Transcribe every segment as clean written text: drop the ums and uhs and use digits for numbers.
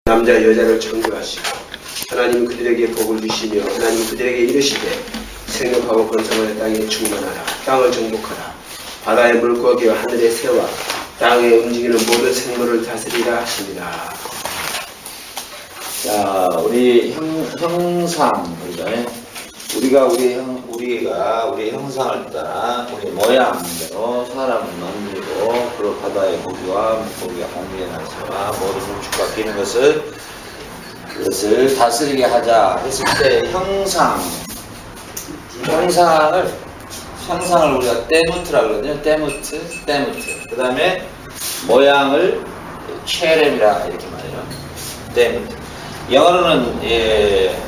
남자 여자를 창조하시고 하나님은 그들에게 복을 주시며 하나님은 그들에게 이르시되 생육하고 번성하여 땅에 충만하라. 땅을 정복하라. 바다의 물고기와 하늘의 새와 땅에 움직이는 모든 생물을 다스리라 하십니다. 자, 우리 형상 우리가 우리 형상을 따라 우리 모양대로 사람을 만들고 그 바다의 고기와 물고기와 공기의 날새와 모든 물축과 기는 그것을 다스리게 하자 했을 때 형상을 우리가 때무트라고 그러거든요. 때무트. 그 다음에 모양을 체렘이라 이렇게 말해요. 때무트. 영어로는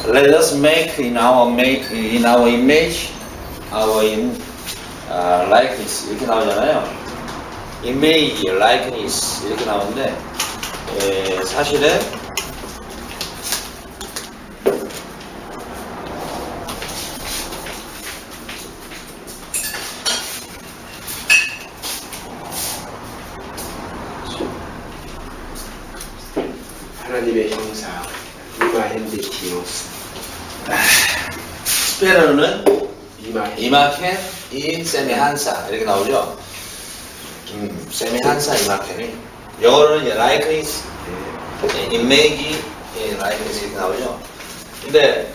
Let us make in our image, likeness 이렇게 나오잖아요. Image, likeness 이렇게 나오는데 사실은 하나님의 형상 이마헨데티오스. 스페르는 이마켄 인 세미한사 이렇게 나오죠. 세미한사 이마켄이 영어로는 likeness, image, likeness 이렇게 나오죠. 근데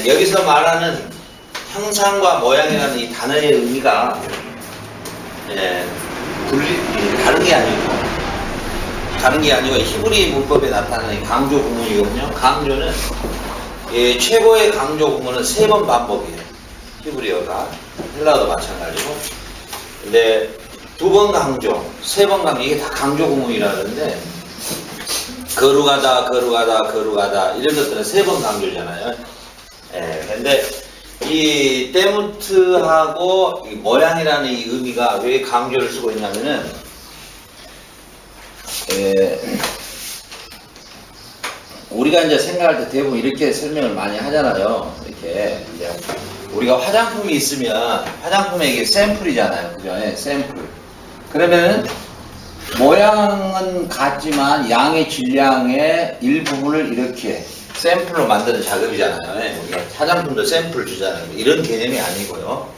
여기서 말하는 형상과 모양이라는 이 단어의 의미가 다른 게 아니고 히브리 문법에 나타나는 강조 구문이거든요. 강조는 최고의 강조 구문은 3번 반복이에요. 히브리어가 헬라어도 마찬가지고. 근데 2번 강조, 3번 강조 이게 다 강조 구문이라 그러는데 거룩하다 이런 것들은 3번 강조잖아요. 근데 이 때무트하고 이 모양이라는 이 의미가 왜 강조를 쓰고 있냐면은 우리가 이제 생각할 때 대부분 이렇게 설명을 많이 하잖아요. 이렇게 이제 우리가 화장품이 있으면 화장품에 이게 샘플이잖아요. 그죠? 샘플. 그러면은 모양은 같지만 양의 질량의 일부분을 이렇게 샘플로 만드는 작업이잖아요. 우리가 화장품도 샘플 주잖아요. 이런 개념이 아니고요.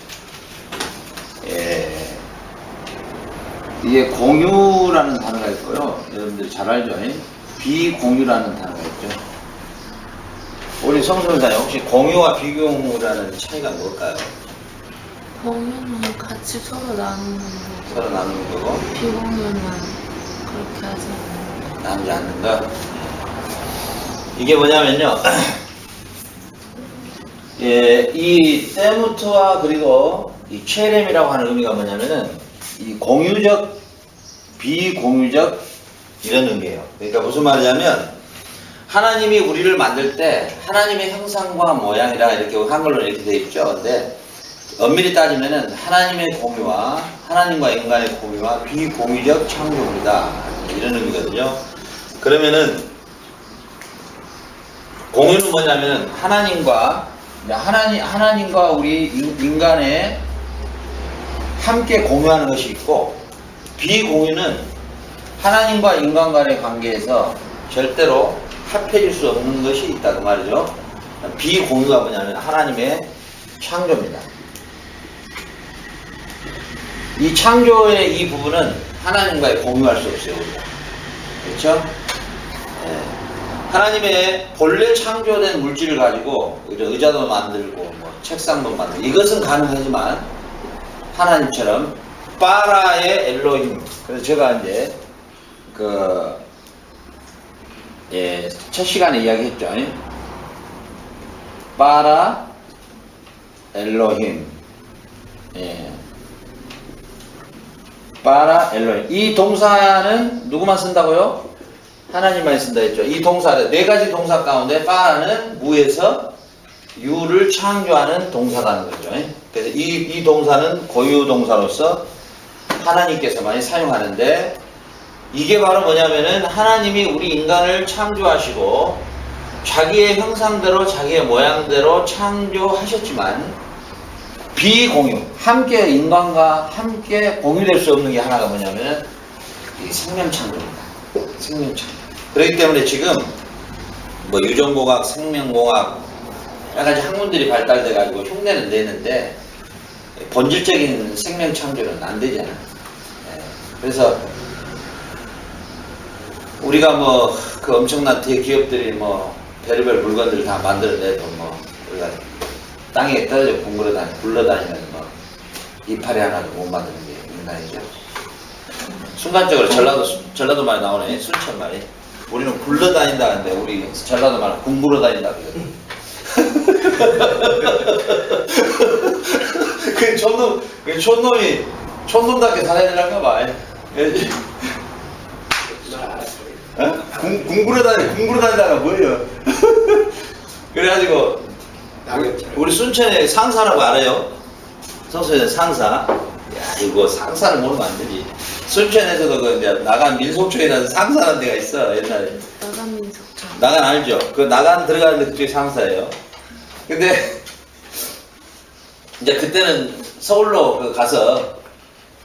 이게 공유라는 단어가 있고요. 여러분들이 잘 알죠? 비공유라는 단어가 있죠. 우리 성선사님 혹시 공유와 비공유라는 차이가 뭘까요? 공유는 같이 서로 나누는 거고 서로 나누는 거고 비공유는 그렇게 하지 않는 나누지 않는다. 이게 뭐냐면요. 이 때무트와 그리고 이 체렘이라고 하는 의미가 뭐냐면은 이 공유적, 비공유적 이런 의미예요. 그러니까 무슨 말이냐면 하나님이 우리를 만들 때 하나님의 형상과 모양이라 이렇게 한글로 이렇게 되어 있죠. 근데 엄밀히 따지면은 하나님의 공유와 하나님과 인간의 공유와 비공유적 창조물이다 이런 의미거든요. 그러면은 공유는 뭐냐면은 하나님과 우리 인간의 함께 공유하는 것이 있고, 비공유는 하나님과 인간 간의 관계에서 절대로 합해질 수 없는 것이 있다 그 말이죠. 비공유가 뭐냐면 하나님의 창조입니다. 이 창조의 이 부분은 하나님과 공유할 수 없어요. 우리가. 그렇죠? 하나님의 본래 창조된 물질을 가지고 의자도 만들고 뭐 책상도 만들고 이것은 가능하지만 하나님처럼 빠라의 엘로힘. 그래서 제가 이제 첫 시간에 이야기했죠. 빠라 엘로힘. 빠라 엘로힘. 이 동사는 누구만 쓴다고요? 하나님만 쓴다 했죠. 이 동사, 4가지 동사 가운데 빠라는 무에서 유를 창조하는 동사라는 거죠. 그래서 이 동사는 고유 동사로서 하나님께서만이 사용하는데 이게 바로 뭐냐면은 하나님이 우리 인간을 창조하시고 자기의 형상대로 자기의 모양대로 창조하셨지만 비공유, 함께 인간과 함께 공유될 수 없는 게 하나가 뭐냐면은 이 생명 창조입니다. 생명 창조. 그렇기 때문에 지금 뭐 유전공학, 생명공학 여러 가지 학문들이 발달돼 가지고 흉내는 내는데 본질적인 생명 창조는 안 되잖아요. 예. 그래서 우리가 뭐 그 엄청난 대기업들이 뭐 별의별 물건들을 다 만들어내도 뭐 우리가 땅에 떨어져 굴러다니는 뭐 이파리 하나도 못 만드는 게 인간이죠. 순간적으로 전라도 말이 나오네. 순천 말이. 우리는 굴러다닌다는데 우리 전라도 말은 궁굴어 다닌다 그러거든. 그 촌놈답게 살아야 되는가 봐. 궁굴어 다니다가 뭐예요? 그래가지고 우리 순천에 상사라고 알아요? 성수에는 상사. 야 이거 상사를 모르면 안 되지. 순천에서도 그 이제 나간 민속촌이라는 상사라는 데가 있어 옛날에. 나간 민속촌. 나간 알죠? 그 나간 들어가는데 그쪽이 상사예요. 근데 이제 그때는 서울로 그 가서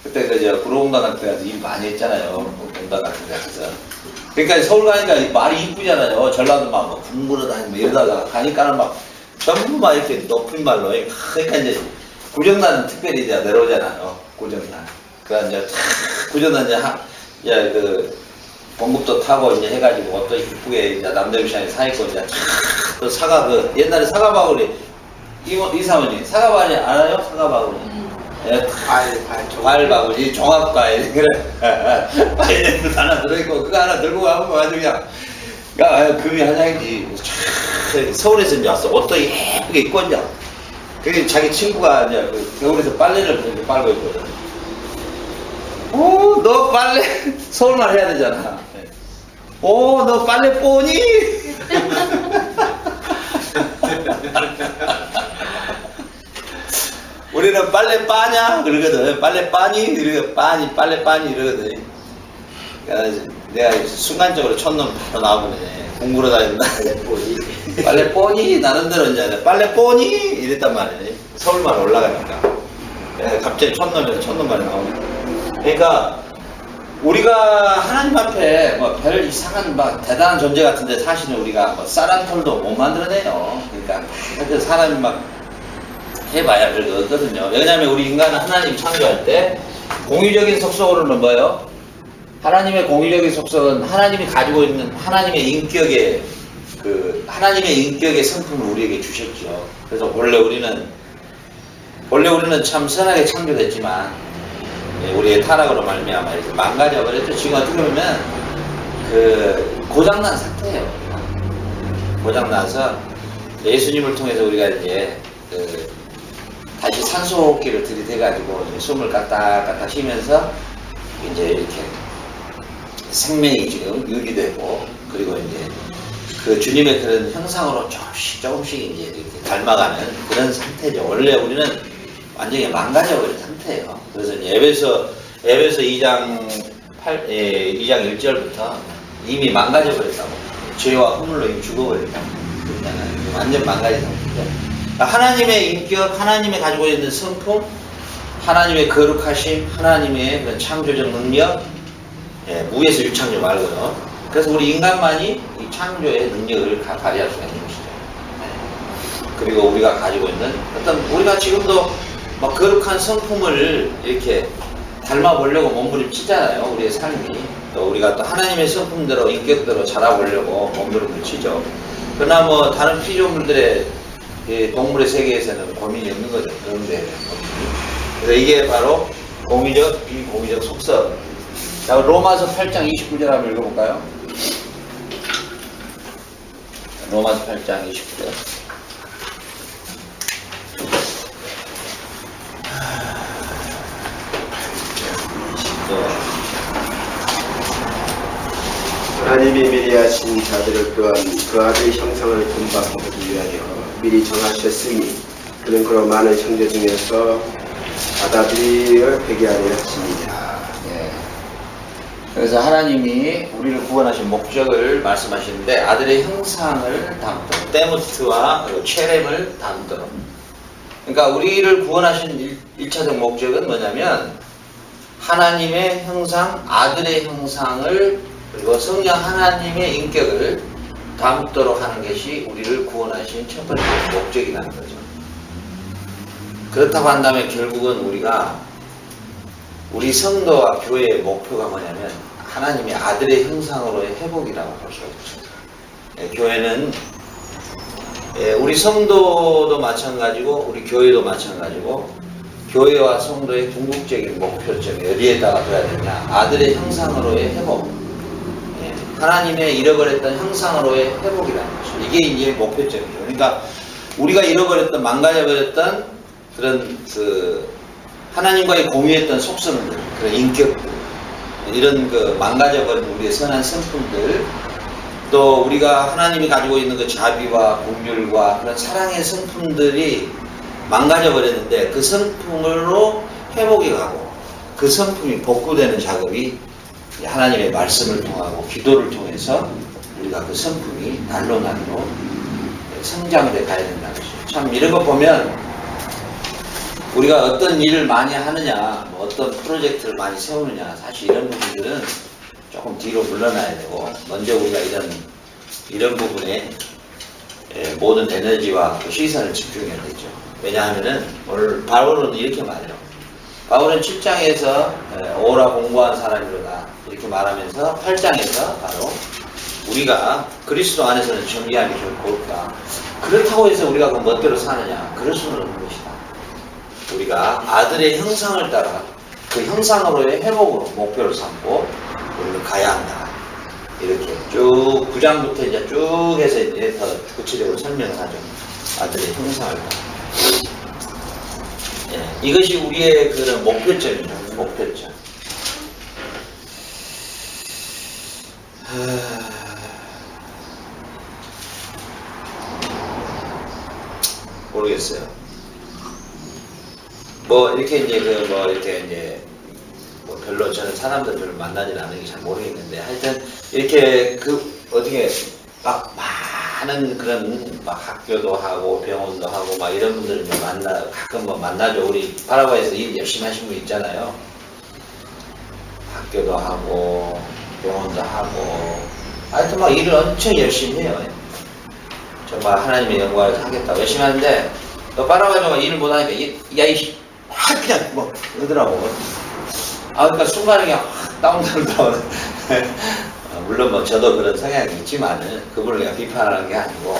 그때 그저 구로공단 같은 데 가서 일 많이 했잖아요. 공단 같은 데 가서. 그러니까 서울 가니까 말이 이쁘잖아요. 전라도 막 궁굴어 다니고 이러다가 가니까는 막 전부 막 이렇게 높은 말로. 그러니까 이제 구정단 특별히 이제 내려오잖아요. 구정단. 그러니까 이제 구정단 이제 그 공급도 타고 이제 해가지고 어떤 이쁘게 이제 남대문시장에 사 있고 이제 또 사과 그 옛날에 사과 바구니 이사모님 사과 바구니 알아요? 사과 바구니. 예, 과일 바구니 종합 과일 그래 과일 하나 들어있고 그거 하나 들고 가면 아주 그냥 야 금이 한장이지. 서울에서 이제 왔어. 옷도 예쁘게 입고 이제 그 자기 친구가 이제 그 겨울에서 빨래를 이렇게 빨고 있거든. 오, 너 빨래 서울말 해야 되잖아. 오, 너 빨래 뽀니? 우리는 빨래 빠냐? 그러거든. 빨래 빠니? 이러고 빠니, 빨래 빠니 이러거든. 그러니까 내가 순간적으로 촌놈 바로 나오네. 공부로 다닌다. 빨래 뽀니? 나름대로 이제 빨래 뽀니? 이랬단 말이야. 서울말 올라가니까. 갑자기 촌놈에서 촌놈말이 나오네. 그러니까 우리가 하나님 앞에 뭐 별 이상한 막 대단한 존재 같은데 사실은 우리가 뭐 쌀 한 톨도 못 만들어내요. 그러니까 그 사람이 막 해봐야 별거 없거든요. 왜냐하면 우리 인간은 하나님 창조할 때 공유적인 속성으로는 뭐예요? 하나님의 공유적인 속성은 하나님이 가지고 있는 하나님의 인격의 성품을 우리에게 주셨죠. 그래서 원래 우리는 참 선하게 창조됐지만 우리의 타락으로 말미암아 이렇게 망가져 버렸죠. 지금 어떻게 보면 그 고장난 상태예요. 고장나서 예수님을 통해서 우리가 이제 다시 산소호흡기를 들이대가지고 숨을 까딱까딱 쉬면서 이제 이렇게 생명이 지금 유지되고 그리고 이제 그 주님의 그런 형상으로 조금씩 이제 이렇게 닮아가는 그런 상태죠. 원래 우리는 완전히 망가져 버린 상태예요. 그래서 에베소 2장 1절부터 이미 망가져 버렸다고. 죄와 허물로 이미 죽어버렸다고. 그렇잖아요. 완전 망가진 상태죠. 하나님의 인격, 하나님의 가지고 있는 성품, 하나님의 거룩하심, 하나님의 그런 창조적 능력, 무에서 유창조 말고요. 그래서 우리 인간만이 이 창조의 능력을 발휘할 수가 있는 것이죠. 그리고 우리가 가지고 있는 우리가 지금도 막 거룩한 성품을 이렇게 닮아보려고 몸부림치잖아요. 우리의 삶이. 또 우리가 또 하나님의 성품대로 인격대로 자라보려고 몸부림을 치죠. 그러나 뭐 다른 피조물들의 동물의 세계에서는 고민이 없는 거죠. 그런데 그래서 이게 바로 공유적, 비공유적 속성. 자, 로마서 8장 29절 한번 읽어볼까요? 로마서 8장 29절. 하나님이 미리 하신 자들을 또한 그 아들의 형상을 본받기 위하여 미리 정하셨으니 그는 그로 많은 형제 중에서 받아들이를 회개 하려 하십니다. 그래서 하나님이 우리를 구원하신 목적을 말씀하시는데 아들의 형상을 담도록 데모트와 체렘을 담도록. 그러니까 우리를 구원하신 1차적 목적은 뭐냐면 하나님의 형상, 아들의 형상을 그리고 성령 하나님의 인격을 담도록 하는 것이 우리를 구원하신 첫 번째 목적이라는 거죠. 그렇다고 한다면 결국은 우리 성도와 교회의 목표가 뭐냐면 하나님의 아들의 형상으로의 회복이라고 볼 수 있습니다. 교회는 우리 성도도 마찬가지고 우리 교회도 마찬가지고 교회와 성도의 궁극적인 목표점이 어디에다가 둬야 되냐? 아들의 형상으로의 회복. 하나님의 잃어버렸던 형상으로의 회복이라는 것이죠. 이게 이제 목표점이죠. 그러니까 우리가 잃어버렸던 망가져버렸던 그런 하나님과의 공유했던 속성들, 그런 인격들, 이런 망가져버린 우리의 선한 성품들, 또 우리가 하나님이 가지고 있는 그 자비와 긍휼과 그런 사랑의 성품들이 망가져버렸는데 그 성품으로 회복이 가고 그 성품이 복구되는 작업이 하나님의 말씀을 통하고 기도를 통해서 우리가 그 성품이 날로 성장돼 가야 된다는 것이죠. 참 이런 거 보면 우리가 어떤 일을 많이 하느냐, 어떤 프로젝트를 많이 세우느냐, 사실 이런 부분들은 조금 뒤로 물러나야 되고 먼저 우리가 이런 부분에 모든 에너지와 그 시선을 집중해야 되죠. 왜냐하면은 오늘 바울은 이렇게 말해요. 바울은 7장에서 오라 공부한 사람이로다 이렇게 말하면서 8장에서 바로 우리가 그리스도 안에서는 정리하기 좋고 없다. 그렇다고 해서 우리가 그 멋대로 사느냐? 그럴 수는 없는 것이다. 우리가 아들의 형상을 따라 그 형상으로의 회복으로 목표를 삼고 우리는 가야 한다. 이렇게 쭉 9장부터 이제 쭉 해서 이제 더 구체적으로 설명을 하죠. 아들의 형상을 따라. 이것이 우리의 그런 목표점이죠. 목표점. 모르겠어요. 이렇게 이제 별로 저는 사람들 별로 만나지 않는 게 잘 모르겠는데 하여튼 이렇게 어떻게 많은 그런 학교도 하고 병원도 하고 이런 분들 가끔 만나죠. 우리 파라과이에서 일 열심히 하신 분 있잖아요. 학교도 하고 병원도 하고 하여튼 일을 엄청 열심히 해요. 정말 하나님의 영광을 하겠다고 열심히 하는데 파라과이가 일을 못하니까 야이 그냥 그러더라고. 그러니까 순간에 그냥 확 다운되더라고. 물론 저도 그런 성향이 있지만은 그분을 내가 비판하는 게 아니고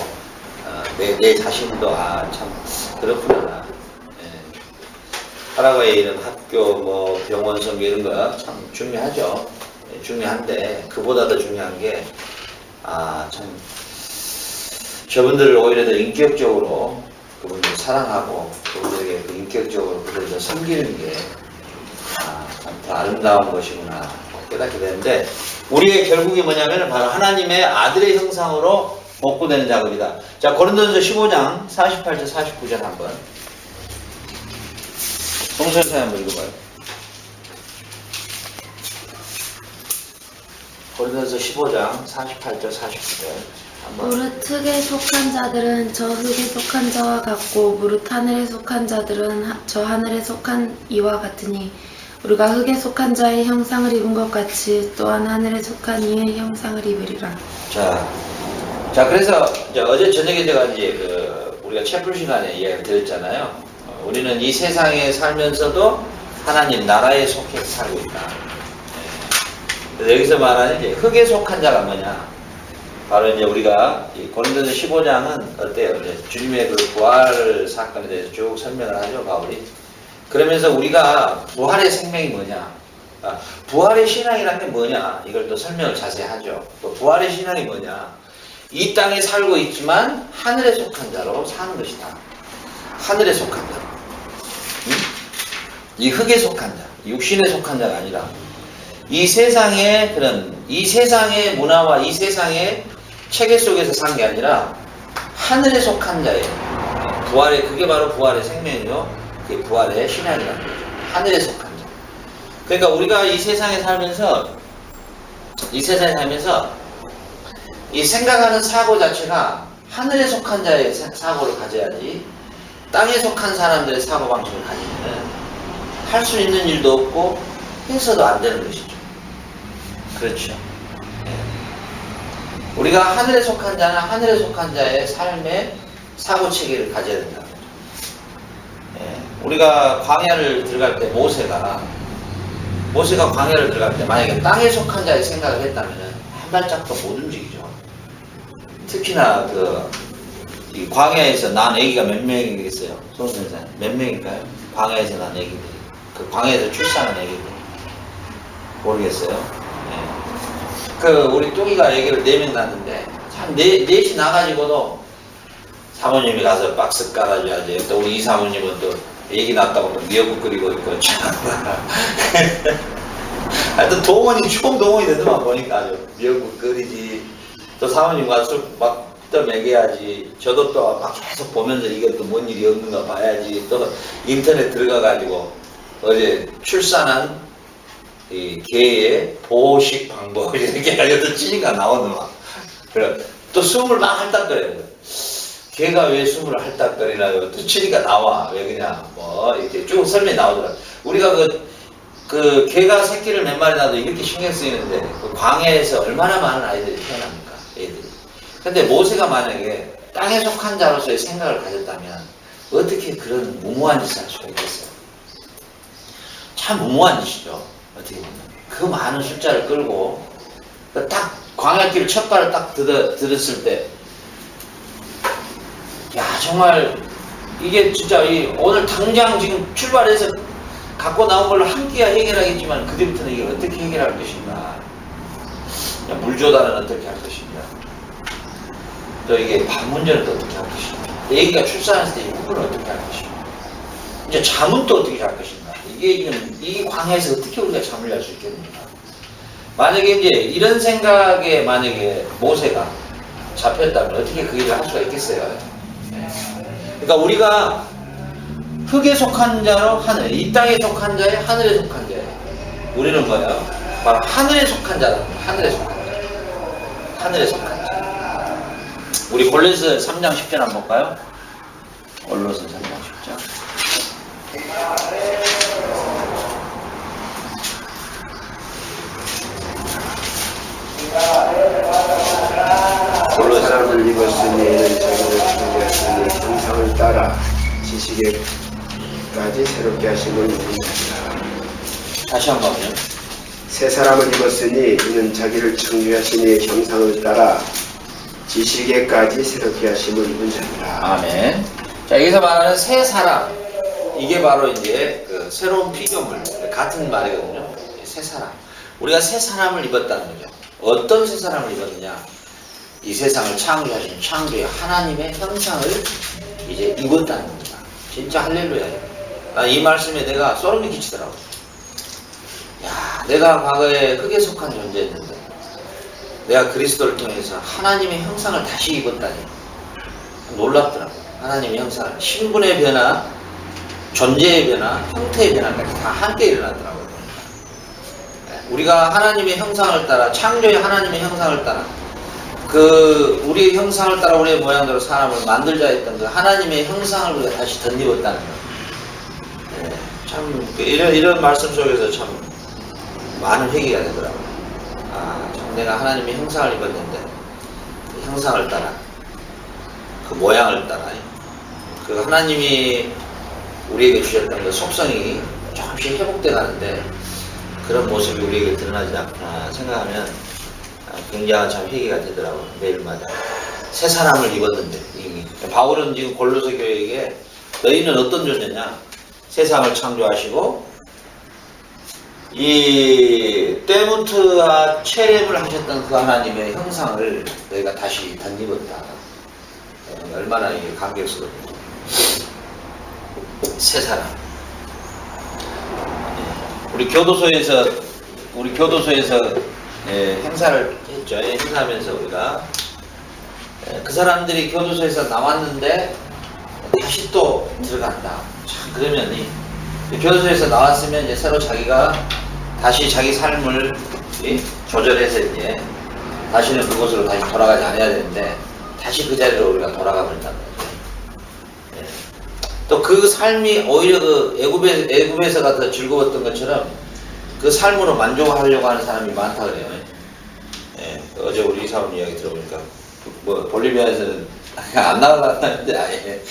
내 자신도 참 그렇구나. 파라과이에 이런 학교 병원 선교 이런 거 참 중요하죠. 중요한데 그보다 더 중요한 게 참 저분들을 오히려 더 인격적으로 그분들을 사랑하고 그분들에게 인격적으로 그들을 더 섬기는 게 참 더 아름다운 것이구나 깨닫게 되는데 우리의 결국이 뭐냐면 바로 하나님의 아들의 형상으로 복구되는 작업이다. 자, 고린도전서 15장 48절 49절 한번 동서연사 한번 읽어봐요. 고린도전서 15장 48절 49절 무릇 흙에 속한 자들은 저 흙에 속한 자와 같고 무릇 하늘에 속한 자들은 저 하늘에 속한 이와 같으니 우리가 흙에 속한 자의 형상을 입은 것 같이 또한 하늘에 속한 이의 형상을 입으리라. 자 그래서 이제 어제 저녁에 제가 우리가 채플 시간에 이야기를 드렸잖아요. 우리는 이 세상에 살면서도 하나님 나라에 속해 살고 있다. 그래서 여기서 말하는 이제 흙에 속한 자가 뭐냐? 바로 이제 우리가 고린도전서 15장은 어때요? 이제 주님의 그 부활 사건에 대해서 쭉 설명을 하죠, 바울이. 그러면서 우리가 부활의 생명이 뭐냐? 부활의 신앙이란 게 뭐냐? 이걸 또 설명을 자세히 하죠. 부활의 신앙이 뭐냐? 이 땅에 살고 있지만 하늘에 속한 자로 사는 것이다. 하늘에 속한 자. 이 흙에 속한 자, 육신에 속한 자가 아니라 이 세상의 문화와 이 세상의 체계 속에서 산 게 아니라 하늘에 속한 자예요. 그게 바로 부활의 생명이요. 그게 부활의 신앙이라는 거죠. 하늘에 속한 자. 그러니까 우리가 이 세상에 살면서 이 생각하는 사고 자체가 하늘에 속한 자의 사고를 가져야지 땅에 속한 사람들의 사고방식을 가지면 할 수 있는 일도 없고 해서도 안 되는 것이죠. 그렇죠. 우리가 하늘에 속한 자는 하늘에 속한 자의 삶의 사고 체계를 가져야 된다. 예, 우리가 광야를 들어갈 때 모세가 광야를 들어갈 때 만약에 땅에 속한 자의 생각을 했다면 한 발짝도 못 움직이죠. 특히나 이 광야에서 난 아기가 몇 명이겠어요? 손 선생님 몇 명일까요? 광야에서 난 아기들이, 그 광야에서 출산한 아기들 모르겠어요. 네. 우리 뚱이가 아기를 4명 낳았는데 참 넷이 나가지고도 사모님이 가서 박스 깔아줘야지. 또 우리 이사모님은 또 아기 낳았다고 또 미역국 끓이고 있고 참. 하여튼 동원이 추운 동원이 되더만 보니까 아주 미역국 끓이지. 또 사모님과 술 또 먹여야지. 저도 또 막 계속 보면서 이게 또 뭔 일이 없는가 봐야지. 또 인터넷 들어가가지고 어제 출산한 이 개의 보호식 방법 이렇게 해가지고 또 찌니까 나오더만. 그래 또 숨을 막 헐떡거려요. 개가 왜 숨을 헐떡거리나요? 또 찌니까 나와. 왜 그냥 뭐 이렇게 쭉 설명이 나오더라. 우리가 그 개가 새끼를 몇 마리 낳아도 이렇게 신경 쓰이는데 그 광야에서 얼마나 많은 아이들이 태어납니까? 애들이. 근데 모세가 만약에 땅에 속한 자로서의 생각을 가졌다면 어떻게 그런 무모한 짓을 할 수가 있겠어요? 참 무모한 짓이죠. 어떻게 보면. 그 많은 숫자를 끌고 딱 광야길을 첫 발을 딱 들었을 때 야 정말 이게 진짜 오늘 당장 지금 출발해서 갖고 나온 걸로 한 끼야 해결하겠지만 그때부터는 이걸 어떻게 해결할 것인가. 물 조달은 어떻게 할 것인가. 또 이게 밥 문제는 또 어떻게 할 것인가. 애기가 출산했을 때 이 부분을 어떻게 할 것인가. 이제 잠은 또 어떻게 할 것인가. 이게 지금 이 광야에서 어떻게 우리가 잠을 잘 수 있겠는가. 만약에 이제 이런 생각에 만약에 모세가 잡혔다면 어떻게 그 일을 할 수가 있겠어요. 그러니까 우리가 흙에 속한 자로 하늘, 이 땅에 속한 자에 하늘에 속한 자에 우리는 뭐야? 바로 하늘에 속한 자다. 하늘에 속한 자. 하늘에 속한 자. 우리 골로새 3장 10절 한번 볼까요? 골로새 3장 10절. 사람을 입었으니 이는 자기를 준비하시니 형상을 따라 지식에까지 새롭게 하심을 입으니라. 다시 한 번요. 새 사람을 입었으니 이는 자기를 창조하시니 형상을 따라 지식에까지 새롭게 하심을 입은 자니라. 아멘. 자, 여기서 말하는 새 사람, 이게 바로 이제 그 새로운 피조물, 같은 말이거든요. 새 사람. 우리가 새 사람을 입었다는 거죠. 어떤 새 사람을 입었느냐? 이 세상을 창조하신 창조의 하나님의 형상을 이제 입었다는 겁니다. 진짜 할렐루야예요. 난 이 말씀에 내가 소름이 끼치더라고. 야, 내가 과거에 흙에 속한 존재였는데 내가 그리스도를 통해서 하나님의 형상을 다시 입었다니 놀랍더라고. 하나님의 형상을, 신분의 변화, 존재의 변화, 형태의 변화까지 다 함께 일어나더라고요. 우리가 하나님의 형상을 따라, 창조의 하나님의 형상을 따라, 우리의 형상을 따라 우리의 모양대로 사람을 만들자 했던 그 하나님의 형상을 우리가 다시 덧입었다는 거예요. 참 이런 말씀 속에서 참 많은 회개가 되더라고요. 참 내가 하나님의 형상을 입었는데 그 형상을 따라, 그 모양을 따라, 그 하나님이 우리에게 주셨던 그 속성이 조금씩 회복돼 가는데 그런 모습이 우리에게 드러나지 않구나 생각하면 굉장한 참 회개가 되더라고요. 매일마다 새 사람을 입었는데, 바울은 지금 골로새 교회에게 너희는 어떤 존재냐? 세상을 창조하시고 이 때무트와 체렘을 하셨던 그 하나님의 형상을 너희가 다시 덧입었다. 얼마나 이게 감격스럽고 새 사람. 우리 교도소에서 행사를 했죠. 행사하면서 우리가 그 사람들이 교도소에서 나왔는데 다시 또 들어간다. 참 그러면 교도소에서 나왔으면 이제 새로 자기가 다시 자기 삶을 조절해서 이제 다시는 그곳으로 다시 돌아가지 않아야 되는데 다시 그 자리로 우리가 돌아가 버린다는 거죠. 또 그 삶이 오히려 그 애굽에서가 더 즐거웠던 것처럼 그 삶으로 만족하려고 하는 사람이 많다 그래요. 예, 어제 우리 이사원 이야기 들어보니까 뭐 볼리비아에서는 안 나가려는데 아예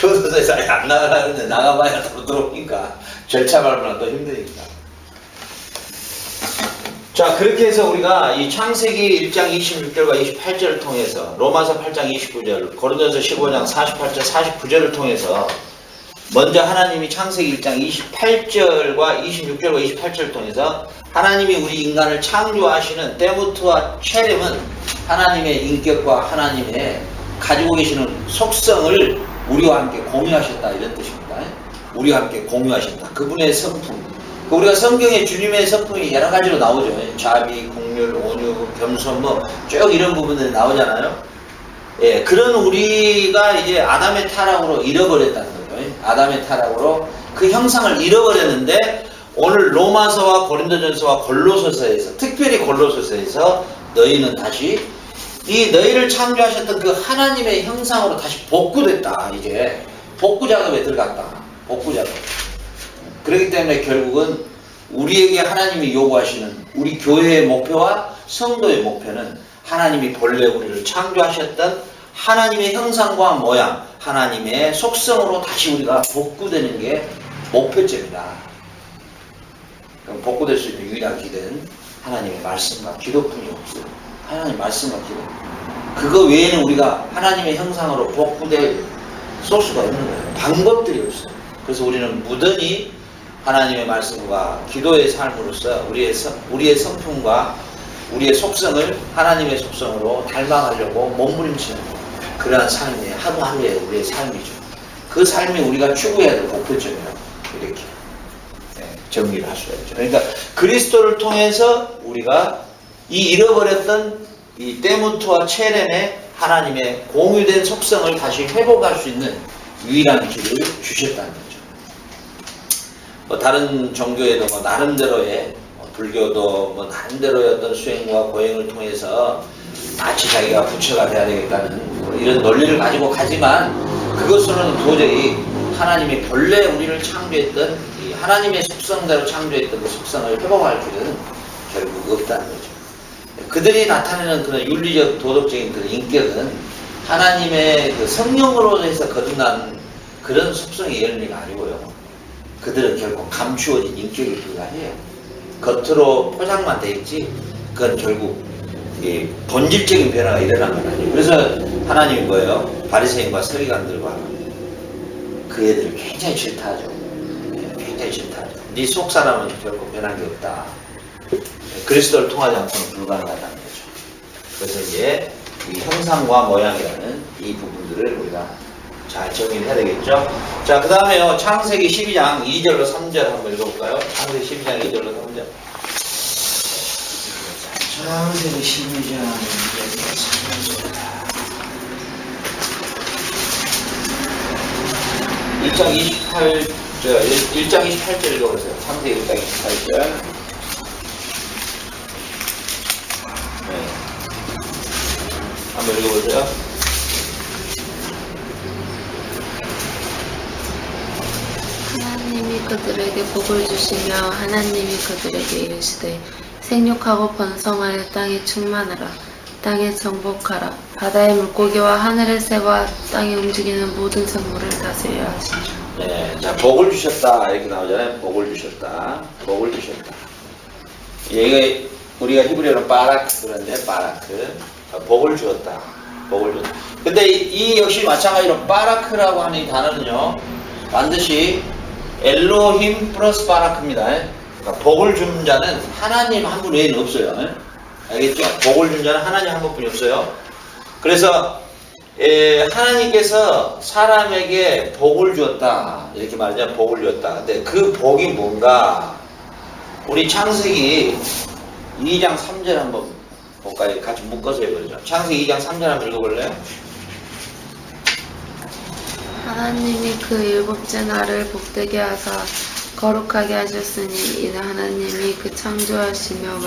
교도소에서 아예 안 나가려는데 나가봐야 또 들어오니까 절차 밟으면 또 힘드니까. 자, 그렇게 해서 우리가 이 창세기 1장 26절과 28절을 통해서 로마서 8장 29절, 고린도서 15장 48절, 49절을 통해서 먼저 하나님이 창세기 1장 28절과 26절과 28절을 통해서 하나님이 우리 인간을 창조하시는 데모트와 체렘은 하나님의 인격과 하나님의 가지고 계시는 속성을 우리와 함께 공유하셨다 이런 뜻입니다. 우리와 함께 공유하셨다. 그분의 성품. 우리가 성경에 주님의 성품이 여러 가지로 나오죠. 자비, 긍휼, 온유, 겸손 쭉 이런 부분들이 나오잖아요. 예, 그런 우리가 이제 아담의 타락으로 잃어버렸다는 거죠. 아담의 타락으로 그 형상을 잃어버렸는데 오늘 로마서와 고린도전서와 골로새서에서 특별히 골로새서에서 너희는 다시 이 너희를 창조하셨던 그 하나님의 형상으로 다시 복구됐다. 이제 복구 작업에 들어갔다. 복구 작업. 그렇기 때문에 결국은 우리에게 하나님이 요구하시는 우리 교회의 목표와 성도의 목표는 하나님이 본래 우리를 창조하셨던 하나님의 형상과 모양, 하나님의 속성으로 다시 우리가 복구되는 게 목표점이다. 그럼 복구될 수 있는 유일한 길은 하나님의 말씀과 기도뿐이 없어요. 하나님의 말씀과 기도. 그거 외에는 우리가 하나님의 형상으로 복구될 소스가 없는 거예요. 방법들이 없어요. 그래서 우리는 무던히 하나님의 말씀과 기도의 삶으로서 우리의 성품과 우리의 속성을 하나님의 속성으로 닮아가려고 몸부림치는 그러한 삶이 하루하루의 우리의 삶이죠. 그 삶이 우리가 추구해야 될 목표점이라고 이렇게 정리를 할 수가 있죠. 그러니까 그리스도를 통해서 우리가 이 잃어버렸던 이 데모트와 체렘의 하나님의 공유된 속성을 다시 회복할 수 있는 유일한 길을 주셨다는 거죠. 뭐 다른 종교에도 뭐 나름대로의 불교도 나름대로의 어떤 수행과 고행을 통해서 마치 자기가 부처가 돼야 되겠다는 이런 논리를 가지고 가지만 그것으로는 도저히 하나님이 본래 우리를 창조했던 이 하나님의 속성대로 창조했던 그 속성을 회복할 길은 결국 없다는 거죠. 그들이 나타내는 그런 윤리적 도덕적인 그런 인격은 하나님의 그 성령으로 해서 거듭난 그런 속성의 열매가 아니고요. 그들은 결국 감추어진 인격에 불과해요. 겉으로 포장만 돼 있지 그건 결국 이 본질적인 변화가 일어난 건 아니에요. 그래서 하나님이 뭐예요? 바리새인과 서기관들과 그 애들을 굉장히 질타하죠. 굉장히 질타하죠. 네 속 사람은 결국 변한 게 없다. 그리스도를 통하지 않고는 불가능하다는 거죠. 그래서 이제 이 형상과 모양이라는 이 부분들을 우리가 잘 정리를 해야 되겠죠. 자, 그 다음에요. 창세기 12장 2절로 3절 한번 읽어볼까요? 창세기 12장 2절로 3절. 창세기 12장 2절로 3절. 1장 28절 읽어보세요. 창세기 1장 28절. 네. 한번 읽어보세요. 하나님이 그들에게 복을 주시며 하나님이 그들에게 이르시되 생육하고 번성하여 땅에 충만하라. 땅에 정복하라. 바다의 물고기와 하늘의 새와 땅에 움직이는 모든 생물을 다스려 하시니라. 네, 자, 복을 주셨다 이렇게 나오잖아요. 복을 주셨다. 복을 주셨다. 얘가 우리가 히브리어로 바라크 그런데 바라크. 복을 주었다. 복을 주었다. 근데 이 역시 마찬가지로 바라크라고 하는 이 단어는요. 반드시 엘로힘 플러스 바라크입니다. 그러니까 복을 주는 자는 하나님 한 분 외에는 없어요. 알겠죠? 복을 주는 자는 하나님 한 분뿐이 없어요. 그래서 하나님께서 사람에게 복을 주었다 이렇게 말하자면 복을 주었다. 근데 그 복이 뭔가 우리 창세기 2장 3절 한번 볼까요? 같이 묶어서 해보죠. 창세기 2장 3절 한번 읽어볼래요? 하나님이 그 일곱째 날을 복되게 하사 거룩하게 하셨으니 이는 하나님이 그 창조하시며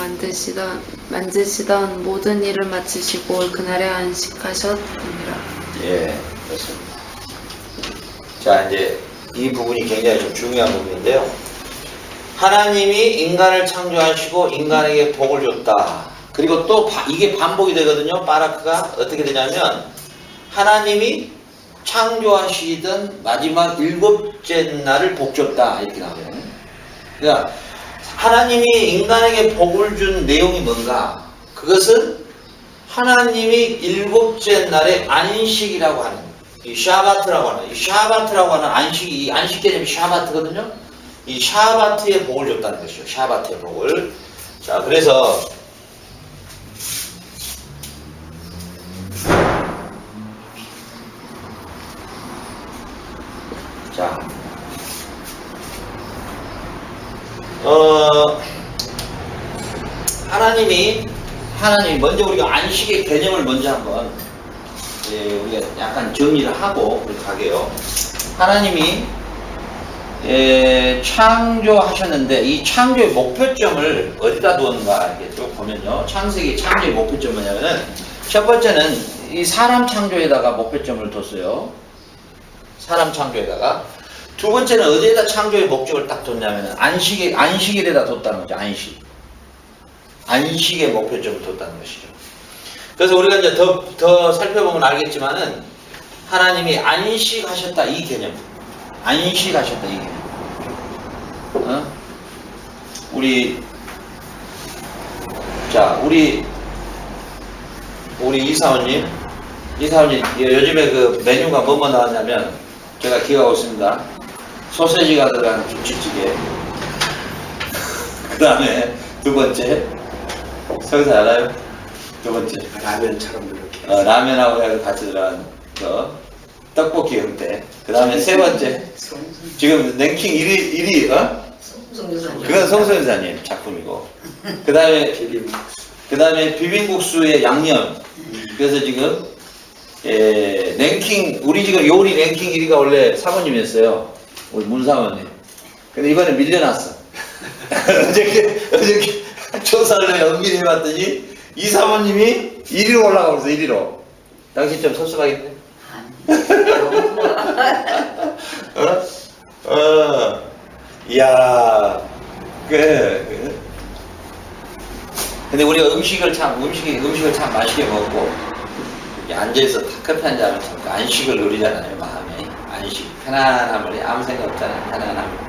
만드시던 모든 일을 마치시고 그날에 안식하셨느니라. 예, 그렇습니다. 자, 이제 이 부분이 굉장히 좀 중요한 부분인데요. 하나님이 인간을 창조하시고 인간에게 복을 줬다. 그리고 또 이게 반복이 되거든요. 바라크가 어떻게 되냐면 하나님이 창조하시던 마지막 7째 날을 복 줬다 이렇게 나와요. 그러니까 하나님이 인간에게 복을 준 내용이 뭔가? 그것은 하나님이 7째 날의 안식이라고 하는 이 샤바트라고 하는 이 샤바트라고 하는 안식이 이 안식 개념이 샤바트거든요. 이 샤바트의 복을 줬다는 것이죠. 샤바트의 복을. 자, 그래서 자, 하나님이 먼저 우리가 안식의 개념을 먼저 한번 우리가 약간 정리를 하고 그렇게 가게요. 하나님이 창조하셨는데 이 창조의 목표점을 어디다 두었는가 이렇게 쭉 보면요. 창세기 창조의 목표점은 뭐냐면은 첫 번째는 이 사람 창조에다가 목표점을 뒀어요. 사람 창조에다가. 두 번째는 어디에다 창조의 목적을 딱 뒀냐면은 안식일에다 뒀다는 거죠. 안식의 목표점을 뒀다는 것이죠. 그래서 우리가 이제 더 살펴보면 알겠지만은 하나님이 안식하셨다 이 개념. 안식하셨다 이 개념. 우리 이사원님 요즘에 그 메뉴가 뭐뭐 나왔냐면 제가 기억하고 있습니다. 소세지가 들어간 김치찌개. 그 다음에 두 번째 성사 알아요? 두 번째 라면처럼 이렇게 라면하고 같이 들어간 거 떡볶이 형태. 그 다음에 세 번째 지금 랭킹 1위 그건 송선사님 작품이고 그 다음에 비빔국수의 양념. 그래서 지금 랭킹 우리 지금 요리 랭킹 1위가 원래 사모님이었어요. 우리 문사모님. 근데 이번에 밀려났어. 어저께 조사를 엄밀히 해봤더니 이 사모님이 1위로 올라가고 있어. 1위로. 당신 좀 섭섭하겠네. 이야, 그래. 근데 우리가 음식을 참 맛있게 먹고 앉아서 커피 한잔 하면 참 안식을 누리잖아요. 마음에 안식, 편안함을 아무 생각 없잖아요. 편안함.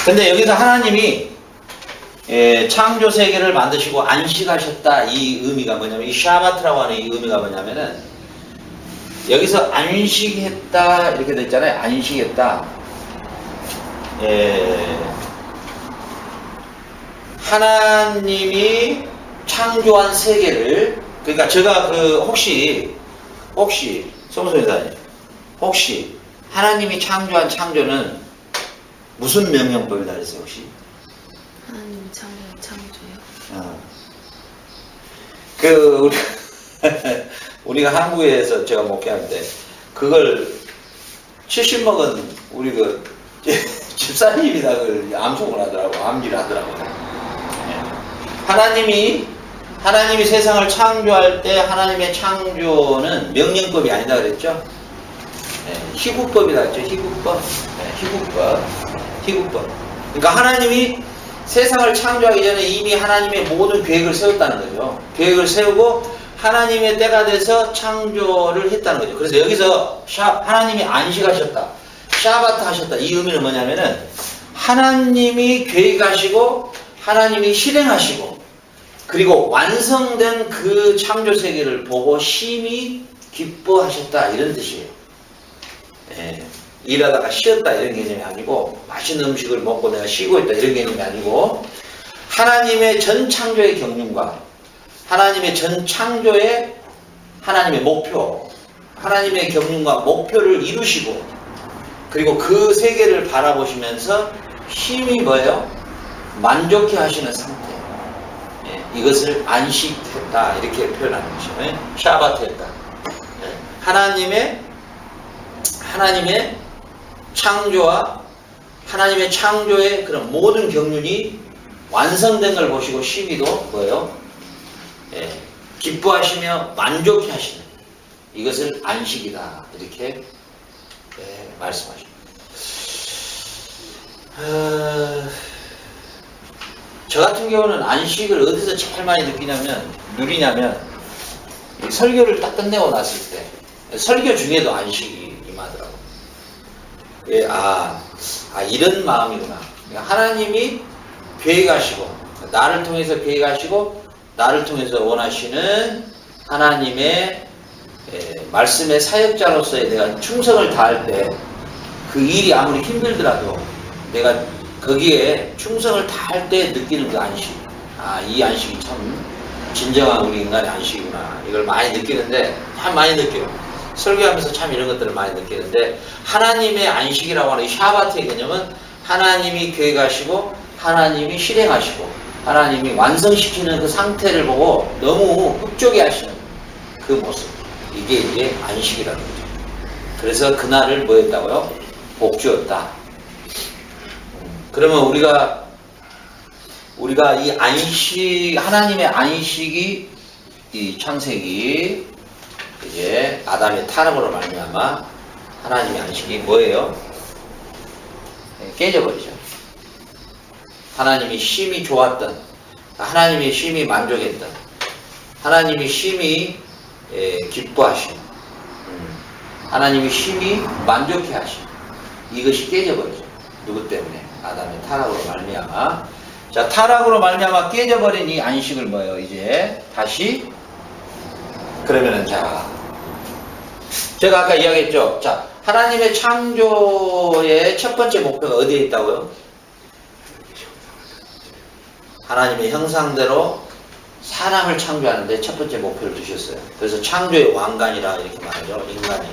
근데 여기서 하나님이 창조 세계를 만드시고 안식하셨다 이 의미가 뭐냐면 이 샤바트라고 하는 이 의미가 뭐냐면은 여기서 안식했다 이렇게 돼 있잖아요. 안식했다. 하나님이 창조한 세계를 그러니까 제가 혹시 송소회사님 혹시 하나님이 창조한 창조는 무슨 명령법이다 그랬어요 혹시? 하나님이 창조요? 우리가 한국에서 제가 목회하는데 그걸 70먹은 우리 집사님이 다 그걸 암송을 하더라고. 암기를 하더라고. 하나님이 세상을 창조할 때 하나님의 창조는 명령법이 아니다 그랬죠? 희구법이다 그랬죠? 희구법. 희구법. 그러니까 하나님이 세상을 창조하기 전에 이미 하나님의 모든 계획을 세웠다는 거죠. 계획을 세우고 하나님의 때가 돼서 창조를 했다는 거죠. 그래서 여기서 하나님이 안식하셨다. 샤바트 하셨다. 이 의미는 뭐냐면은 하나님이 계획하시고 하나님이 실행하시고 그리고 완성된 그 창조 세계를 보고 심히 기뻐하셨다 이런 뜻이에요. 일하다가 쉬었다 이런 개념이 아니고 맛있는 음식을 먹고 내가 쉬고 있다 이런 개념이 아니고 하나님의 전 창조의 경륜과 하나님의 전 창조의 하나님의 목표 하나님의 경륜과 목표를 이루시고 그리고 그 세계를 바라보시면서 힘이 뭐예요? 만족해 하시는 상태. 이것을 안식했다 이렇게 표현하는 것이죠. 샤바트했다. 하나님의 창조와 하나님의 창조의 그런 모든 경륜이 완성된 걸 보시고 심히도 뭐예요? 기뻐하시며 만족해 하시는 이것을 안식이다 이렇게 말씀하십니다. 저 같은 경우는 안식을 어디서 제일 많이 누리냐면 이 설교를 딱 끝내고 났을 때 설교 중에도 안식이 임하더라고. 예, 이런 마음이구나. 하나님이 계획하시고 나를 통해서 계획하시고 나를 통해서 원하시는 하나님의 말씀의 사역자로서의 내가 충성을 다할 때 그 일이 아무리 힘들더라도 내가 거기에 충성을 다할 때 느끼는 그 안식. 이 안식이 참 진정한 우리 인간의 안식이구나. 이걸 많이 느끼는데, 참 많이 느껴요. 설교하면서 참 이런 것들을 많이 느끼는데, 하나님의 안식이라고 하는 이 샤바트의 개념은 하나님이 계획하시고 하나님이 실행하시고 하나님이 완성시키는 그 상태를 보고 너무 흡족해 하시는 그 모습. 이게 이제 안식이라는 거죠. 그래서 그날을 뭐 했다고요? 복주었다. 그러면 우리가 이 안식, 하나님의 안식이 이 창세기 이제 아담의 타락으로 말미암아 하나님의 안식이 뭐예요? 깨져버리죠. 하나님이 심히 좋았던, 하나님이 심히 만족했던, 하나님이 심히 기뻐하신, 하나님이 심히 만족해 하신 이것이 깨져버리죠. 누구 때문에? 아담의 타락으로 말미암아. 자, 타락으로 말미암아 깨져버린 이 안식을 뭐예요? 이제 다시 그러면은 제가 아까 이야기했죠. 자, 하나님의 창조의 첫 번째 목표가 어디에 있다고요? 하나님의 형상대로 사람을 창조하는데 첫 번째 목표를 두셨어요. 그래서 창조의 왕관이라 이렇게 말하죠. 인간이.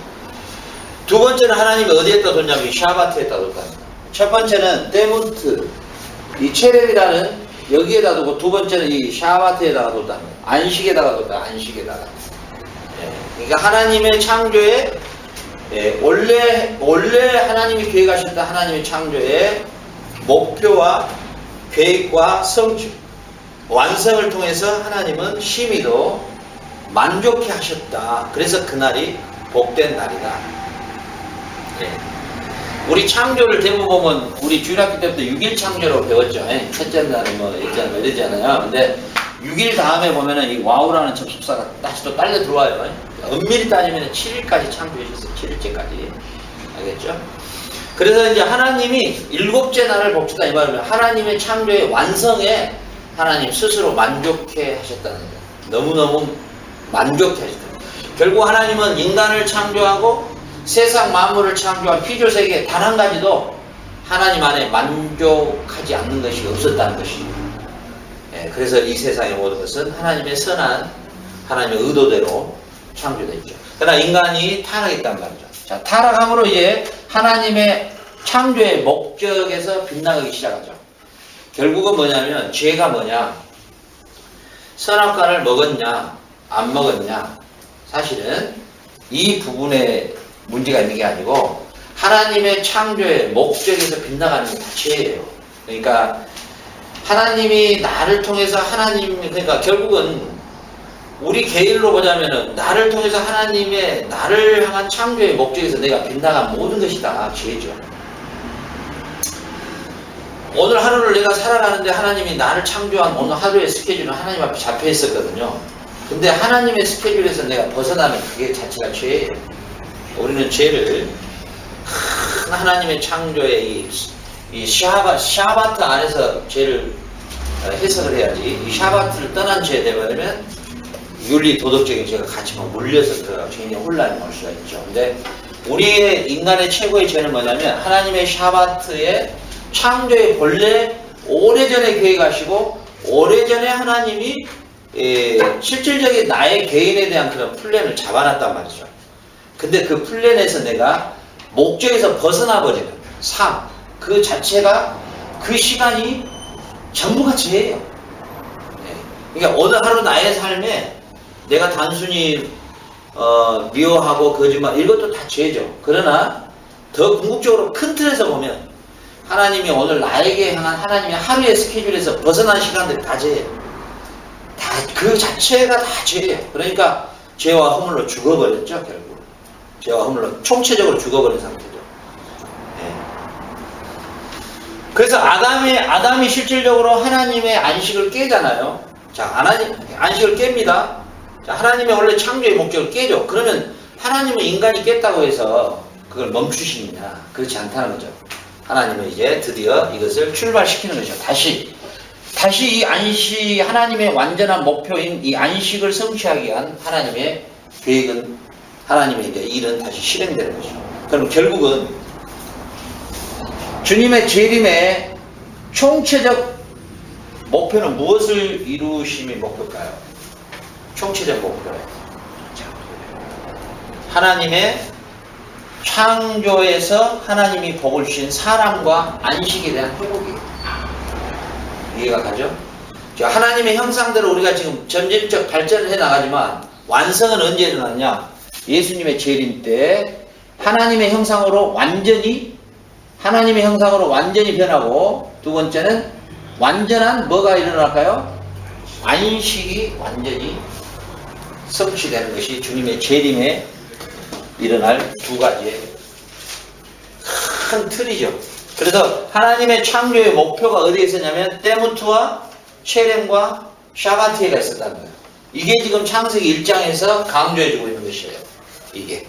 두 번째는 하나님이 어디에다 뒀냐면 샤바트에다 뒀답니다. 첫 번째는 데문트, 이 체렙이라는 여기에다 두고 두 번째는 이 샤바트에다가 뒀답니다. 안식에다가 뒀다. 안식에다가. 그러니까 하나님의 창조에 원래 하나님이 계획하셨던 하나님의 창조의 목표와 계획과 성취, 완성을 통해서 하나님은 심히도 만족해 하셨다. 그래서 그날이 복된 날이다. 우리 창조를 대부분 보면 우리 주일학교 때부터 6일 창조로 배웠죠. 첫째 날은 뭐 이러잖아요. 근데 6일 다음에 보면은 이 와우라는 접속사가 다시 또 딸려 들어와요. 엄밀히 따지면 7일까지 창조하셨어요. 7일째까지. 알겠죠? 그래서 이제 하나님이 7째 날을 복주다 이 말은 하나님의 창조의 완성에 하나님 스스로 만족해 하셨다는 거예요. 너무너무 만족해 하셨다는 거예요. 결국 하나님은 인간을 창조하고 세상 만물을 창조한 피조세계 단 한 가지도 하나님 안에 만족하지 않는 것이 없었다는 것이죠. 그래서 이 세상의 모든 것은 하나님의 선한 하나님의 의도대로 창조되어 있죠. 그러나 인간이 타락했단 말이죠. 자, 타락함으로 이제 하나님의 창조의 목적에서 빗나가기 시작하죠. 결국은 뭐냐면 죄가 뭐냐? 선악과를 먹었냐? 안 먹었냐? 사실은 이 부분에 문제가 있는 게 아니고 하나님의 창조의 목적에서 빗나가는 게 다 죄예요. 그러니까 하나님이 나를 통해서 그러니까 결국은 우리 개인으로 보자면은 나를 통해서 하나님의 나를 향한 창조의 목적에서 내가 빗나간 모든 것이 다 죄죠. 오늘 하루를 내가 살아가는데 하나님이 나를 창조한 오늘 하루의 스케줄은 하나님 앞에 잡혀 있었거든요. 근데 하나님의 스케줄에서 내가 벗어나면 그게 자체가 죄예요. 우리는 죄를 큰 하나님의 창조의 이 샤바트 안에서 죄를 해석을 해야지. 이 샤바트를 떠난 죄 되버리면 윤리 도덕적인 죄가 같이 막 물려서 들어가고 굉장히 혼란이 올 수가 있죠. 근데 우리의 인간의 최고의 죄는 뭐냐면 하나님의 샤바트의 창조의 본래 오래전에 계획하시고 오래전에 하나님이 실질적인 나의 개인에 대한 그런 플랜을 잡아놨단 말이죠. 근데 그 플랜에서 내가 목적에서 벗어나 버리는 삶, 그 자체가 그 시간이 전부가 죄예요. 그러니까 어느 하루 나의 삶에 내가 단순히 미워하고 거짓말 이것도 다 죄죠. 그러나 더 궁극적으로 큰 틀에서 보면 하나님이 오늘 나에게 향한 하나님의 하루의 스케줄에서 벗어난 시간들이 다 죄예요. 다 그 자체가 다 죄예요. 그러니까 죄와 허물로 죽어버렸죠. 결국 죄와 허물로 총체적으로 죽어버린 상태죠. 그래서 아담이 실질적으로 하나님의 안식을 깨잖아요. 자, 안식을 깹니다. 자, 하나님의 원래 창조의 목적을 깨죠. 그러면 하나님은 인간이 깼다고 해서 그걸 멈추시느냐? 그렇지 않다는 거죠. 하나님은 이제 드디어 이것을 출발시키는 거죠. 다시 이 하나님의 완전한 목표인 이 안식을 성취하기 위한 하나님의 계획은, 하나님의 이제 일은 다시 실행되는 거죠. 그럼 결국은 주님의 재림의 총체적 목표는 무엇을 이루심이 목표일까요? 총체적 목표예요. 하나님의 창조에서 하나님이 복을 주신 사람과 안식에 대한 회복이에요. 이해가 가죠? 하나님의 형상대로 우리가 지금 점진적 발전을 해 나가지만 완성은 언제 일어났냐? 예수님의 재림 때 하나님의 형상으로 완전히 변하고, 두 번째는 완전한 뭐가 일어날까요? 안식이 완전히 성취되는 것이 주님의 재림에 일어날 두 가지의 큰 틀이죠. 그래서 하나님의 창조의 목표가 어디에 있었냐면 때무트와 체렘과 샤바티에가 있었다는 거예요. 이게 지금 창세기 1장에서 강조해주고 있는 것이에요. 이게.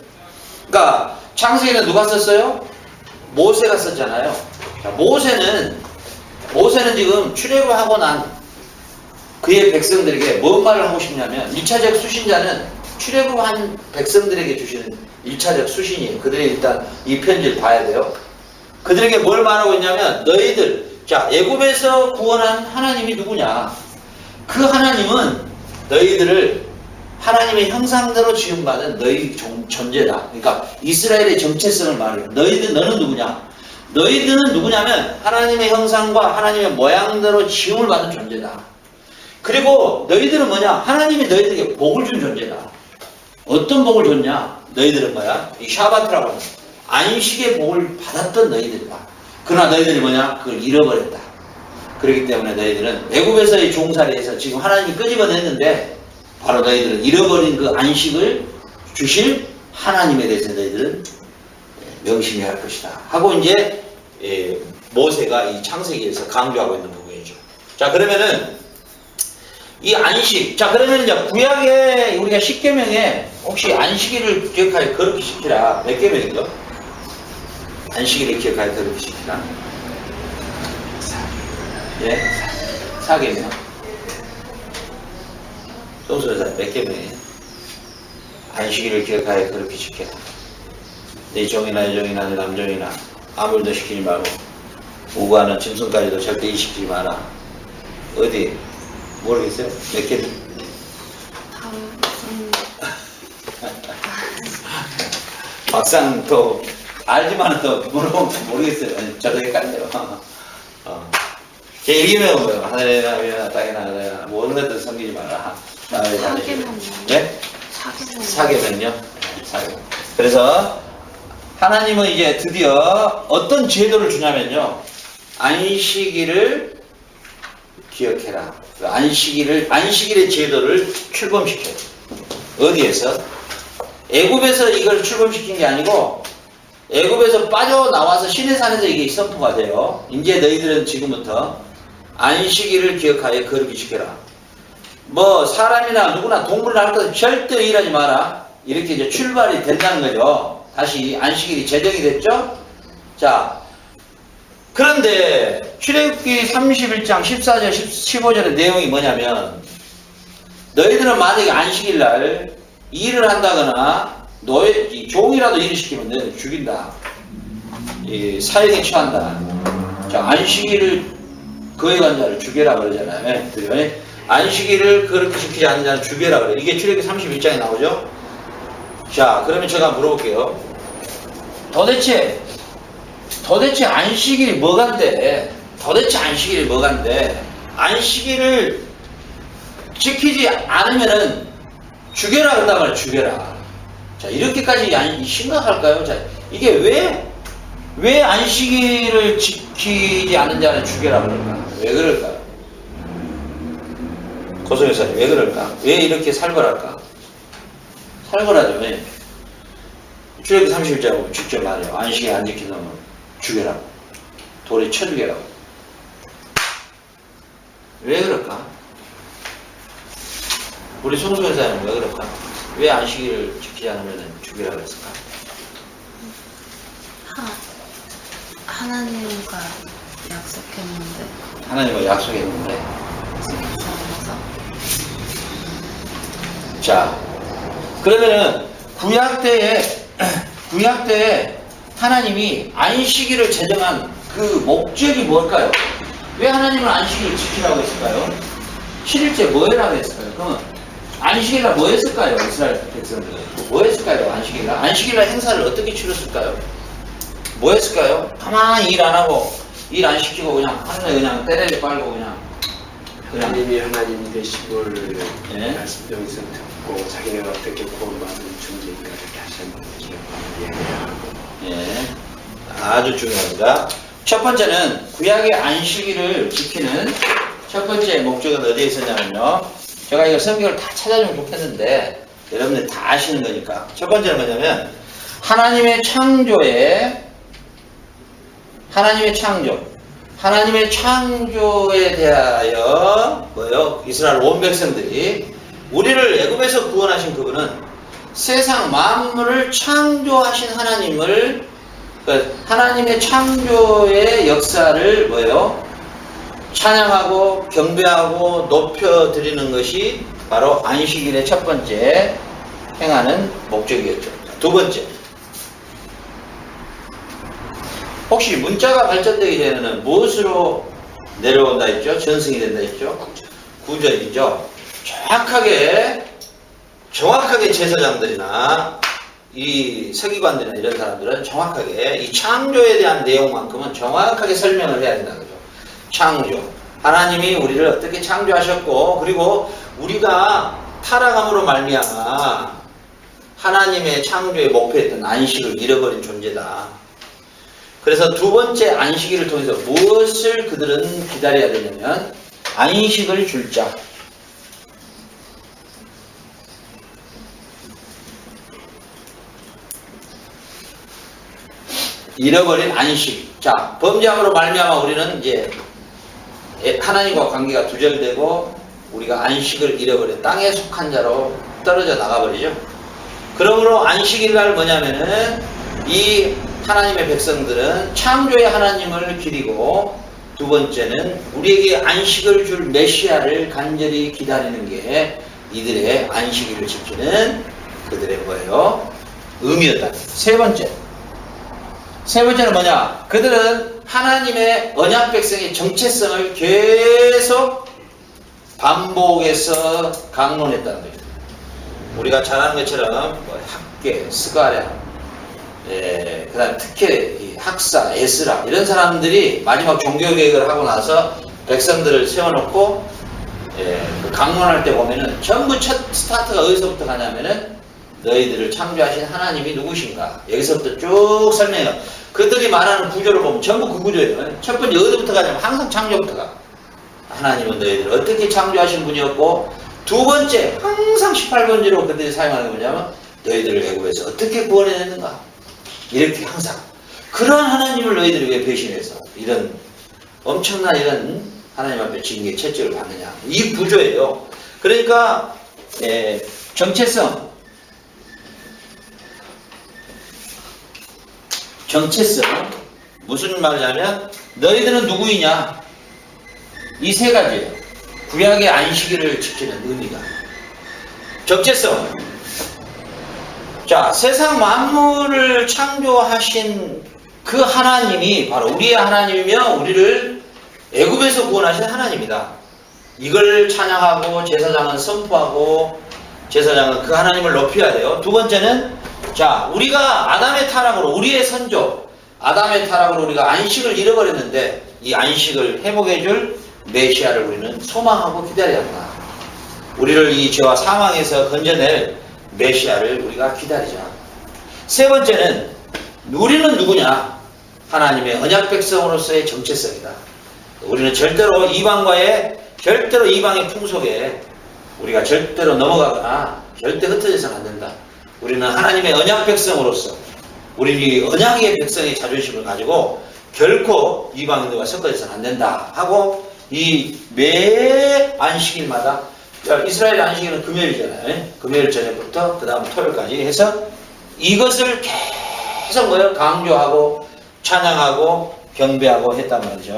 그러니까 창세기는 누가 썼어요? 모세가 썼잖아요. 자, 모세는 지금 출애굽하고 난 그의 백성들에게 뭔 말을 하고 싶냐면 1차적 수신자는 출애굽한 백성들에게 주시는 1차적 수신이에요. 그들이 일단 이 편지를 봐야 돼요. 그들에게 뭘 말하고 있냐면 너희들, 자, 애굽에서 구원한 하나님이 누구냐? 그 하나님은 너희들을 하나님의 형상대로 지음받은 너희 존재다. 그러니까 이스라엘의 정체성을 말해요. 너는 누구냐? 너희들은 누구냐면 하나님의 형상과 하나님의 모양대로 지음을 받은 존재다. 그리고 너희들은 뭐냐? 하나님이 너희들에게 복을 준 존재다. 어떤 복을 줬냐? 너희들은 뭐야? 이 샤바트라고 하는 안식의 복을 받았던 너희들이다. 그러나 너희들이 뭐냐? 그걸 잃어버렸다. 그렇기 때문에 너희들은 애굽에서의 종살이에서 지금 하나님이 끄집어냈는데 바로 너희들은 잃어버린 그 안식을 주실 하나님에 대해서 너희들은 명심해야 할 것이다. 하고 이제 모세가 이 창세기에서 강조하고 있는 부분이죠. 자, 그러면은 이 안식. 자, 그러면 이제 구약에 우리가 10계명에 혹시 안식일을 기억하여 거룩히 지키라. 몇 계명이죠? 안식일을 기억하여 거룩히 지키라. 예? 4계명. 소수자 몇 계명이에요? 안식일을 기억하여 거룩히 지켜라. 내 종이나 여종이나 내 남종이나 아무 일도 시키지 말고 우고하는 짐승까지도 절대 일시키지 마라. 어디? 모르겠어요? 몇 개? 막상 또 알지만은 또 물어보면 모르겠어요. 저도 헷갈려요. 제 얘기는 뭐예요? 하늘에나 위에나 땅에나 하늘에나 모든 것들 섬기지 마라. 사계명이요. 네? 사계명이요. 사계명. 그래서 하나님은 이제 드디어 어떤 제도를 주냐면요. 안식일을 기억해라. 안식일의 제도를 출범시켜요. 어디에서? 애굽에서 이걸 출범시킨 게 아니고 애굽에서 빠져나와서 시내산에서 이게 선포가 돼요. 이제 너희들은 지금부터 안식일을 기억하여 거룩히 지켜라. 뭐 사람이나 누구나 동물을 할 것은 절대 일하지 마라. 이렇게 이제 출발이 된다는 거죠. 다시 안식일이 제정이 됐죠. 자, 그런데 출애굽기 31장 14절 15절의 내용이 뭐냐면 너희들은 만약에 안식일 날 일을 한다거나 너의 종이라도 일을 시키면 너희들 죽인다. 사형에 처한다. 자, 안식일을 거역한 자를 죽여라 그러잖아요. 안식일을 그렇게 지키지 않는 자는 죽여라 그래요. 이게 출애굽기 31장에 나오죠. 자, 그러면 제가 물어볼게요. 도대체 안식일이 뭐간데? 안식일을 지키지 않으면은 죽여라 그런단 말이야. 죽여라. 자, 이렇게까지 심각할까요? 자, 이게 왜 안식일을 지키지 않는 자는 죽여라 그럴까? 왜 그럴까요? 고소여사님, 왜 그럴까? 왜 이렇게 살벌할까? 살벌하죠. 왜? 출애굽기 30장에 직접 말해요. 안식일 안 지키면 죽여라. 돌에 쳐 죽여라. 왜 그럴까? 우리 송소회사는 왜 그럴까? 왜 안식일을 지키지 않으면 죽이라고 했을까? 하나님과 약속했는데 하나님과 약속했는데. 지키지 자, 그러면은 구약 때에 하나님이 안식일을 제정한 그 목적이 뭘까요? 왜 하나님은 안식일을 지키라고 했을까요? 7일째 뭐 해라고 했을까요? 그러면 안식일날 뭐 했을까요? 이스라엘 백성들은 뭐 했을까요? 안식일날? 안식일날 행사를 어떻게 치렀을까요? 뭐 했을까요? 가만히 일 안 하고 일 안 시키고 그냥 하늘에 그냥 때레리 빨고 그냥 하나님이 하나님 되심을 예. 말씀 여기서 듣고 자기네가 어떻게 구원받는 존재인가 이렇게 다시 한번 기억하고 이야기하고 예, 아주 중요합니다. 첫 번째는 구약의 안식일을 지키는 첫 번째 목적은 어디에 있었냐면요. 제가 이거 성경을 다 찾아주면 좋겠는데 여러분들 다 아시는 거니까. 첫 번째는 뭐냐면 하나님의 창조에 대하여 뭐요? 이스라엘 온 백성들이 우리를 애굽에서 구원하신 그분은 세상 만물을 창조하신 하나님을 하나님의 창조의 역사를 뭐요? 찬양하고 경배하고 높여드리는 것이 바로 안식일의 첫 번째 행하는 목적이었죠. 두 번째, 혹시 문자가 발전되기 전에는 무엇으로 내려온다 했죠? 전승이 된다 했죠? 구전이죠. 정확하게 제사장들이나 이 서기관들이나 이런 사람들은 정확하게 이 창조에 대한 내용만큼은 정확하게 설명을 해야 된다는 거죠. 창조. 하나님이 우리를 어떻게 창조하셨고, 그리고 우리가 타락함으로 말미암아 하나님의 창조의 목표였던 안식을 잃어버린 존재다. 그래서 두 번째 안식일을 통해서 무엇을 그들은 기다려야 되냐면 안식을 줄 자. 잃어버린 안식. 자, 범죄함으로 말미암아 우리는 이제 하나님과 관계가 두절되고 우리가 안식을 잃어버린 땅에 속한 자로 떨어져 나가버리죠. 그러므로 안식일날 뭐냐면은 이 하나님의 백성들은 창조의 하나님을 기리고 두 번째는 우리에게 안식을 줄 메시아를 간절히 기다리는 게 이들의 안식일을 지키는 그들의 뭐예요? 의미였다. 세 번째는 뭐냐? 그들은 하나님의 언약 백성의 정체성을 계속 반복해서 강론했다는 거죠. 우리가 잘 아는 것처럼 뭐 학계, 스가랴, 그 다음 특히 이 학사, 에스라 이런 사람들이 마지막 종교개혁을 하고 나서 백성들을 세워놓고 그 강론할 때 보면은 전부 첫 스타트가 어디서부터 가냐면은 너희들을 창조하신 하나님이 누구신가 여기서부터 쭉 설명해요. 그들이 말하는 구조를 보면 전부 그 구조예요. 첫 번째 어디부터 가냐면 항상 창조부터 가. 하나님은 너희들을 어떻게 창조하신 분이었고, 두 번째 항상 18번지로 그들이 사용하는 게 뭐냐면 너희들을 애굽에서 어떻게 구원해냈는가. 이렇게 항상 그러한 하나님을 너희들이 왜 배신해서 이런 엄청난 이런 하나님 앞에 징계 채찍을 받느냐. 이 구조예요. 그러니까 정체성 무슨 말이냐면 너희들은 누구이냐. 이 세 가지예요. 구약의 안식일을 지키는 의미가. 정체성. 자, 세상 만물을 창조하신 그 하나님이 바로 우리의 하나님이며 우리를 애굽에서 구원하신 하나님이다. 이걸 찬양하고 제사장은 선포하고 제사장은 그 하나님을 높여야 돼요. 두 번째는 자, 우리가 아담의 타락으로 우리의 선조 아담의 타락으로 우리가 안식을 잃어버렸는데 이 안식을 회복해줄 메시아를 우리는 소망하고 기다려야 한다. 우리를 이 죄와 사망에서 건져낼 메시아를 우리가 기다리자. 세 번째는 우리는 누구냐? 하나님의 언약 백성으로서의 정체성이다. 우리는 절대로 이방의 풍속에 우리가 절대로 넘어가거나 절대 흩어져서는 안 된다. 우리는 하나님의 언약 백성으로서 우리 언약의 백성의 자존심을 가지고 결코 이방인들과 섞어져서는 안 된다 하고 이 매 안식일마다 이스라엘 안식일은 금요일이잖아요. 금요일 저녁부터 그 다음 토요일까지 해서 이것을 계속 뭐요? 강조하고 찬양하고 경배하고 했단 말이죠.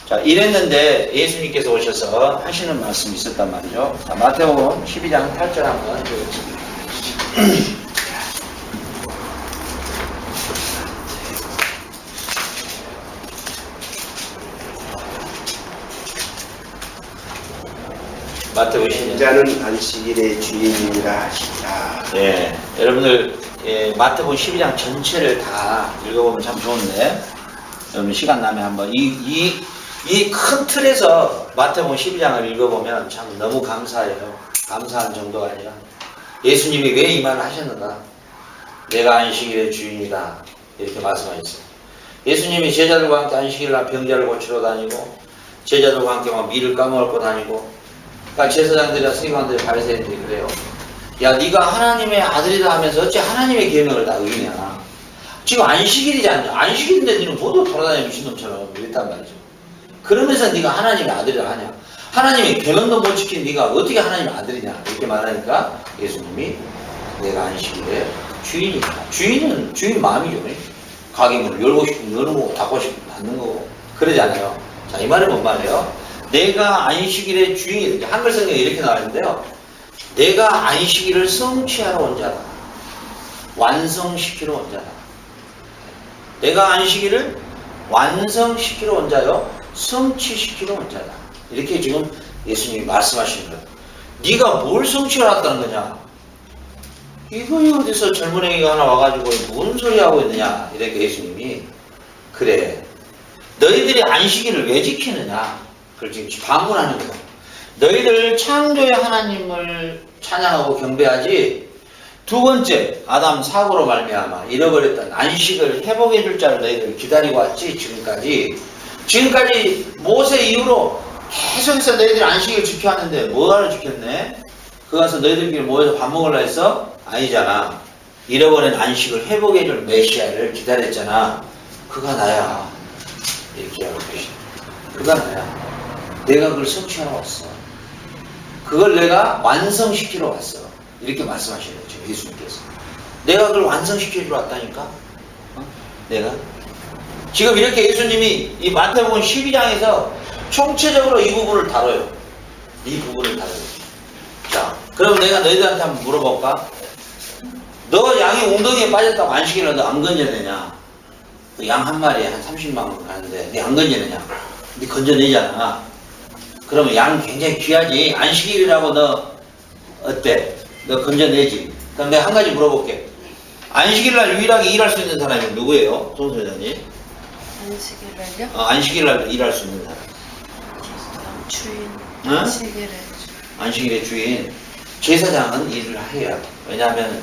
자, 이랬는데 예수님께서 오셔서 하시는 말씀이 있었단 말이죠. 자, 마태복음 12장 8절 한번 읽어보겠습니다. 마태복음 12장. 자는 안식일의 주인이라 하시라. 예, 여러분들 마태복음 12장 전체를 다 읽어보면 참 좋은데 여러분 시간 나면 한번 이 큰 틀에서 마태복음 12장을 읽어보면 참 너무 감사해요. 감사한 정도가 아니라 예수님이 왜 이 말을 하셨는가? 내가 안식일의 주인이다 이렇게 말씀하셨어요. 예수님이 제자들과 함께 안식일날 병자를 고치러 다니고 제자들과 함께 막 밀을 까먹고 다니고 그러니까 제사장들이나 서기관들이 바리새인들이 그래요. 야, 네가 하나님의 아들이다 하면서 어째 하나님의 계명을 다 어기냐? 지금 안식일이지 않냐? 안식일인데 너는 모두 돌아다니는 미친놈처럼 이랬단 말이죠. 그러면서 네가 하나님의 아들이라 하냐? 하나님의 계명도 못 지킨 네가 어떻게 하나님의 아들이냐? 이렇게 말하니까 예수님이 내가 안식일의 주인이다. 주인 마음이죠. 가게 문을 열고 싶으면 여는 거고 닫고 싶으면 닫는 거고 그러잖아요. 자, 이 말은 뭔 말이에요? 내가 안식일의 주인이다. 한글 성경에 이렇게 나와 있는데요. 내가 안식일을 성취하러 온 자다. 완성시키러 온 자다. 내가 안식일을 완성시키러 온 자요. 성취시키러 온 자다. 이렇게 지금 예수님이 말씀하시는 거예요. 네가 뭘 성취하러 왔다는 거냐? 이거 어디서 젊은 애기가 하나 와가지고 무슨 소리 하고 있느냐? 이렇게 예수님이 그래. 너희들이 안식일을 왜 지키느냐? 그걸 지금 반문하는 거예요. 너희들 창조의 하나님을 찬양하고 경배하지. 두 번째, 아담 사고로 말미암아 잃어버렸던 안식을 회복해 줄 자를 너희들 기다리고 왔지. 지금까지 모세 이후로 계속해서 너희들이 안식을 지켜왔는데 뭐하러 지켰네? 그 가서 너희들끼리 모여서 밥 먹으려 했어? 아니잖아. 잃어버린 안식을 회복해 줄 메시아를 기다렸잖아. 그가 나야. 이렇게 하고 계시네. 그가 나야. 내가 그걸 성취하러 왔어. 그걸 내가 완성시키러 왔어. 이렇게 말씀하시는 거죠. 예수님께서. 내가 그걸 완성시키러 왔다니까? 내가? 지금 이렇게 예수님이 이 마태복음 12장에서 총체적으로 이 부분을 다뤄요. 이 부분을 다뤄요. 자, 그럼 내가 너희들한테 한번 물어볼까? 너 양이 웅덩이에 빠졌다고 안식일을 너 안 건져내냐? 양 한 마리에 한 30만 원 가는데 네 안 건져내냐? 네 건져내잖아. 그러면 양 굉장히 귀하지. 안식일이라고 너 어때? 너 건져내지. 그럼 내가 한 가지 물어볼게. 안식일날 유일하게 일할 수 있는 사람이 누구예요? 송소장님? 안식일을요? 안식일날 일할 수 있는 사람. 주인. 응? 안식일을. 안식일의 주인. 제사장은 일을 해야. 왜냐하면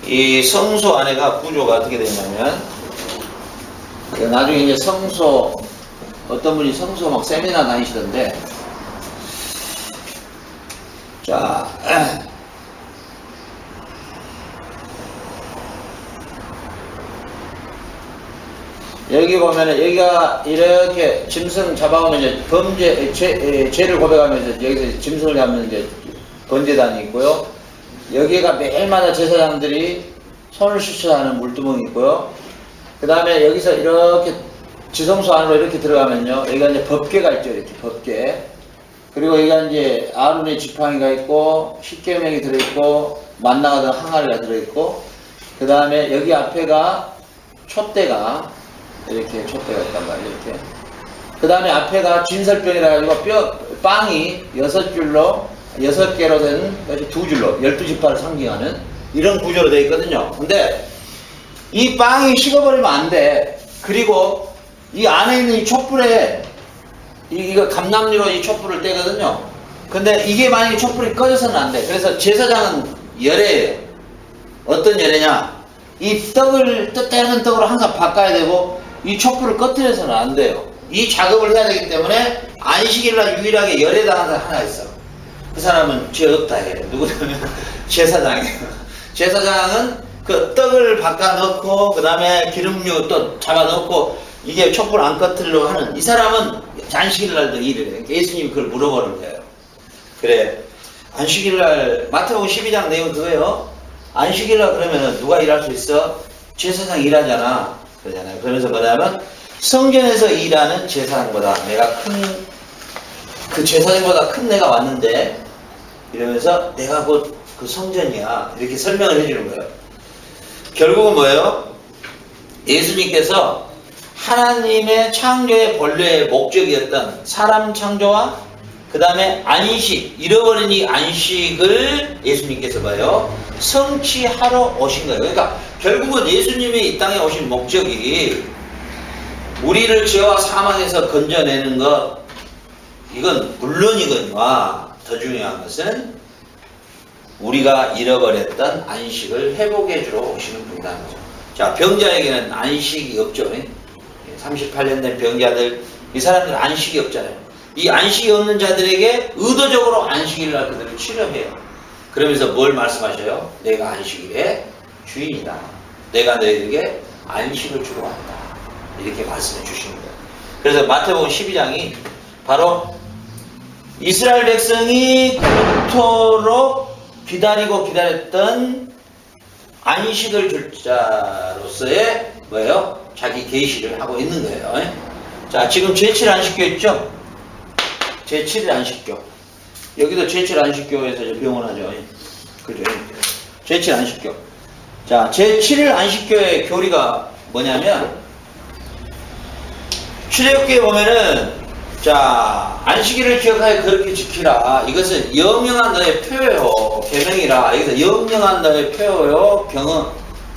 이 성소 안에가 구조가 어떻게 되냐면 나중에 이제 성소 어떤 분이 성소 막 세미나 다니시던데 자 여기 보면은 여기가 이렇게 짐승 잡아오면 이제 죄를 고백하면서 여기서 짐승을 잡는 이제 번제단이 있고요. 여기가 매일마다 제사장들이 손을 씻어야 하는 물두멍이 있고요. 그 다음에 여기서 이렇게 지성소 안으로 이렇게 들어가면요. 여기가 이제 법궤가 있죠. 이렇게 법궤. 그리고 여기가 이제 아론의 지팡이가 있고, 십계명이 들어있고, 만나가 항아리가 들어있고, 그 다음에 여기 앞에가 촛대가, 이렇게 촛대가 있단 말이에요. 이렇게. 그 다음에 앞에가 진설병이라 가지고 빵이 6줄로, 6개로 된, 2줄로, 12지파를 상징하는 이런 구조로 되어 있거든요. 근데 이 빵이 식어버리면 안 돼. 그리고 이 안에 있는 이 촛불에 이거 감람류로 이 촛불을 떼거든요. 근데 이게 만약에 촛불이 꺼져서는 안 돼. 그래서 제사장은 열애예요. 어떤 열애냐? 이 떡을 뜨뜻한 떡으로 항상 바꿔야 되고 이 촛불을 꺼뜨려서는 안 돼요. 이 작업을 해야 되기 때문에 안식일날 유일하게 열애당한 사람 하나 있어. 그 사람은 죄 없다 해. 누구냐면 제사장이에요. 제사장은 그 떡을 바꿔 넣고 그 다음에 기름류 또 잡아 넣고 이게 촛불 안 꺼뜨리려고 하는 이 사람은 안식일 날도 일을 해. 그러니까 예수님이 그걸 물어보는 거예요. 그래, 안식일 날 마태복음 12장 내용 그거예요. 안식일 날 그러면 누가 일할 수 있어? 제사장 일하잖아. 그러잖아요. 그러면서 뭐냐면 성전에서 일하는 제사장보다 내가 그 제사장보다 큰 내가 왔는데 이러면서 내가 곧 그 성전이야. 이렇게 설명을 해주는 거예요. 결국은 뭐예요? 예수님께서 하나님의 창조의 본래의 목적이었던 사람 창조와 그 다음에 안식, 잃어버린 이 안식을 예수님께서 뭐예요? 성취하러 오신 거예요. 그러니까 결국은 예수님이 이 땅에 오신 목적이 우리를 죄와 사망에서 건져내는 것, 이건 물론이거니와 더 중요한 것은 우리가 잃어버렸던 안식을 회복해 주러 오시는 분이라는 거죠. 자, 병자에게는 안식이 없죠. 38년 된 병자들, 이 사람들은 안식이 없잖아요. 이 안식이 없는 자들에게 의도적으로 안식일을 날 그들을 치료해요. 그러면서 뭘 말씀하셔요? 내가 안식일의 주인이다. 내가 너희에게 안식을 주러 왔다. 이렇게 말씀해 주시는 거예요. 그래서 마태복음 12장이 바로 이스라엘 백성이 그토록 기다리고 기다렸던 안식을 줄 자로서의 뭐예요? 자기 계시를 하고 있는 거예요. 자, 지금 제7 안식교 있죠? 제7일 안식교. 여기도 제7 안식교에서 병원하죠. 그죠? 제7 안식교. 자, 제7일 안식교의 교리가 뭐냐면, 출애굽기에 보면은, 자, 안식일을 기억하여 그렇게 지키라. 이것은 영영한 너의 표요, 계명이라. 여기서 영영한 너의 표요,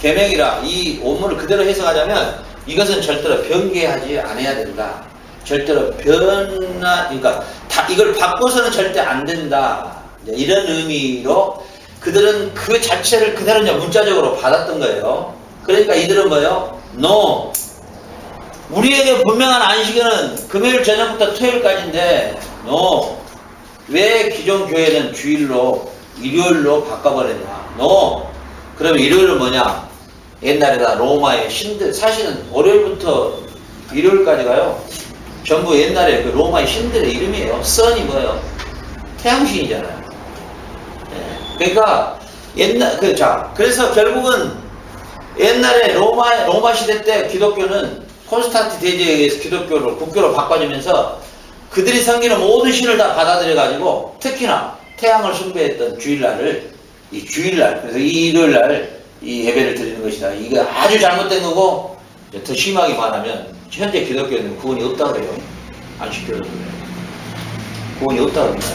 계명이라. 이 원문을 그대로 해석하자면, 이것은 절대로 변개하지 않아야 된다. 절대로 그러니까 이걸 바꿔서는 절대 안 된다. 이런 의미로 그들은 그 자체를 그대로 이제 문자적으로 받았던 거예요. 그러니까 이들은 뭐예요? No. 우리에게 분명한 안식일은 금요일 저녁부터 토요일까지인데, no. 왜 기존 교회는 주일로, 일요일로 바꿔버렸냐? no. 그러면 일요일은 뭐냐? 옛날에다 로마의 신들, 사실은 월요일부터 일요일까지 가요. 전부 옛날에 그 로마의 신들의 이름이에요. 선이 뭐예요? 태양신이잖아요. 네. 그러니까 그래서 결국은 옛날에 로마 시대 때 기독교는 콘스탄티 대제에 의해서 기독교를 국교로 바꿔주면서 그들이 섬기는 모든 신을 다 받아들여가지고 특히나 태양을 숭배했던 주일날을 이 주일날, 그래서 이 일요일날 이 예배를 드리는 것이다. 이거 아주 잘못된 거고, 더 심하게 말하면 현재 기독교는 구원이 없다 그래요. 안식교는 구원이 없다 그럽니다.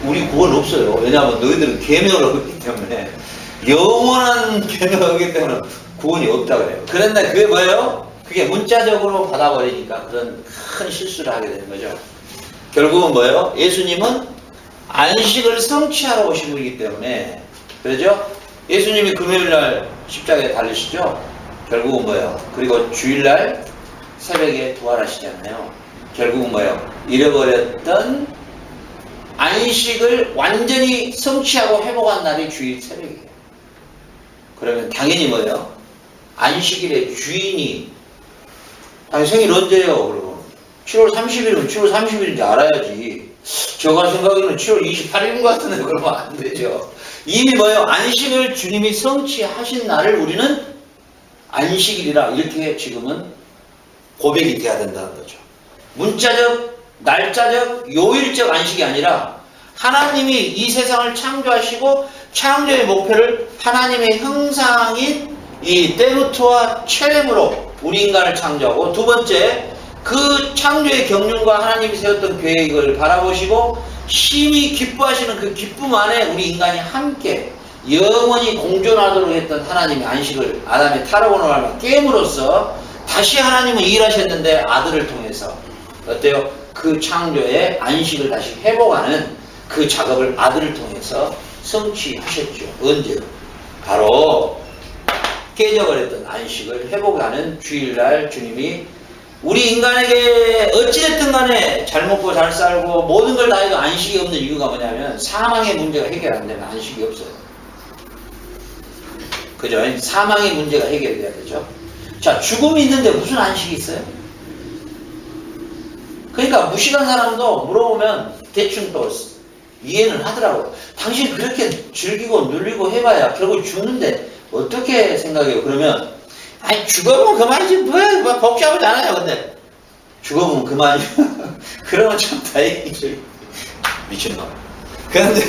우리 구원 없어요. 왜냐하면 너희들은 계명을 어겼기 때문에, 영원한 계명을 어겼기 때문에 구원이 없다 그래요. 그런데 그게 뭐예요? 그게 문자적으로 받아버리니까 그런 큰 실수를 하게 되는 거죠. 결국은 뭐예요? 예수님은 안식을 성취하러 오신 분이기 때문에, 그러죠? 예수님이 금요일날 십자가에 달리시죠? 결국은 뭐예요? 그리고 주일날 새벽에 부활하시잖아요. 결국은 뭐예요? 잃어버렸던 안식을 완전히 성취하고 회복한 날이 주일 새벽이에요. 그러면 당연히 뭐예요? 안식일의 주인이, 아니 생일 언제예요? 그러고 7월 30일은 7월 30일인지 알아야지. 제가 생각에는 7월 28일인 것 같은데 그러면 안 되죠. 이미 뭐예요? 안식을 주님이 성취하신 날을 우리는 안식일이라 이렇게 지금은 고백이 돼야 된다는 거죠. 문자적, 날짜적, 요일적 안식이 아니라 하나님이 이 세상을 창조하시고 창조의 목표를 하나님의 형상인 이 때부터와 첼렘으로 우리 인간을 창조하고, 두 번째, 그 창조의 경륜과 하나님이 세웠던 계획을 바라보시고 심히 기뻐하시는 그 기쁨 안에 우리 인간이 함께 영원히 공존하도록 했던 하나님의 안식을 아담의 타락으로 말미암아 깨므로써 다시 하나님은 일하셨는데 아들을 통해서 어때요? 그 창조의 안식을 다시 회복하는 그 작업을 아들을 통해서 성취하셨죠. 언제? 바로 깨져버렸던 안식을 회복하는 주일날 주님이 우리 인간에게 어찌됐든 간에 잘 먹고 잘 살고 모든 걸 다 해도 안식이 없는 이유가 뭐냐면 사망의 문제가 해결 안 되면 안식이 없어요. 그죠? 사망의 문제가 해결돼야 되죠. 자, 죽음이 있는데 무슨 안식이 있어요? 그러니까 무식한 사람도 물어보면 대충 또 이해는 하더라고요. 당신 그렇게 즐기고 눌리고 해봐야 결국 죽는데 어떻게 생각해요? 그러면 아니 죽어보면 그만이지 뭐 복잡하지 않아요. 근데 죽어보면 그만이요. 그러면 참 다행이지. 미친놈. 그런데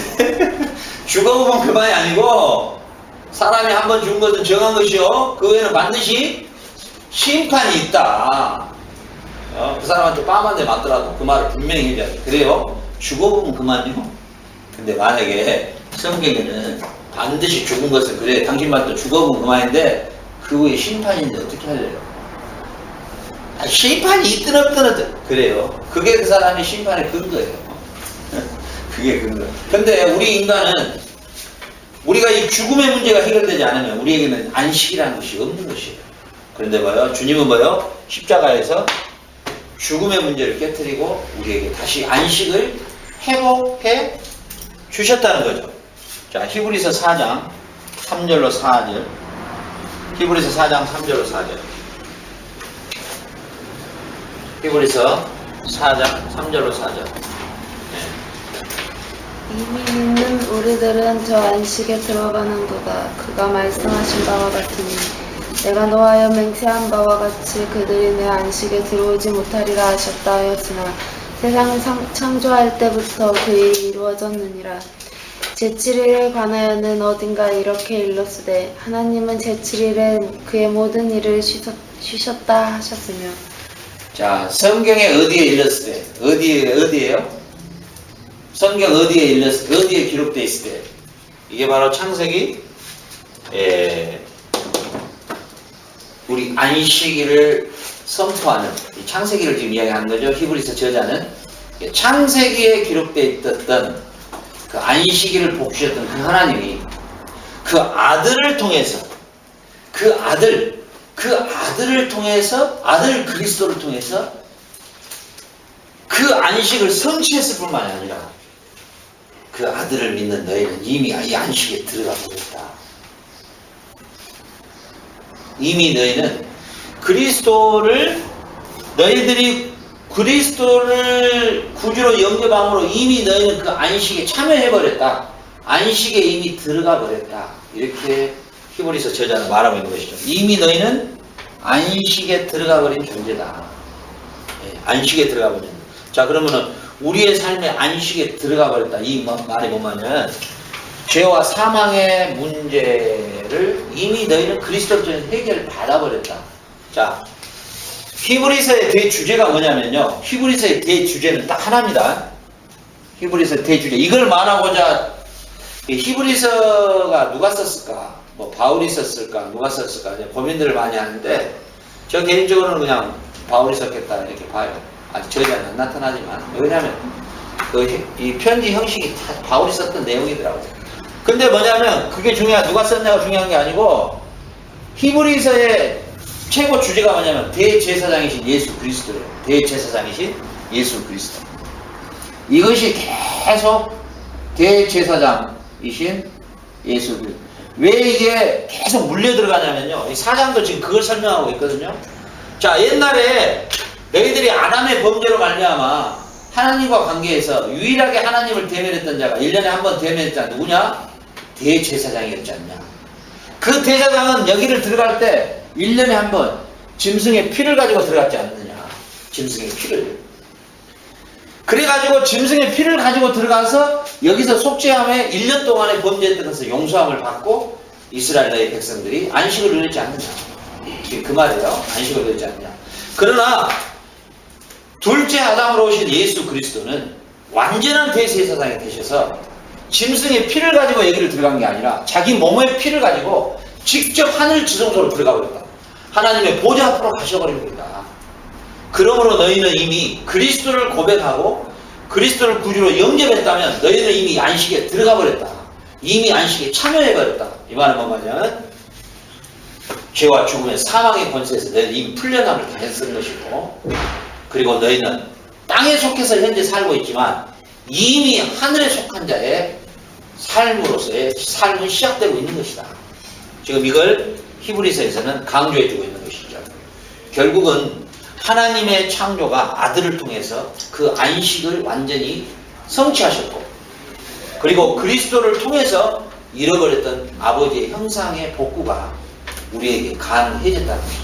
죽어보면 그만이 아니고 사람이 한 번 죽은 것은 정한 것이요. 그 후에는 반드시 심판이 있다. 그 사람한테 뺨 한 대 맞더라도 그 말을 분명히 해줘야 돼. 그래요? 죽어보면 그만이요. 근데 만약에 성경에는 반드시 죽은 것은 그래 당신만도 죽어보면 그만인데 그 후에 심판인데 어떻게 할래요? 심판이 있든 없든 그래요. 그게 그 사람의 심판의 근거예요. 그게 근거. 근데 우리 인간은 우리가 이 죽음의 문제가 해결되지 않으면 우리에게는 안식이라는 것이 없는 것이에요. 그런데 뭐요? 주님은 뭐요? 십자가에서 죽음의 문제를 깨뜨리고 우리에게 다시 안식을 회복해 주셨다는 거죠. 자, 히브리서 4장 3절로 4절. 히브리서 4장 3절로 4절. 히브리서 4장 3절로 4절. 이미 믿는 우리들은 저 안식에 들어가는도다. 그가 말씀하신 바와 같으니 내가 노하여 맹세한 바와 같이 그들이 내 안식에 들어오지 못하리라 하셨다 하였으나 세상을 창조할 때부터 그 일이 이루어졌느니라. 제7일에 관하여는 어딘가 이렇게 일렀으되 하나님은 제7일에 그의 모든 일을 쉬셨다 하셨으며. 자, 성경에 어디에 일렀을 때? 어디에요? 성경 어디에 어디에 기록되어 있을 때? 이게 바로 창세기, 우리 안식일을 선포하는, 이 창세기를 지금 이야기하는 거죠. 히브리서 저자는. 창세기에 기록되어 있었던 그 안식일을 복주셨던 그 하나님이 그 아들을 통해서, 아들 그리스도를 통해서 그 안식을 성취했을 뿐만이 아니라 그 아들을 믿는 너희는 이미 이 안식에 들어가 버렸다. 이미 너희는 너희들이 그리스도를 구주로 영접함으로 이미 너희는 그 안식에 참여해버렸다. 안식에 이미 들어가 버렸다. 이렇게 히브리서 저자는 말하고 있는 것이죠. 이미 너희는 안식에 들어가 버린 존재다. 안식에 들어가 버린. 자, 그러면은 우리의 삶에 안식에 들어가 버렸다. 이 말이 뭐냐면 죄와 사망의 문제를 이미 너희는 그리스도를 통해서 해결을 받아버렸다. 자, 히브리서의 대주제가 뭐냐면요. 히브리서의 대주제는 딱 하나입니다. 히브리서의 대주제. 이걸 말하고자 히브리서가 누가 썼을까? 뭐 바울이 썼을까? 누가 썼을까? 고민들을 많이 하는데 저 개인적으로는 그냥 바울이 썼겠다 이렇게 봐요. 아직 저자는 안 나타나지만. 왜냐하면 이 편지 형식이 다 바울이 썼던 내용이더라고요. 근데 뭐냐면 그게 누가 썼냐가 중요한 게 아니고 히브리서의 최고 주제가 뭐냐면 대제사장이신 예수 그리스도예요. 대제사장이신 예수 그리스도. 이것이 계속 대제사장이신 예수 그리스도. 왜 이게 계속 물려 들어가냐면요. 이 사장도 지금 그걸 설명하고 있거든요. 자, 옛날에 너희들이 아담의 범죄로 말미암아 하나님과 관계에서 유일하게 하나님을 대면했던 자가 1년에 한 번 대면했던 자 누구냐? 대제사장이었지 않냐. 그 대제사장은 여기를 들어갈 때 1년에 한 번 짐승의 피를 가지고 들어갔지 않느냐. 짐승의 피를. 그래가지고 짐승의 피를 가지고 들어가서 여기서 속죄함에 1년 동안의 범죄했던 것을 용서함을 받고 이스라엘의 백성들이 안식을 누렸지 않느냐. 그 말이에요. 안식을 누렸지 않느냐. 그러나 둘째 아담으로 오신 예수 그리스도는 완전한 대제사장이 되셔서 짐승의 피를 가지고 여기를 들어간 게 아니라 자기 몸의 피를 가지고 직접 하늘 지성소로 들어가 버렸다. 하나님의 보좌 앞으로 가셔버린 겁니다. 그러므로 너희는 이미 그리스도를 고백하고 그리스도를 구주로 영접했다면 너희는 이미 안식에 들어가 버렸다. 이미 안식에 참여해버렸다. 이 말은 뭐냐면 죄와 죽음의 사망의 권세에서 너희는 이미 풀려남을 당했을 것이고, 그리고 너희는 땅에 속해서 현재 살고 있지만 이미 하늘에 속한 자의 삶으로서의 삶은 시작되고 있는 것이다. 지금 이걸 히브리서에서는 강조해주고 있는 것이죠. 결국은 하나님의 창조가 아들을 통해서 그 안식을 완전히 성취하셨고, 그리고 그리스도를 통해서 잃어버렸던 아버지의 형상의 복구가 우리에게 가능해졌다는 것이죠.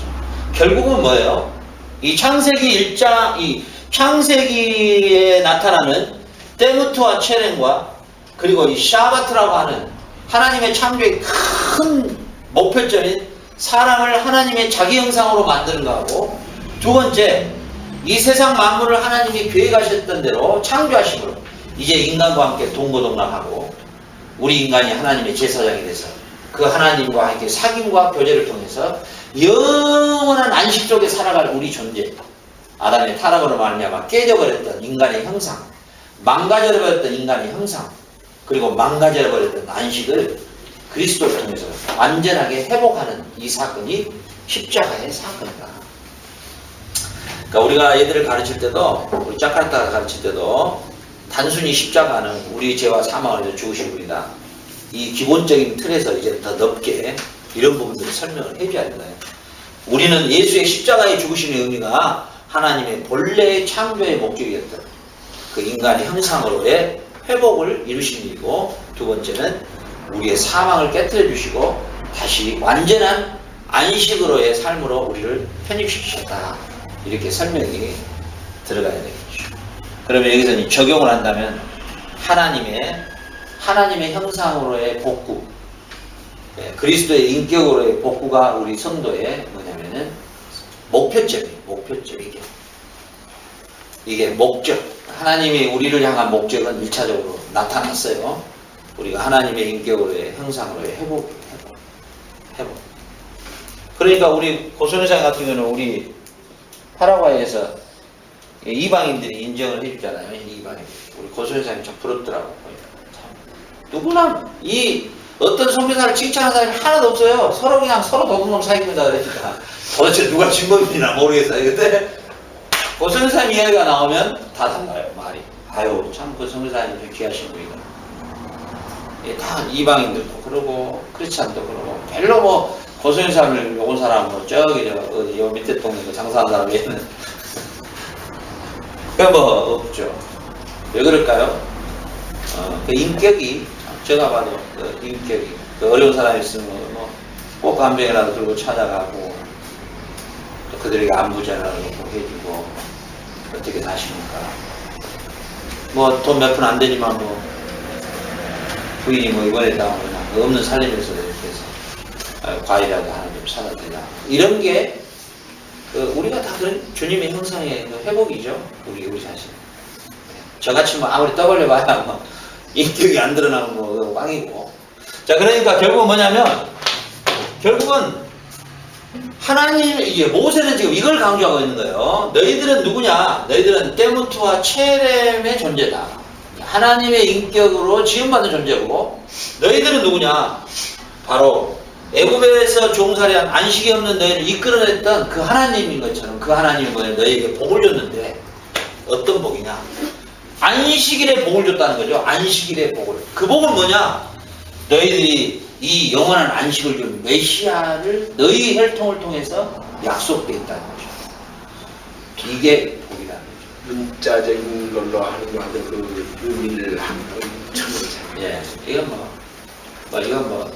결국은 뭐예요? 이 창세기 1장, 이 창세기에 나타나는 때무트와 체렘과 그리고 이 샤바트라고 하는 하나님의 창조의 큰 목표점인 사람을 하나님의 자기 형상으로 만드는 거하고, 두 번째, 이 세상 만물을 하나님이 계획하셨던 대로 창조하심으로 이제 인간과 함께 동고동락하고 우리 인간이 하나님의 제사장이 돼서 그 하나님과 함께 사귐과 교제를 통해서 영원한 안식 속에 살아갈 우리 존재, 아담의 타락으로 말미암아 깨져버렸던 인간의 형상, 망가져버렸던 인간의 형상, 그리고 망가져버렸던 안식을 그리스도를 통해서 완전하게 회복하는 이 사건이 십자가의 사건이다. 그러니까 우리가 얘들을 가르칠 때도, 우리 자카르타 가르칠 때도 단순히 십자가는 우리 죄와 사망을 위해서 죽으신 분이다, 이 기본적인 틀에서 이제 더 넓게 이런 부분들을 설명을 해줘야 된다. 우리는 예수의 십자가의 죽으심의 의미가 하나님의 본래의 창조의 목적이었던 그 인간의 형상으로의 회복을 이루신 일이고, 두 번째는 우리의 사망을 깨뜨려 주시고 다시 완전한 안식으로의 삶으로 우리를 편입시키셨다, 이렇게 설명이 들어가야 되겠죠. 그러면 여기서 적용을 한다면 하나님의 형상으로의 복구, 그리스도의 인격으로의 복구가 우리 성도의 뭐냐면은 목표점이에요. 이게 목적, 하나님이 우리를 향한 목적은 1차적으로 나타났어요. 우리가 하나님의 인격으로의 형상으로의 회복. 그러니까 우리 고선회장 같은 경우는 우리 파라과이에서 이방인들이 인정을 해주잖아요. 이방인. 우리 고선회장이 참 부럽더라고요. 누구나 어떤 선교사를 칭찬하는 사람이 하나도 없어요. 서로 그냥 서로 도둑놈 사이입니다 그러니까 도대체 누가 진범이나 모르겠어요. 근데 그 선교사님 이야기가 나오면 다 달라요, 말이. 아유, 참 그 선교사님 좀 귀하신 분이다. 다 이방인들도 그러고 크리스찬도 그러고, 별로 뭐 고선교사님을 온 사람 뭐 저기 어디 요 밑에 동네 장사하는 사람 얘는 그 뭐 없죠. 왜 그럴까요? 그 인격이, 제가 봐도 그 인격이, 그 어려운 사람이 있으면 뭐 꼭 한 병이라도 들고 찾아가고, 또 그들에게 안부 전화를 해주고, 어떻게 사십니까? 뭐 돈 몇 푼 안 되지만 뭐 부인이 뭐 이번에 나오면 없는 살림에서 이렇게 해서 과일이라도 하나 좀 사다 드리자. 이런 게 우리가 다 그런 주님의 형상의 회복이죠. 우리 자신. 저같이 뭐 아무리 떠벌려봐야 뭐 인격이 안 드러나면 뭐 꽝이고. 자, 그러니까 결국은 뭐냐면, 결국은 하나님, 이게 모세는 지금 이걸 강조하고 있는 거예요. 너희들은 누구냐? 너희들은 때무트와 체렘의 존재다. 하나님의 인격으로 지음받은 존재고, 너희들은 누구냐? 바로 애굽에서 종살이한 안식이 없는 너희를 이끌어냈던 그 하나님인 것처럼, 그 하나님이 뭐냐? 너희에게 복을 줬는데, 어떤 복이냐? 안식일에 복을 줬다는 거죠. 안식일의 복을. 그 복은 뭐냐? 너희들이 이 영원한 안식을 준 메시아를 너희 혈통을 통해서 약속되어 있다는 거죠. 이게 복이라는 거죠. 문자적인 걸로 하는 그 의미를 하는 건 참. 예, 이건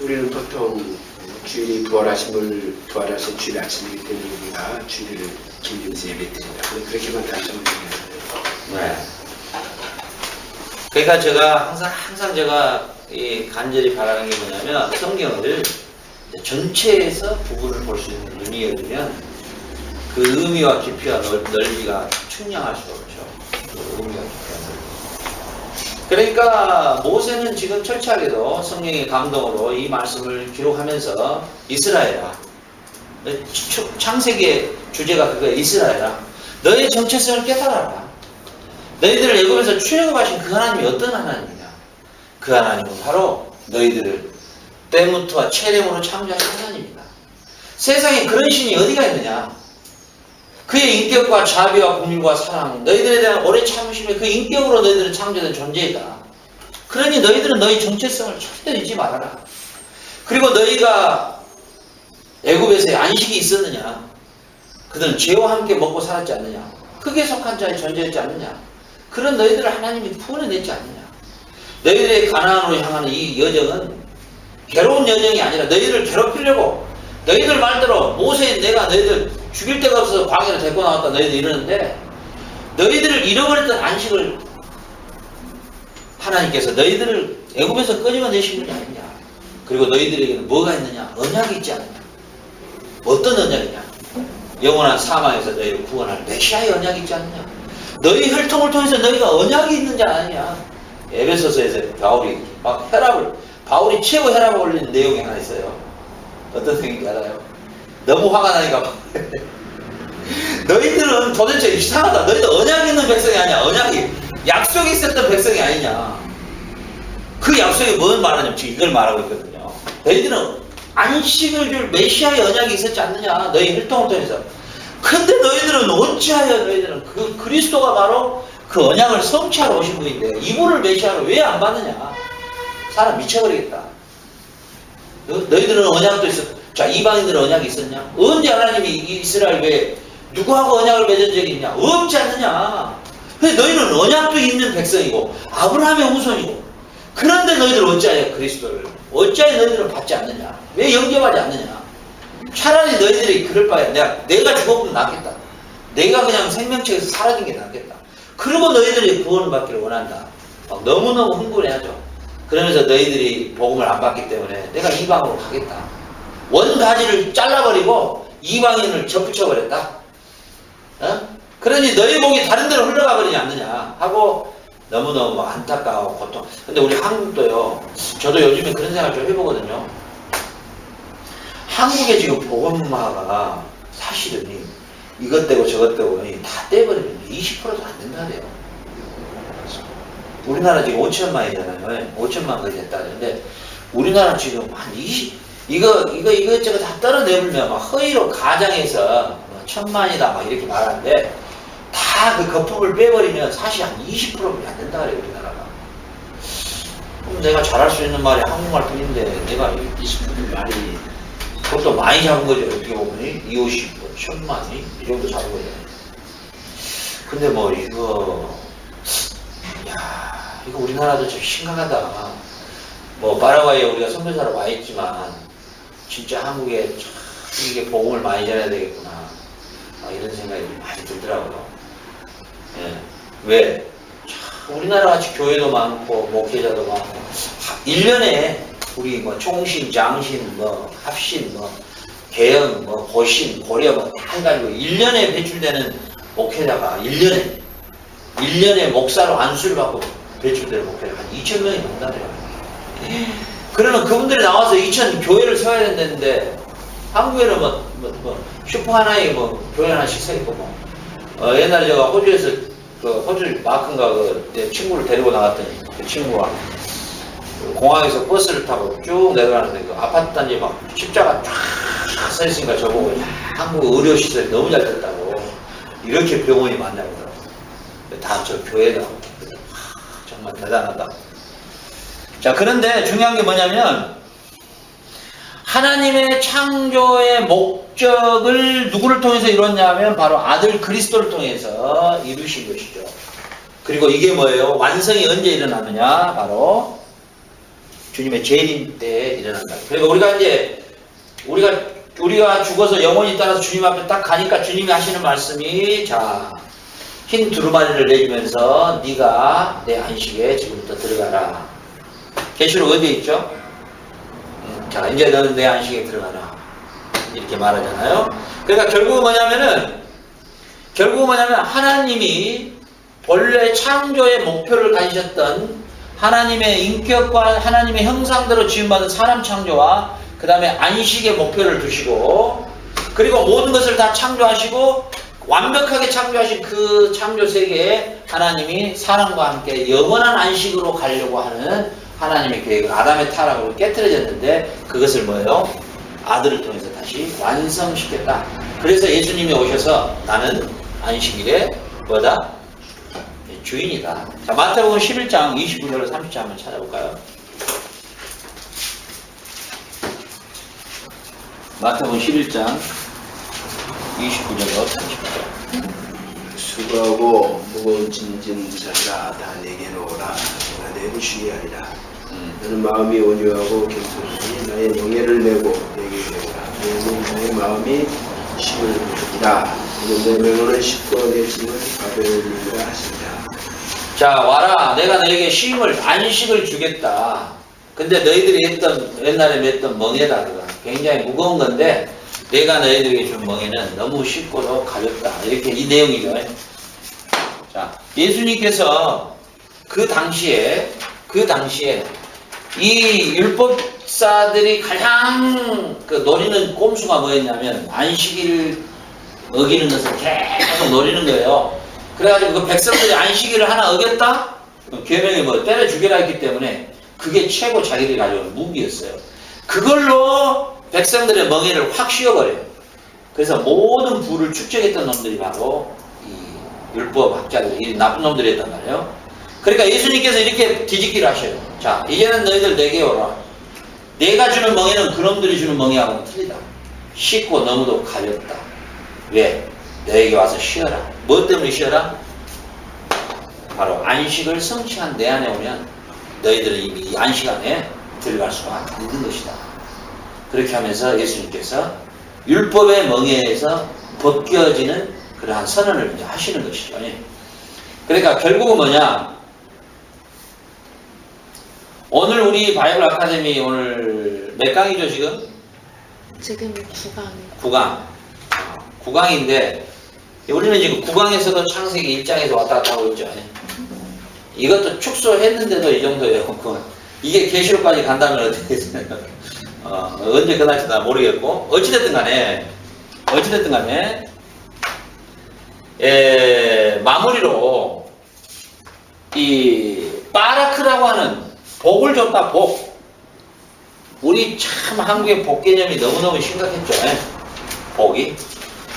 우리는 보통 주일이 부활하신 주일 아침이기 때문에 우리가 주일을 김김수 예배 드린다. 그렇게만 단정을 해요. 네. 그러니까 제가 항상 제가 간절히 바라는 게 뭐냐면, 성경을 전체에서 부분을 볼 수 있는 눈이 열리면 그 의미와 깊이와 넓이가 측량할 수가 없죠. 그 의미와 깊이와 넓이. 그러니까 모세는 지금 철저하게도 성령의 감동으로 이 말씀을 기록하면서, 이스라엘아, 창세기의 주제가 그거예요. 이스라엘아, 너의 정체성을 깨달아라. 너희들을 애굽에서 출애굽하신 그 하나님이 어떤 하나님이냐? 그 하나님은 바로 너희들을 때무트와 체렘으로 창조하신 하나님이다. 세상에 그런 신이 어디가 있느냐? 그의 인격과 자비와 공의와 사랑, 너희들에 대한 오래 참으심에 그 인격으로 너희들은 창조된 존재이다. 그러니 너희들은 너희 정체성을 절대 잊지 말아라. 그리고 너희가 애굽에서의 안식이 있었느냐? 그들은 죄와 함께 먹고 살았지 않느냐? 흙에 속한 자의 존재였지 않느냐? 그런 너희들을 하나님이 구원해냈지 않느냐? 너희들의 가나안으로 향하는 이 여정은 괴로운 여정이 아니라 너희들을 괴롭히려고 너희들 말대로 모세인 내가 너희들 죽일 데가 없어서 광야로 데리고 나왔다 너희들 이러는데 너희들을 잃어버렸던 안식을 하나님께서 너희들을 애굽에서 끄집어내신 분이 아니냐. 그리고 너희들에게는 뭐가 있느냐? 언약이 있지 않느냐. 어떤 언약이냐? 영원한 사망에서 너희를 구원할 메시아의 언약이 있지 않느냐. 너희 혈통을 통해서 너희가 언약이 있는 자 아니냐. 에베소서에서 바울이 최고 혈압을 올리는 내용이 하나 있어요. 어떤 생각인지 알아요? 너무 화가 나니까 너희들은 도대체 이상하다. 너희들 언약이 있는 백성이 아니야. 언약이 약속이 있었던 백성이 아니냐. 그 약속이 뭘 말하냐면 지금 이걸 말하고 있거든요. 너희들은 안식을 줄 메시아의 언약이 있었지 않느냐. 너희 혈통을 통해서. 근데 너희들은 어찌하여 너희들은 그 그리스도가 바로 그 언약을 성취하러 오신 분인데 이분을 메시아로 왜 안 받느냐. 사람 미쳐버리겠다. 너희들은 언약도 있었. 자, 이방인들은 언약이 있었냐? 언제 하나님이 이스라엘 외에 누구하고 언약을 맺은 적이 있냐? 없지 않느냐. 근데 너희는 언약도 있는 백성이고 아브라함의 후손이고 그런데 너희들 어찌하여 그리스도를 어찌하여 너희들은 받지 않느냐? 왜 영접하지 않느냐? 차라리 너희들이 그럴 바에 내가 죽어보면 낫겠다. 내가 그냥 생명체에서 사라진 게 낫겠다. 그리고 너희들이 구원을 받기를 원한다. 막 너무너무 흥분해하죠. 그러면서 너희들이 복음을 안 받기 때문에 내가 이방으로 가겠다. 원가지를 잘라버리고 이방인을 접붙여버렸다. 어? 그러니 너희 복이 다른 데로 흘러가 버리지 않느냐 하고 너무너무 안타까워 고통. 근데 우리 한국도요. 저도 요즘에 그런 생각 좀 해보거든요. 한국의 지금 복음화가 사실은 이것 떼고 저것 떼고 다 떼버리면 20%도 안 된다네요. 우리나라 지금 5천만이잖아요. 5천만 거의 됐다. 근데 우리나라 지금 한 이것저것 다 떨어내버리면 막 허위로 가장해서 1000만이다 막 이렇게 말하는데 다 그 거품을 빼버리면 사실 한 20%밖에 안 된다 그래요, 우리나라가. 그럼 내가 잘할 수 있는 말이 한국말 뿐인데 내가 20% 말이 그것도 많이 잡은 거죠. 어떻게 보면 250, 1000만이 이 정도 잡은 거죠. 근데 뭐 이거 우리나라도 좀 심각하다. 뭐 파라과이에 우리가 선교사로 와 있지만 진짜 한국에 참 이게 복음을 많이 전해야 되겠구나. 이런 생각이 많이 들더라고요. 예. 왜? 참 우리나라 같이 교회도 많고 목회자도 많고 1년에 우리 뭐 총신, 장신, 뭐 합신, 뭐 개헌, 뭐 고신, 고려 뭐 다 해가지고 1년에 배출되는 목회자가 1년에 목사로 안수를 받고 배출되는 목회자가 한 2000명이 넘는다네요. 그러면 그분들이 나와서 2000 교회를 세워야 된다는데 한국에는 뭐 슈퍼 하나에 뭐 교회 하나씩 서 있고 뭐 옛날에 제가 호주에서 그 호주 마큰가 내 친구를 데리고 나갔더니 그 친구가 공항에서 버스를 타고 쭉 내려가는데 그 아파트 단지 막 십자가 쫙 서 있으니까 저보고 한국 의료시설이 너무 잘 됐다고 이렇게 병원이 많냐고 그러더라고요. 다 저 교회다. 정말 대단하다. 자, 그런데 중요한 게 뭐냐면 하나님의 창조의 목적을 누구를 통해서 이뤘냐면 바로 아들 그리스도를 통해서 이루신 것이죠. 그리고 이게 뭐예요? 완성이 언제 일어나느냐? 바로 주님의 재림 때 일어난다. 그러니까 우리가 이제 우리가 죽어서 영혼이 따라서 주님 앞에 딱 가니까 주님이 하시는 말씀이 자, 흰 두루마리를 내주면서 네가 내 안식에 지금부터 들어가라. 계시록 어디에 있죠? 자, 이제 너는 내 안식에 들어가라. 이렇게 말하잖아요. 그러니까 결국은 뭐냐면 하나님이 본래 창조의 목표를 가지셨던 하나님의 인격과 하나님의 형상대로 지음받은 사람 창조와 그 다음에 안식의 목표를 두시고 그리고 모든 것을 다 창조하시고 완벽하게 창조하신 그 창조 세계에 하나님이 사람과 함께 영원한 안식으로 가려고 하는 하나님의 계획은 아담의 타락으로 깨트려졌는데 그것을 뭐예요? 아들을 통해서 다시 완성시켰다. 그래서 예수님이 오셔서 나는 안식일의 뭐다? 주인이다. 자, 마태복음 11장 29절로 30절 한번 찾아볼까요? 마태복음 11장 29절로 30절. 수고하고 무거운 짐진 자들아 다 내게로 오라. 내가 너희를 쉬게 하리라. 너는 마음이 온유하고 겸손하니 나의 명예를 내고 내게 배우라. 너는 나의 마음이 힘을 주리라. 내 명언은 쉽고 내 짐은 가벼우리라 하시니라. 자, 와라. 내가 너에게 쉼을, 안식을 주겠다. 근데 너희들이 했던, 옛날에 맸던 멍에다. 그거. 굉장히 무거운 건데, 내가 너희들에게 준 멍에는 너무 쉽고도 가볍다. 이렇게 이 내용이죠. 자, 예수님께서 그 당시에 이 율법사들이 가장 노리는 꼼수가 뭐였냐면 안식일을 어기는 것을 계속 노리는 거예요. 그래가지고 그 백성들이 안식일을 하나 어겼다? 계명이 뭐 때려 죽여라 했기 때문에 그게 최고 자기들이 가져온 무기였어요. 그걸로 백성들의 멍에를 확 씌워버려요. 그래서 모든 부를 축적했던 놈들이 바로 이 율법학자들, 이 나쁜 놈들이었단 말이에요. 그러니까 예수님께서 이렇게 뒤집기를 하셔요. 자, 이제는 너희들 내게 오라. 내가 주는 멍에는 그놈들이 주는 멍에하고는 틀리다. 쉽고 너무도 가볍다. 왜? 너에게 와서 쉬어라. 뭐 때문에 쉬어라? 바로 안식을 성취한 내 안에 오면 너희들은 이미 이 안식 안에 들어갈 수가 있는 것이다. 그렇게 하면서 예수님께서 율법의 멍에에서 벗겨지는 그러한 선언을 이제 하시는 것이죠. 그러니까 결국은 뭐냐? 오늘 우리 바이블 아카데미 오늘 몇 강이죠 지금? 지금 9강. 9강인데 우리는 지금 9강에서도 창세기 1장에서 왔다 갔다 하고 있죠. 이것도 축소했는데도 이 정도예요. 이게 계시록까지 간다면 어떻게 됐어요? 언제 끝날지 나 모르겠고 어찌됐든 간에 마무리로 이 바라크라고 하는 복을 줬다. 복. 우리 참 한국의 복 개념이 너무너무 심각했죠. 복이.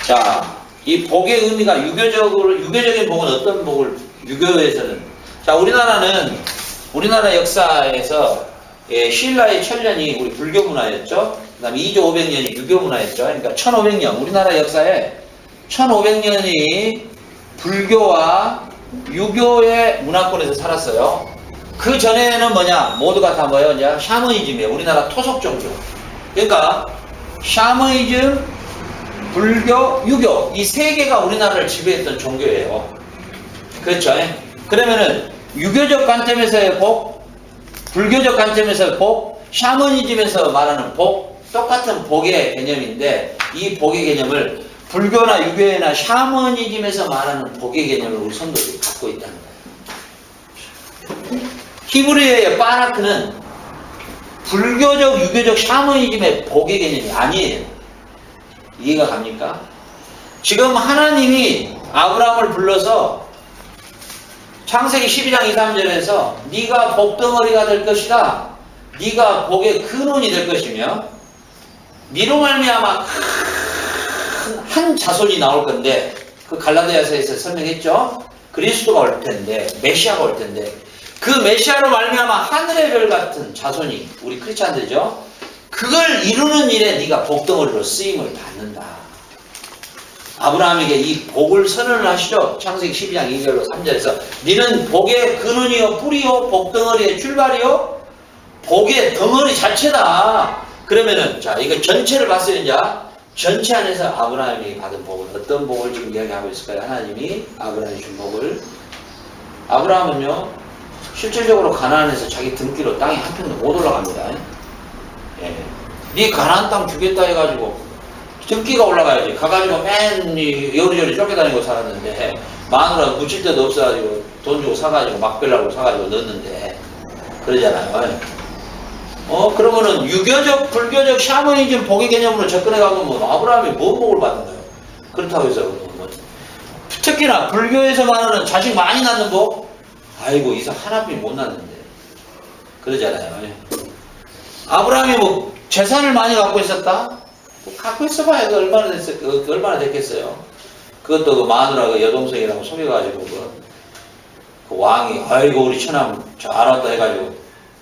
자, 이 복의 의미가 유교적인 복은 어떤 복을, 유교에서는. 자, 우리나라 역사에서 신라의 천년이 우리 불교 문화였죠. 그 다음에 2조 500년이 유교 문화였죠. 그러니까 1500년, 우리나라 역사에 1500년이 불교와 유교의 문화권에서 살았어요. 그 전에는 뭐냐? 모두가 다 뭐예요? 이제 샤머니즘이에요. 우리나라 토속 종교. 그러니까 샤머니즘, 불교, 유교 이 세 개가 우리나라를 지배했던 종교예요. 그렇죠? 그러면은 유교적 관점에서의 복, 불교적 관점에서의 복, 샤머니즘에서 말하는 복 똑같은 복의 개념인데 이 복의 개념을 불교나 유교나 샤머니즘에서 말하는 복의 개념을 우리 성도들이 갖고 있다는 거예요. 히브리어의 바라크는 불교적, 유교적 샤머니즘의 복의 개념이 아니에요. 이해가 갑니까? 지금 하나님이 아브라함을 불러서 창세기 12장 2, 3절에서 네가 복덩어리가 될 것이다. 네가 복의 근원이 될 것이며 네로 말미암아 한 자손이 나올 건데 그 갈라디아서에서 설명했죠. 그리스도가 올 텐데 메시아가 올 텐데 그 메시아로 말미암아 하늘의 별 같은 자손이 우리 크리스찬들이죠. 그걸 이루는 일에 네가 복덩어리로 쓰임을 받는다. 아브라함에게 이 복을 선언을 하시죠. 창세기 12장 2절로 3절에서 너는 복의 근원이요 뿌리요 복덩어리의 출발이요 복의 덩어리 자체다. 그러면은 자 이거 전체를 봤어요. 이제 전체 안에서 아브라함이 받은 복은 어떤 복을 지금 이야기하고 있을까요? 하나님이 아브라함이 준 복을. 아브라함은요 실질적으로 가나안에서 자기 등기로 땅에 한 편도 못 올라갑니다. 예. 네 가나안 땅 주겠다 해가지고 등기가 올라가야지. 가가지고 맨 여리저리 쫓겨다니고 살았는데 마누라 묻힐 데도 없어가지고 돈 주고 사가지고 막벨라고 사가지고 넣었는데 그러잖아요. 그러면은 유교적, 불교적 샤머니즘 복의 개념으로 접근해가고 뭐 아브라함이 뭔 복을 받은 거예요? 그렇다고 해서 뭐 특히나 불교에서 말하는 자식 많이 낳는 복? 아이고 이사 하나뿐이 못 낳는데 그러잖아요. 아브라함이 뭐 재산을 많이 갖고 있었다? 뭐 갖고 있어봐야 얼마나 됐겠어요. 그것도 그 마누라 그 여동생이라고 속여가지고 그 왕이 아이고 우리 처남 저 알았다 해가지고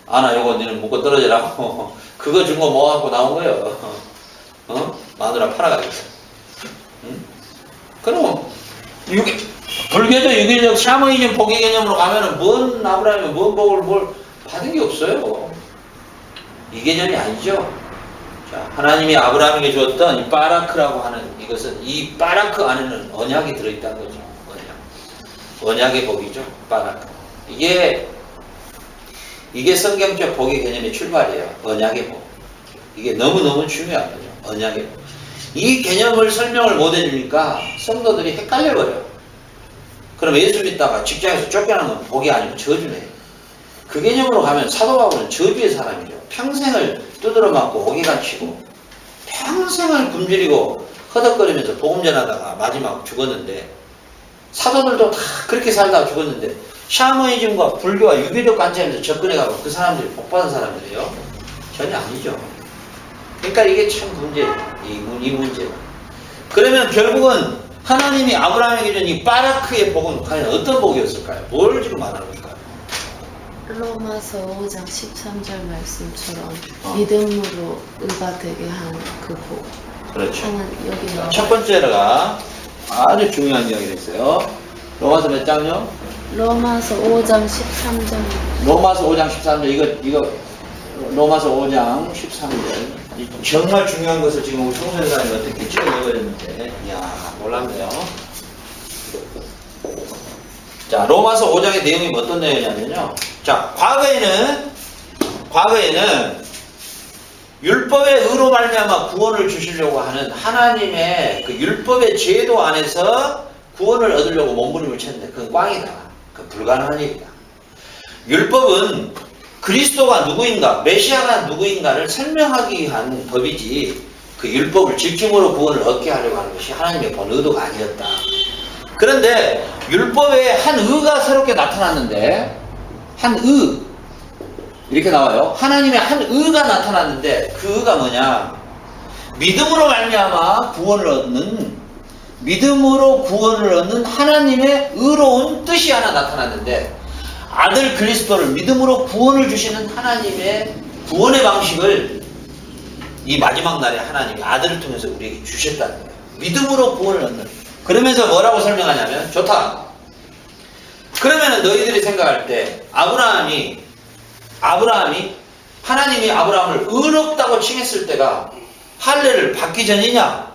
아나 요거 너는 묶어 떨어지라고 그거 준 거 모아갖고 나온 거예요. 마누라 팔아가겠어. 응? 그럼 불교도 유교적 샤머니즘 복의 개념으로 가면은 뭔 아브라함이 뭔 복을 뭘 받은 게 없어요. 이 개념이 아니죠. 자, 하나님이 아브라함에게 주었던 이 바라크라고 하는 이것은 이 바라크 안에는 언약이 들어있다는 거죠. 언약의 복이죠. 바라크. 이게 성경적 복의 개념의 출발이에요. 언약의 복. 이게 너무너무 중요한 거죠. 언약의 복. 이 개념을 설명을 못 해주니까 성도들이 헷갈려버려요. 그럼 예수 믿다가 직장에서 쫓겨나는 건 복이 아니고 저주네. 그 개념으로 가면 사도 바울은 저주의 사람이죠. 평생을 두드러 맞고 오기가 치고 평생을 굶주리고 허덕거리면서 복음 전하다가 마지막 죽었는데, 사도들도 다 그렇게 살다가 죽었는데 샤머니즘과 불교와 유교적 관점에서 접근해가고 그 사람들이 복받은 사람들이에요? 전혀 아니죠. 그러니까 이게 참 문제예요. 이 문제가. 그러면 결국은 하나님이 아브라함에게 준 이 바라크의 복은 과연 어떤 복이었을까요? 뭘 지금 말하는 걸까요? 로마서 5장 13절 말씀처럼 믿음으로 의가 되게 한 그 복. 그렇죠. 여기 나와. 첫 번째가 아주 중요한 이야기가 있어요. 로마서 몇 장요? 로마서 5장 13절. 로마서 5장 13절. 이거 로마서 5장 13절. 정말 중요한 것을 지금 우리 송선생님이 어떻게 찍어내버렸는데, 이야, 놀랍네요. 자, 로마서 5장의 내용이 어떤 내용이냐면요. 자, 과거에는 율법의 의로 말미암아 구원을 주시려고 하는 하나님의 그 율법의 제도 안에서 구원을 얻으려고 몸부림을 쳤는데 그건 꽝이다. 그건 불가능한 일이다. 율법은 그리스도가 누구인가, 메시아가 누구인가를 설명하기 위한 법이지 그 율법을 지킴으로 구원을 얻게 하려고 하는 것이 하나님의 본 의도가 아니었다. 그런데 율법에 한 의가 새롭게 나타났는데, 한 의, 이렇게 나와요. 하나님의 한 의가 나타났는데 그 의가 뭐냐? 믿음으로 말미암아 믿음으로 구원을 얻는 하나님의 의로운 뜻이 하나 나타났는데, 아들 그리스도를 믿음으로 구원을 주시는 하나님의 구원의 방식을 이 마지막 날에 하나님이 아들을 통해서 우리에게 주셨다는 거예요. 믿음으로 구원을 얻는. 그러면서 뭐라고 설명하냐면, 좋다. 그러면은 너희들이 생각할 때 아브라함이 하나님이 아브라함을 의롭다고 칭했을 때가 할례를 받기 전이냐,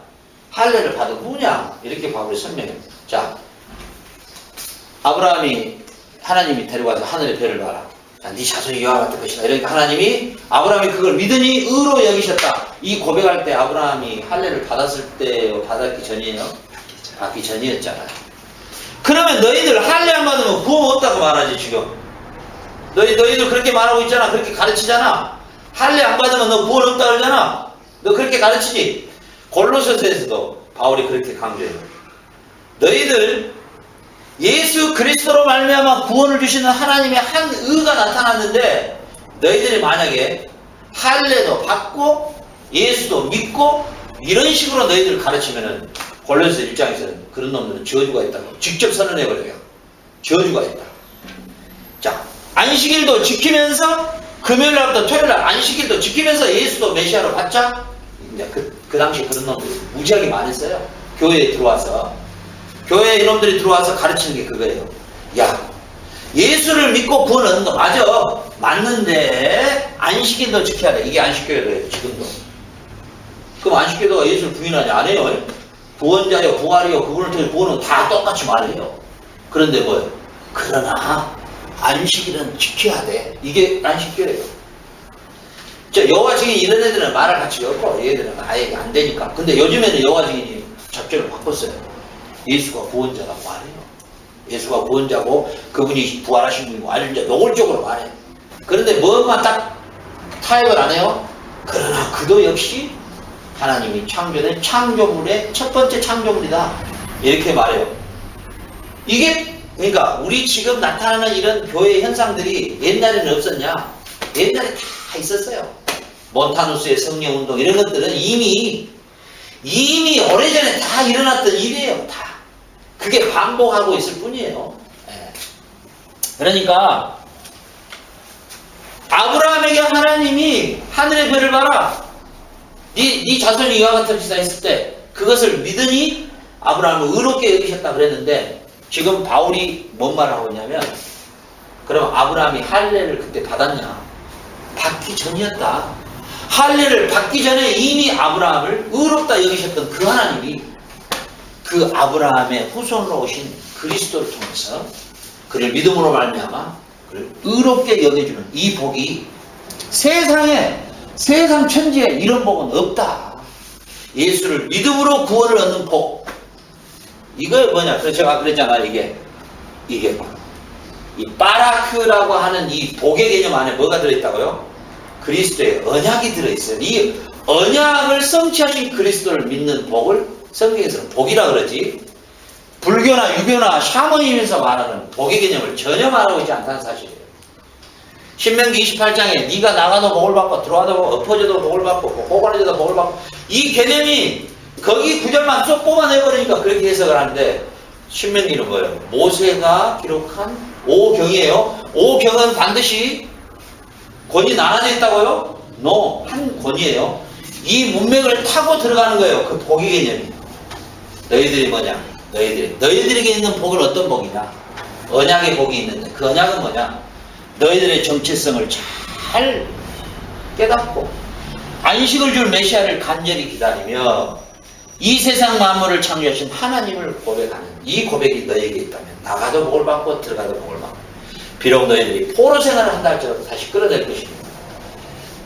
할례를 받은 후냐, 이렇게 바울이 설명해요. 자, 하나님이 데려가서 하늘의 별을 봐라. 네 자손이 이와 같을 것이다. 이러니까 하나님이 아브라함이 그걸 믿으니 의로 여기셨다. 이 고백할 때 아브라함이 할례를 받았을 때요, 받았기 전이에요? 받기 전이었잖아요. 그러면 너희들 할례 안 받으면 구원 없다고 말하지 지금. 너희들 그렇게 말하고 있잖아. 그렇게 가르치잖아. 할례 안 받으면 너 구원 없다 그러잖아. 너 그렇게 가르치지. 골로새서에서도 바울이 그렇게 강조해요. 너희들 예수 그리스도로 말미암아 구원을 주시는 하나님의 한 의가 나타났는데, 너희들이 만약에 할례도 받고 예수도 믿고 이런 식으로 너희들 가르치면은 골로새 입장에서는 그런 놈들은 저주가 있다고 직접 선언해버려요. 저주가 있다. 자, 안식일도 지키면서 금요일날부터 토요일날 안식일도 지키면서 예수도 메시아로 받자. 이제 그 당시 그런 놈들이 무지하게 많았어요. 교회에 들어와서. 교회에 이놈들이 들어와서 가르치는 게 그거예요. 야, 예수를 믿고 구원 얻는 거 맞아. 맞는데 안식일도 지켜야 돼. 이게 안식교회예요. 지금도. 그럼 안식교회가 예수를 부인하지 안 해요. 구원자요, 부활이요, 그분을 통해 구원은 다 똑같이 말해요. 그런데 뭐예요? 그러나 안식일은 지켜야 돼. 이게 안식교회예요. 여호와 증인 이런 애들은 말할 가치가 없고, 얘들은 아예 안 되니까. 근데 요즘에는 여호와 증인이 작전을 바꿨어요. 예수가 구원자라고 말해요. 예수가 구원자고 그분이 부활하신 분이고 알자 노골적으로 말해요. 그런데 뭐만 딱 타협을 안 해요? 그러나 그도 역시 하나님이 창조된 창조물의 첫 번째 창조물이다. 이렇게 말해요. 이게 그러니까 우리 지금 나타나는 이런 교회 현상들이 옛날에는 없었냐? 옛날에 다 있었어요. 몬타누스의 성령운동 이런 것들은 이미 오래전에 다 일어났던 일이에요. 다. 그게 반복하고 있을 뿐이에요. 그러니까 아브라함에게 하나님이 하늘의 별을 봐라. 네 자손이 이와 같은 기사 있을 때 그것을 믿으니 아브라함을 의롭게 여기셨다 그랬는데 지금 바울이 뭔 말을 하고 있냐면 그럼 아브라함이 할례를 그때 받았냐? 받기 전이었다. 할례를 받기 전에 이미 아브라함을 의롭다 여기셨던 그 하나님이 그 아브라함의 후손으로 오신 그리스도를 통해서 그를 믿음으로 말미암아 그를 의롭게 여겨주는 이 복이 세상 천지에 이런 복은 없다. 예수를 믿음으로 구원을 얻는 복. 이거 뭐냐? 그래서 제가 그랬잖아. 이게 이 바라크라고 하는 이 복의 개념 안에 뭐가 들어있다고요? 그리스도의 언약이 들어있어요. 이 언약을 성취하신 그리스도를 믿는 복을 성경에서는 복이라 그러지, 불교나 유교나 샤머니즘에서 말하는 복의 개념을 전혀 말하고 있지 않다는 사실이에요. 신명기 28장에 네가 나가도 복을 받고 들어와도 엎어져도 복을 받고 호관해져도 복을 받고, 이 개념이 거기 구절만 쏙 뽑아내버리니까 그렇게 해석을 하는데, 신명기는 뭐예요? 모세가 기록한 5경이에요. 5경은 반드시 권이 나눠져 있다고요? No, 한 권이에요. 이 문맥을 타고 들어가는 거예요. 그 복의 개념이. 너희들이 뭐냐? 너희들에게 있는 복은 어떤 복이냐? 언약의 복이 있는데 그 언약은 뭐냐? 너희들의 정체성을 잘 깨닫고 안식을 줄 메시아를 간절히 기다리며 이 세상 만물을 창조하신 하나님을 고백하는 이 고백이 너희에게 있다면 나가도 복을 받고 들어가도 복을 받고, 비록 너희들이 포로 생활을 한다 할지라도 다시 끌어낼 것입니다.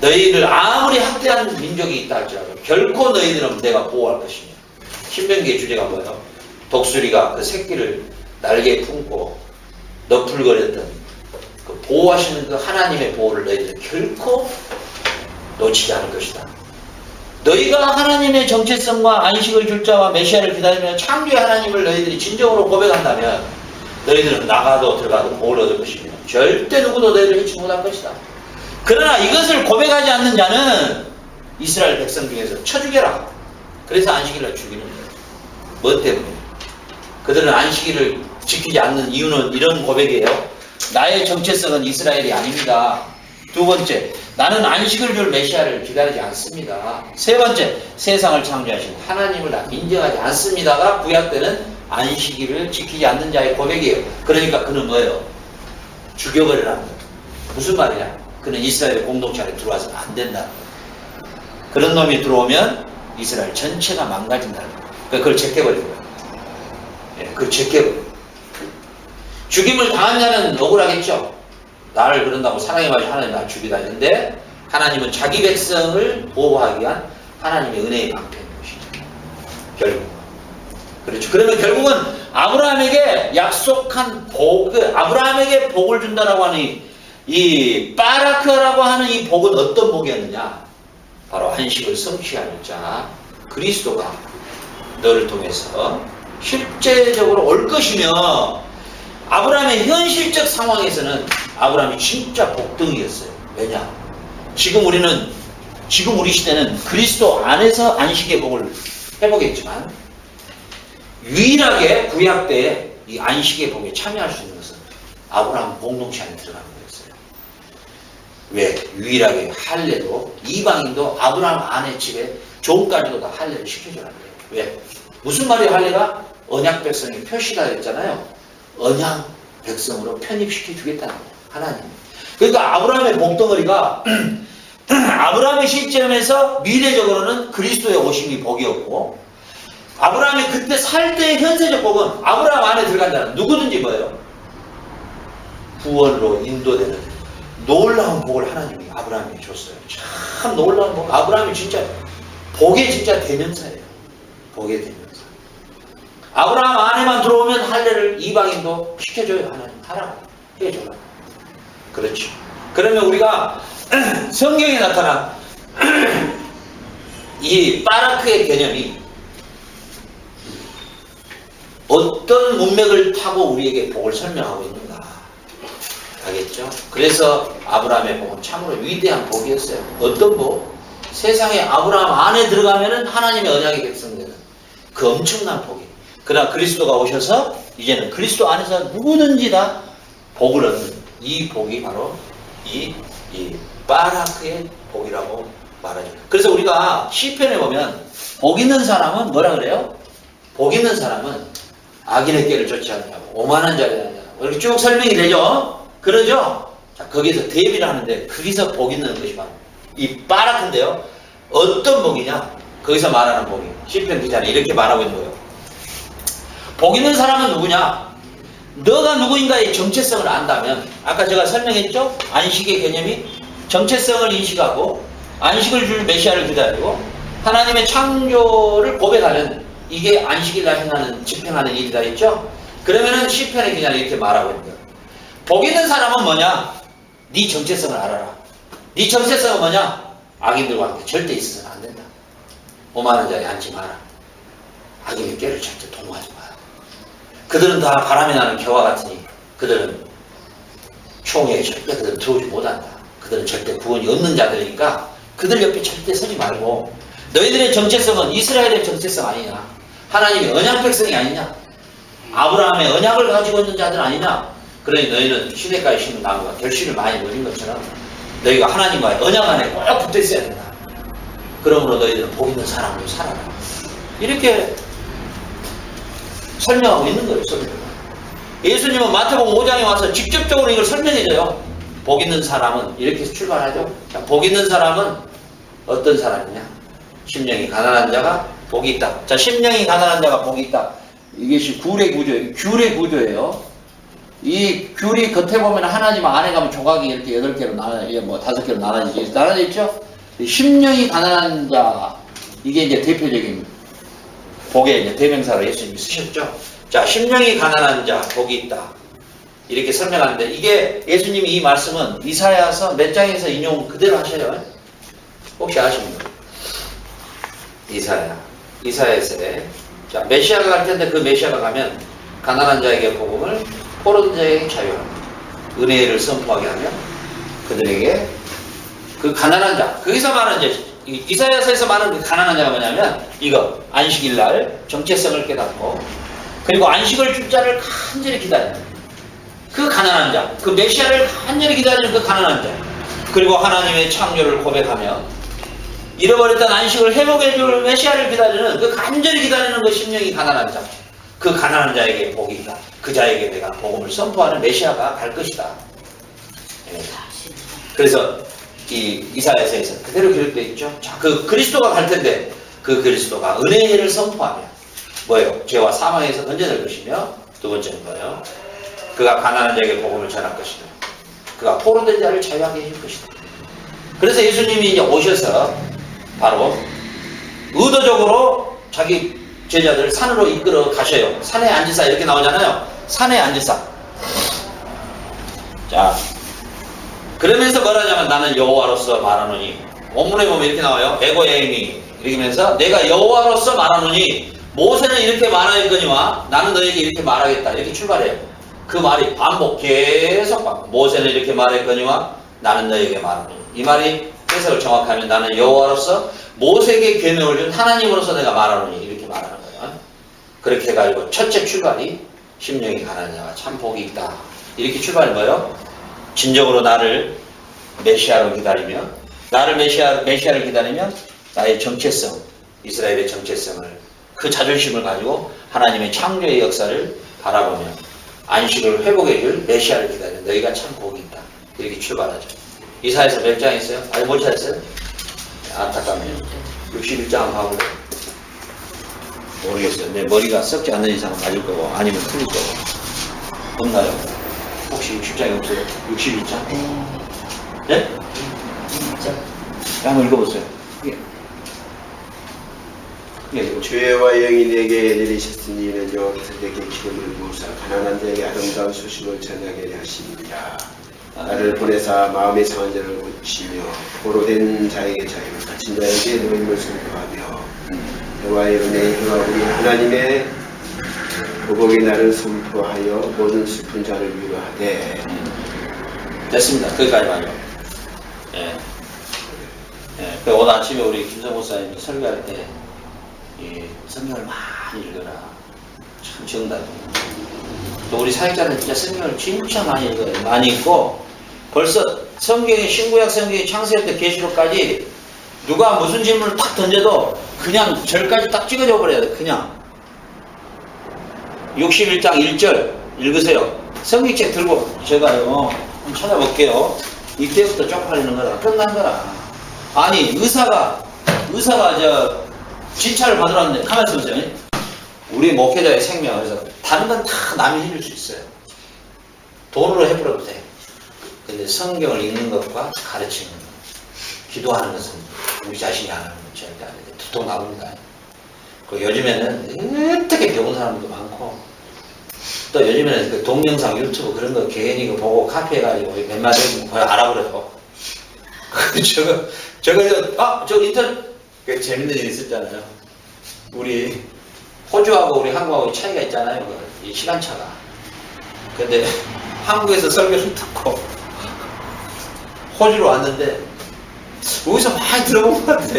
너희를 아무리 학대한 민족이 있다 할지라도 결코 너희들은 내가 보호할 것이며. 신명기의 주제가 뭐예요? 독수리가 그 새끼를 날개에 품고 너풀거렸던 그 보호하시는 그 하나님의 보호를 너희들은 결코 놓치지 않을 것이다. 너희가 하나님의 정체성과 안식을 줄 자와 메시아를 기다리며 창조의 하나님을 너희들이 진정으로 고백한다면 너희들은 나가도 들어가도 복을 얻을 것이며 절대 누구도 너희를 해치 못할 것이다. 그러나 이것을 고백하지 않는 자는 이스라엘 백성 중에서 쳐 죽여라. 그래서 안식일을 죽이는 거예요. 뭐 때문에? 그들은 안식일을 지키지 않는 이유는 이런 고백이에요. 나의 정체성은 이스라엘이 아닙니다. 두 번째, 나는 안식을 줄 메시아를 기다리지 않습니다. 세 번째, 세상을 창조하신 하나님을 나 인정하지 않습니다가 구약 때는 안식일을 지키지 않는 자의 고백이에요. 그러니까 그는 뭐예요? 죽여버리라는 거예요. 무슨 말이냐? 그는 이스라엘 공동체 안에 들어와서는 안 된다는 거예요. 그런 놈이 들어오면 이스라엘 전체가 망가진다는 거예요. 그러니까 그걸 제껴버린 거예요. 예, 그걸 제껴버린 거예요. 죽임을 당한 자는 억울하겠죠. 나를 그런다고 사랑에 맞아 하나님 날 죽이다 했는데, 하나님은 자기 백성을 보호하기 위한 하나님의 은혜의 방편인 것이죠. 결국. 그렇죠. 그러면 결국은 아브라함에게 약속한 복, 아브라함에게 복을 준다라고 하는 이 바라크라고 하는 이 복은 어떤 복이었느냐? 바로 안식을 성취할 자 그리스도가 너를 통해서 실제적으로 올 것이며, 아브라함의 현실적 상황에서는 아브라함이 진짜 복덩이였어요. 왜냐? 지금 우리 시대는 그리스도 안에서 안식의 복을 해보겠지만, 유일하게 구약 때에 이 안식의 복에 참여할 수 있는 것은 아브라함 공동체 안에 들어가는 거였어요. 왜? 유일하게 할례도 이방인도 아브라함 아내 집에 종까지도 다 할례를 시켜주라는 거예요. 왜? 무슨 말이에요? 할례가 언약 백성의 표시가 됐잖아요. 언약 백성으로 편입시켜 주겠다는 거예요. 하나님. 그러니까 아브라함의 복덩어리가 아브라함의 시점에서 미래적으로는 그리스도의 오심이 복이었고, 아브라함이 그때 살 때의 현세적 복은 아브라함 안에 들어간다는 누구든지 뭐예요? 구원으로 인도되는 놀라운 복을 하나님이 아브라함에게 줬어요. 참 놀라운 복. 아브라함이 진짜 복의 진짜 대명사예요. 복의 대명사. 아브라함 안에만 들어오면 할례를 이방인도 시켜줘요. 하나님 하라고 해줘라. 그렇죠. 그러면 우리가 성경에 나타난 이 바라크의 개념이 어떤 문맥을 타고 우리에게 복을 설명하고 있는가 알겠죠? 그래서 아브라함의 복은 참으로 위대한 복이었어요. 어떤 복? 세상에 아브라함 안에 들어가면은 하나님의 언약의 백성 되는 그 엄청난 복이. 그러나 그리스도가 오셔서 이제는 그리스도 안에서 누구든지 다 복을 얻는 이 복이 바로 이 바라크의 복이라고 말하죠. 그래서 우리가 시편에 보면 복 있는 사람은 뭐라 그래요? 복 있는 사람은 악인의 꾀를 쫓지 않냐고, 오만한 자를 하냐고 이렇게 쭉 설명이 되죠. 그러죠. 자, 거기서 대비를 하는데 거기서 복 있는 것이 바로 이 빠락한데요. 어떤 복이냐? 거기서 말하는 복이 시편 기자는 이렇게 말하고 있는 거예요. 복 있는 사람은 누구냐? 너가 누구인가의 정체성을 안다면, 아까 제가 설명했죠? 안식의 개념이 정체성을 인식하고 안식을 줄 메시아를 기다리고 하나님의 창조를 고백하는, 이게 안식일 날 행하는, 집행하는 일이다 했죠? 그러면은 시편의 기자는 이렇게 말하고 있는 거예요. 복 있는 사람은 뭐냐? 네 정체성을 알아라. 네 정체성은 뭐냐? 악인들과 함께 절대 있어서는 안 된다. 오만한 자리에 앉지 마라. 악인의 꾀를 절대 동무하지 마라. 그들은 다 바람이 나는 겨와 같으니 그들은 총에 절대 그들은 들어오지 못한다. 그들은 절대 구원이 없는 자들이니까 그들 옆에 절대 서지 말고, 너희들의 정체성은 이스라엘의 정체성 아니냐? 하나님의 언약 백성이 아니냐? 아브라함의 언약을 가지고 있는 자들 아니냐? 그러니 너희는 시냇가에 심은 나무가 결실을 많이 맺은 것처럼 너희가 하나님과의 언약 안에 꼭 붙어 있어야 된다. 그러므로 너희들은 복 있는 사람으로 살아라. 이렇게 설명하고 있는 거예요. 예수님은 마태복음 5장에 와서 직접적으로 이걸 설명해줘요. 복 있는 사람은 이렇게 출발하죠. 자, 복 있는 사람은 어떤 사람이냐? 심령이 가난한 자가 복이 있다. 자, 심령이 가난한 자가 복이 있다. 이것이 귤의 구조예요. 귤의 구조예요. 이 귤이 겉에 보면 하나님 안에 가면 조각이 이렇게 8개로 뭐 5개로 나눠지죠. 나눠져 있죠? 심령이 가난한 자, 이게 이제 대표적인 복의 이제 대명사로 예수님이 쓰셨죠. 자, 심령이 가난한 자 복이 있다. 이렇게 설명하는데, 이게 예수님이 이 말씀은 이사야서 몇 장에서 인용 그대로 하셔요. 혹시 아십니까? 이사야서에 자, 메시아가 갈 텐데 그 메시아가 가면 가난한 자에게 복음을, 포로된 자에게 자유를, 은혜를 선포하게 하며 그들에게 그 가난한 자, 거기서 말하는 이제 이사야서에서 말하는 그 가난한 자가 뭐냐면 이거 안식일 날 정체성을 깨닫고 그리고 안식을 줄 자를 간절히 기다리는 그 가난한 자, 그 메시아를 간절히 기다리는 그 가난한 자, 그리고 하나님의 창조를 고백하며 잃어버렸던 안식을 회복해 줄 메시아를 기다리는 그 간절히 기다리는 그 심령이 가난한 자, 그 가난한 자에게 복이 있다. 그 자에게 내가 복음을 선포하는 메시아가 갈 것이다. 그래서 이 이사야서에서 그대로 기록되어 있죠. 자, 그 그리스도가 갈 텐데 그 그리스도가 은혜를 선포하며 뭐예요? 죄와 사망에서 건져낼 것이며, 두 번째는 뭐예요? 그가 가난한 자에게 복음을 전할 것이며 그가 포로된 자를 자유하게 해줄 것이다. 그래서 예수님이 이제 오셔서 바로 의도적으로 자기 제자들을 산으로 이끌어 가셔요. 산에 앉으사 이렇게 나오잖아요. 산에 앉으사. 자, 그러면서 뭐라냐면 나는 여호와로서 말하노니, 원문에 보면 이렇게 나와요. 에고에이미 이러면서 내가 여호와로서 말하노니 모세는 이렇게 말하였거니와 나는 너에게 이렇게 말하겠다. 이렇게 출발해요. 그 말이 반복, 계속 반복. 모세는 이렇게 말했거니와 나는 너에게 말하노니. 이 말이 해석을 정확히 하면 나는 여호와로서 모세에게 계명을 준 하나님으로서 내가 말하노니 이렇게 말하는 거예요. 그렇게 해가지고 첫째 출발이 심령이 가난한 자가 참 복이 있다. 이렇게 출발한 거예요. 진정으로 나를 메시아로 기다리며, 나를 메시아를 기다리면 나의 정체성, 이스라엘의 정체성을, 그 자존심을 가지고 하나님의 창조의 역사를 바라보며 안식을 회복해 줄 메시아를 기다리는 너희가 참 복이 있다. 이렇게 출발하죠. 이사야서 몇 장 있어요? 아직 못 찾았어요? 안타깝네요. 61장 가볼래요? 모르겠어요. 내 머리가 썩지 않는 이상은 맞을 거고 아니면 틀릴 거고. 없나요? 혹시 60장이 없어요? 61장? 네? 61장. 한번 읽어보세요. 예. 죄와 영이 내게 내리셨으니 이는 여호와께서 내게 기름을 부으사 가난한 자에게 아름다운 소식을 전하게 하십니다. 나를 보내사 마음의 상한 자를 고치며 포로된 자에게 자유를, 갇힌 자에게 노임을 선포하며 여호와의 은혜와 우리 하나님의 보복의 날을 선포하여 모든 슬픈 자를 위로하되. 됐습니다. 거기까지만요. 예. 예. 그 오늘 아침에 우리 김성 목사님이 설교할 때 이 성경을 많이 읽어라. 참 정답이에요. 또 우리 사역자는 진짜 성경을 진짜 많이 읽어요. 많이 읽고 벌써 성경의 신구약 성경의 창세기부터 계시록까지 누가 무슨 질문을 딱 던져도 그냥 절까지 딱 찍어줘 버려야 돼. 그냥 61장 1절 읽으세요. 성경책 들고 제가요 한번 찾아볼게요. 이때부터 쪽팔리는 거라 끝난 거라. 아니 의사가 저 진찰을 받으러 왔는데 가만히 있으세요. 우리 목회자의 생명. 그래서 다른 건 다 남이 해줄 수 있어요. 돈으로 해버려도 돼. 근데 성경을 읽는 것과 가르치는 것, 기도하는 것은 우리 자신이 안 하는 건 절대 안 돼. 두통 나옵니다. 그 요즘에는 어떻게 배운 사람도 많고, 또 요즘에는 그 동영상 유튜브 그런 거 괜히 그 보고 카피해가지고 몇 마디 거의 알아버려요. 저 인터넷 그 재밌는 일 있었잖아요. 우리 호주하고 우리 한국하고 차이가 있잖아요. 이 시간차가. 근데 한국에서 설교를 듣고 호주로 왔는데 거기서 많이 들어본 것 같아.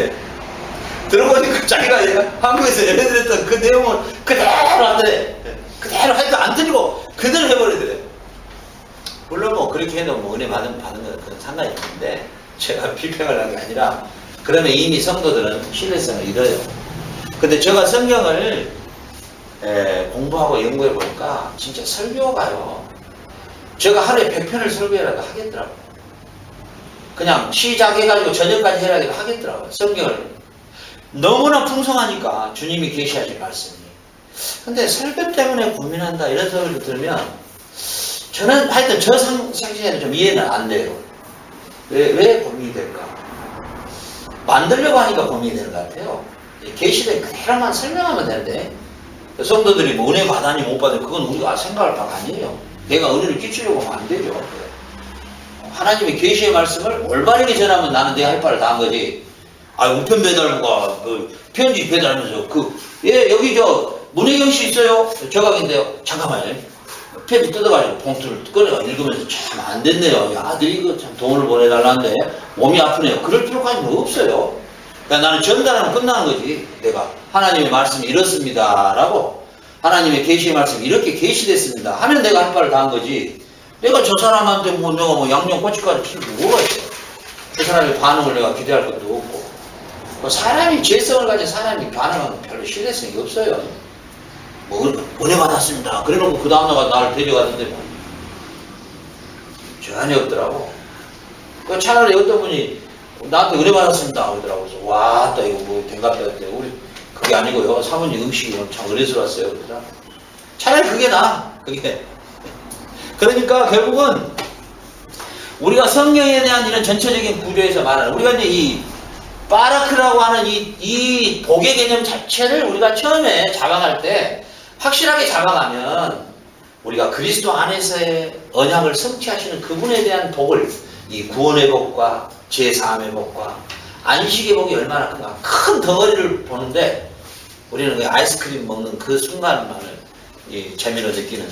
들어보니까 자기가 한국에서 예배드렸던 그 내용을 그대로 하더래. 그대로 해도 안 틀리고 그대로 해버리더래. 물론 뭐 그렇게 해도 뭐 은혜 받는 건 그런 상관이 있는데 제가 비평을 한 게 아니라 그러면 이미 성도들은 신뢰성을 잃어요. 근데 제가 성경을 공부하고 연구해 보니까 진짜 설교가요. 제가 하루에 100편을 설교해라도 하겠더라고요. 그냥 시작해가지고 저녁까지 해라도 하겠더라고요. 성경을 너무나 풍성하니까 주님이 계시하신 말씀이. 근데 설교 때문에 고민한다 이런 소리를 들으면 저는 하여튼 저 상식에는 좀 이해는 안 돼요. 왜 고민이 될까? 만들려고 하니까 고민이 되는 것 같아요. 계시된 그대로만 설명하면 되는데 성도들이 뭐 은혜 받아니 못 받아니 그건 우리가 생각할 바가 아니에요. 내가 은혜를 끼치려고 하면 안 되죠. 하나님의 계시의 말씀을 올바르게 전하면 나는 내가 할 바를 다 한 거지. 우편 배달부가 편지 배달하면서 여기 저 문혜경 씨 있어요? 저각인데요. 잠깐만요. 편지 뜯어가지고 봉투를 꺼내가 읽으면서 참 안 됐네요. 아들 이거 참 돈을 보내달라는데 몸이 아프네요. 그럴 필요까지는 없어요. 그러니까 나는 전달하면 끝나는 거지. 내가 하나님의 말씀이 이렇습니다 라고 하나님의 계시의 말씀이 이렇게 계시됐습니다 하면 내가 할 바를 다 한 거지. 내가 저 사람한테 내가 양념 꼬치까지 키우고 뭐가 있어. 그 사람의 반응을 내가 기대할 것도 없고. 사람이 죄성을 가진 사람이 반응하면 별로 신뢰성이 없어요. 은혜 받았습니다. 그래놓고 그 다음날 나를 데려갔는데 전혀 없더라고. 차라리 어떤 분이 나한테 은혜 받았습니다 그러더라고. 그래서 와, 또 이거 뭐 된갑다. 우리 그게 아니고요. 사모님 음식이 참 은혜스러웠어요. 그러더라. 차라리 그게 나아. 그게. 그러니까 결국은 우리가 성경에 대한 이런 전체적인 구조에서 말하는 우리가 이제 이 파라크라고 하는 이 복의 개념 자체를 우리가 처음에 잡아갈 때 확실하게 잡아가면 우리가 그리스도 안에서의 언약을 성취하시는 그분에 대한 복을 이 구원의 복과 제3의 복과 안식의 복이 얼마나 큰가 큰 덩어리를 보는데 우리는 그 아이스크림 먹는 그 순간만을 재미로 느끼는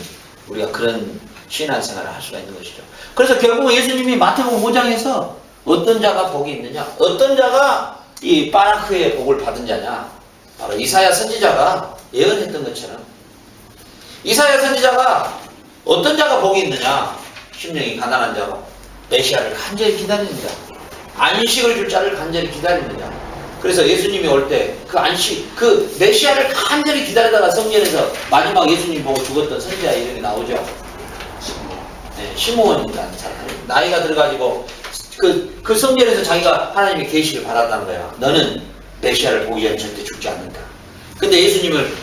우리가 그런 신앙생활을 할 수가 있는 것이죠. 그래서 결국 예수님이 마태복음 5장에서 어떤 자가 복이 있느냐, 어떤 자가 이 파라크의 복을 받은 자냐, 바로 이사야 선지자가 예언했던 것처럼 이사야 선지자가 어떤 자가 복이 있느냐, 심령이 가난한 자가 메시아를 간절히 기다리는 자, 안식을 줄 자를 간절히 기다리는 자. 그래서 예수님이 올 때 그 안식, 그 메시아를 간절히 기다리다가 성전에서 마지막 예수님 보고 죽었던 선지자 이름이 나오죠. 네, 시므온이라는 사람. 나이가 들어가지고 그 성전에서 자기가 하나님의 계시를 받았다는 거야. 너는 메시아를 보기 전에 절대 죽지 않는다. 근데 예수님을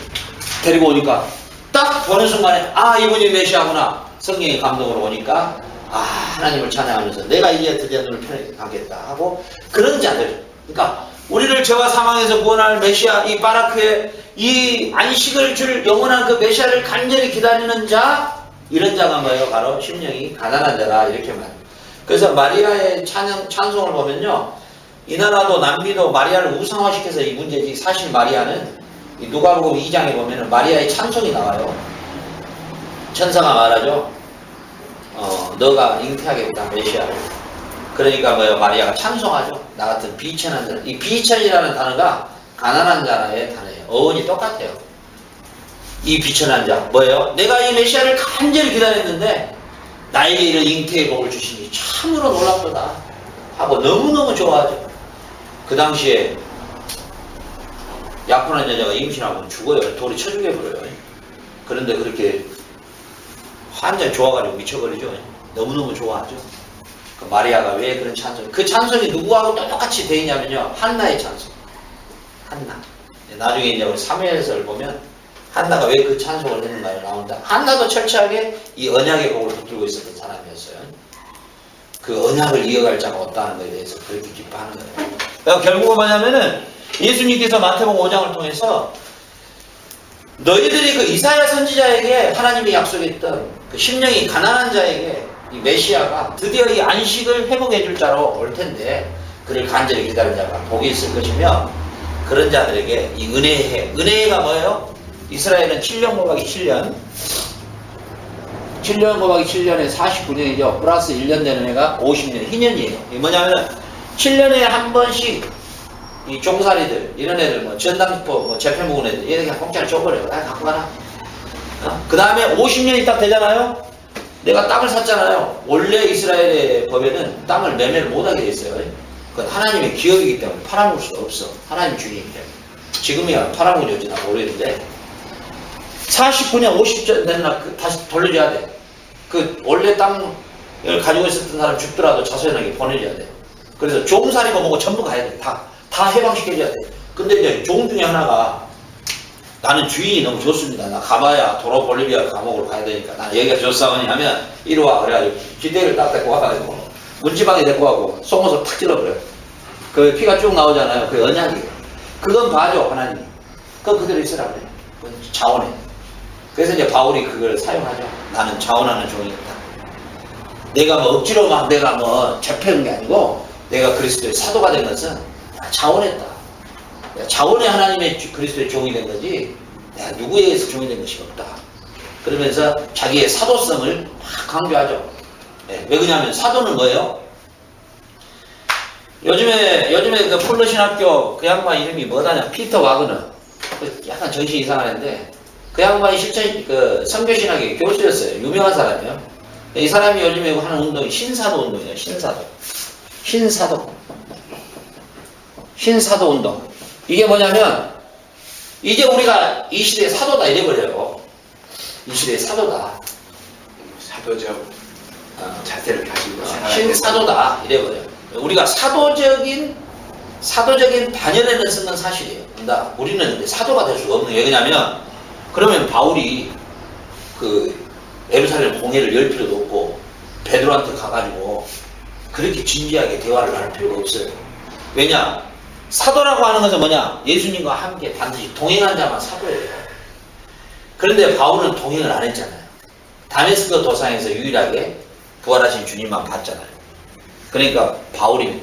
데리고 오니까 딱 보는 순간에 이분이 메시아구나. 성령의 감동으로 오니까 하나님을 찬양하면서 내가 이제 드디어 눈을 편하게 감겠다 하고 그런 자들. 그러니까 우리를 죄와 사망에서 구원할 메시아 이 파라크의 이 안식을 줄 영원한 그 메시아를 간절히 기다리는 자, 이런 자가 뭐예요? 바로 심령이 가난한 자라 이렇게 말해요. 그래서 마리아의 찬송을 보면요, 이 나라도 남미도 마리아를 우상화시켜서 이 문제지. 사실 마리아는 누가복음 2장에 보면은 마리아의 찬송이 나와요. 천사가 말하죠. 너가 잉태하겠다 메시아를. 그러니까 뭐예요? 마리아가 찬송하죠. 나 같은 비천한 자. 이 비천이라는 단어가 가난한 자의 단어예요. 어원이 똑같아요. 이 비천한 자 뭐예요? 내가 이 메시아를 간절히 기다렸는데 나에게 이런 잉태의 복을 주시니 참으로 놀랍도다 하고 너무너무 좋아하죠. 그 당시에 약혼한 여자가 임신하면 죽어요. 돌이 쳐 죽여버려요. 그런데 그렇게 완전 좋아가지고 미쳐버리죠. 너무너무 좋아하죠. 그 마리아가 왜 그런 찬송, 그 찬송이 누구하고 똑같이 돼 있냐면요, 한나의 찬송. 한나. 나중에 이제 우리 사무엘서를 보면 한나가 왜 그 찬송을 했는가에 나온다. 한나도 철저하게 이 언약의 복을 붙들고 있었던 사람이었어요. 그 언약을 이어갈 자가 없다는 것에 대해서 그렇게 기뻐하는 거예요. 그러니까 결국은 뭐냐면은 예수님께서 마태복음 5장을 통해서 너희들이 그 이사야 선지자에게 하나님이 약속했던 그 심령이 가난한 자에게 이 메시아가 드디어 이 안식을 회복해 줄 자로 올 텐데 그를 간절히 기다리는 자가 복이 있을 것이며 그런 자들에게 이 은혜의 해, 은혜가 뭐예요? 이스라엘은 7년 고박이 7년 7년 고박이 7년에 49년이죠. 플러스 1년 되는 해가 50년, 희년이에요. 이게 뭐냐면은 7년에 한 번씩 이 종살이들, 이런 애들, 뭐 전당포, 뭐 재패 묵은 애들, 얘들 그냥 공짜로 줘버려요. 다 갖고 가라. 그 다음에 50년이 딱 되잖아요. 내가 땅을 샀잖아요. 원래 이스라엘의 법에는 땅을 매매를 못하게 돼 있어요. 그건 하나님의 기업이기 때문에 팔아먹을 수가 없어. 하나님 주인이기 때문에. 지금이야 팔아먹을지 나 모르겠는데 49년 50년 되는 날 다시 돌려줘야 돼. 그 원래 땅을 가지고 있었던 사람 죽더라도 자손에게 보내줘야 돼. 그래서 종살이고 뭐고 전부 가야 돼. 다 해방시켜줘야 돼. 근데 이제 종 중에 하나가 나는 주인이 너무 좋습니다. 나 가봐야 도로 볼리비아 감옥으로 가야 되니까 나는 여기가 좋사오니 하면 이리 와. 그래가지고 기대를 딱 데리고 와가지고 문지방에 데리고 가고 속옷을 탁 찔러버려요. 그 피가 쭉 나오잖아요. 그 언약이에요. 그건 봐줘 하나님이. 그건 그대로 있으라 그래. 그건 자원해. 그래서 이제 바울이 그걸 사용하죠. 나는 자원하는 종이었다. 내가 뭐 억지로 막 내가 뭐 잡혀온 게 아니고 내가 그리스도의 사도가 된 것은 자원했다. 내가 자원의 하나님의 그리스도의 종이 된 거지 내가 누구에 의해서 종이 된 것이 없다. 그러면서 자기의 사도성을 막 강조하죠. 네, 왜 그러냐면 사도는 뭐예요? 요즘에 그 폴로 신학교 그 양반 이름이 뭐다냐? 피터 와그너. 약간 정신 이상한 애인데 그 양반이 실천 그 선교신학의 교수였어요. 유명한 사람이에요. 이 사람이 요즘에 하는 운동이 신사도 운동이에요. 신사도 운동. 이게 뭐냐면 이제 우리가 이 시대의 사도다 이래버려요. 이 시대의 사도다. 사도적 자세를 가지고 신사도다 이래버려요. 우리가 사도적인 단연에는 쓰는 사실이에요. 그러니까 우리는 근데 사도가 될 수가 없는 게 왜냐면 그러면 바울이 그 예루살렘 공회를 열 필요도 없고 베드로한테 가가지고 그렇게 진지하게 대화를 할 필요가 없어요. 왜냐? 사도라고 하는 것은 뭐냐? 예수님과 함께 반드시 동행한 자만 사도예요. 그런데 바울은 동행을 안 했잖아요. 다메스크 도상에서 유일하게 부활하신 주님만 봤잖아요. 그러니까 바울이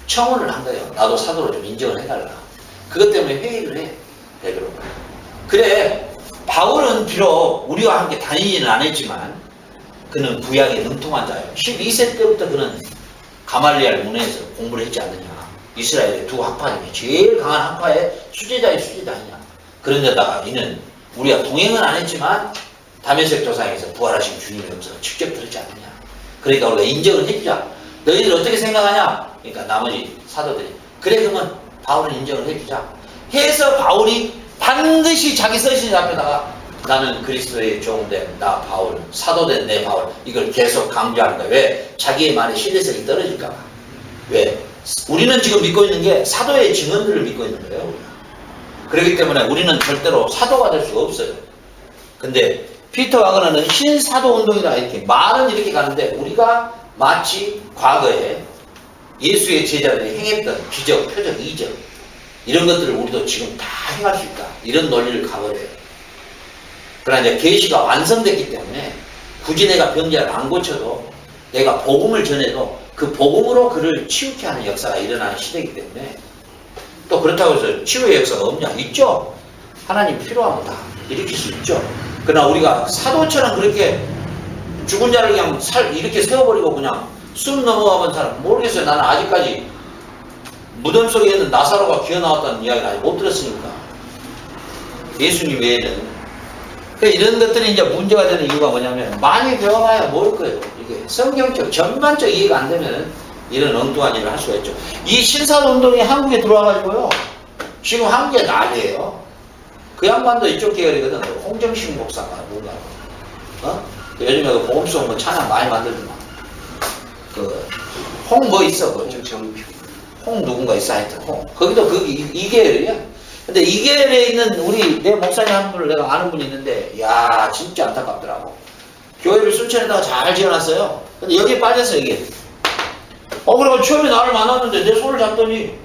청원을 한 거예요. 나도 사도로 좀 인정을 해달라. 그것 때문에 회의를 해. 베드로가. 그래 바울은 비록 우리와 함께 다니지는 않았지만 그는 구약에 능통한 자예요. 12세 때부터 그는 가말리알 문화에서 공부를 했지 않느냐. 이스라엘의 두 학파 중에 제일 강한 학파의 수제자의 수제자 아니냐. 그런데다가 이는 우리가 동행은 안 했지만 다메섹 도상에서 부활하신 주님의 음성을 직접 들었지 않느냐. 그러니까 우리가 인정을 해주자. 너희들 어떻게 생각하냐? 그러니까 나머지 사도들이 그래 그러면 바울은 인정을 해주자. 해서 바울이 반드시 자기 서신 앞에다가 나는 그리스도의 종된 나 바울, 사도된 내 바울 이걸 계속 강조하는 거야. 왜? 자기의 말에 신뢰성이 떨어질까 봐. 왜? 우리는 지금 믿고 있는 게 사도의 증언들을 믿고 있는 거예요. 우리가. 그렇기 때문에 우리는 절대로 사도가 될 수가 없어요. 근데 피터 와그너는 신사도 운동이라 이렇게 말은 이렇게 가는데 우리가 마치 과거에 예수의 제자들이 행했던 기적, 표적, 이적 이런 것들을 우리도 지금 다 행할 수 있다. 이런 논리를 가버려요. 그러나 이제 계시가 완성됐기 때문에 굳이 내가 병자를 안 고쳐도 내가 복음을 전해도 그 복음으로 그를 치유케 하는 역사가 일어나는 시대이기 때문에 또 그렇다고 해서 치유의 역사가 없냐? 있죠. 하나님 필요하면 다 일으킬 수 있죠. 그러나 우리가 사도처럼 그렇게 죽은 자를 그냥 이렇게 세워버리고 그냥 숨 넘어가본 사람 모르겠어요. 나는 아직까지 무덤 속에 있는 나사로가 기어나왔다는 이야기를 아직 못 들었으니까 예수님 외에는 이런 것들이 이제 문제가 되는 이유가 뭐냐면 많이 배워봐야 모를 거예요. 이게 성경적 전반적 이해가 안 되면 이런 엉뚱한 일을 할 수가 있죠. 이 신사운동이 한국에 들어와가지고요. 지금 한국에 난리예요. 그 양반도 이쪽 계열이거든. 홍정식 목사가 누군가. 요즘에 그 보험송 뭐 찬양 많이 만들더만. 홍 뭐 있어, 홍 누군가 있어, 하여튼, 홍. 거기도 이 계열이야. 근데 이 계열에 있는 내 목사님 한 분을 내가 아는 분이 있는데, 야 진짜 안타깝더라고. 교회를 순천에다가 잘 지어놨어요. 근데 여기에 빠졌어, 이게. 그러면 처음에 나를 만났는데 내 손을 잡더니,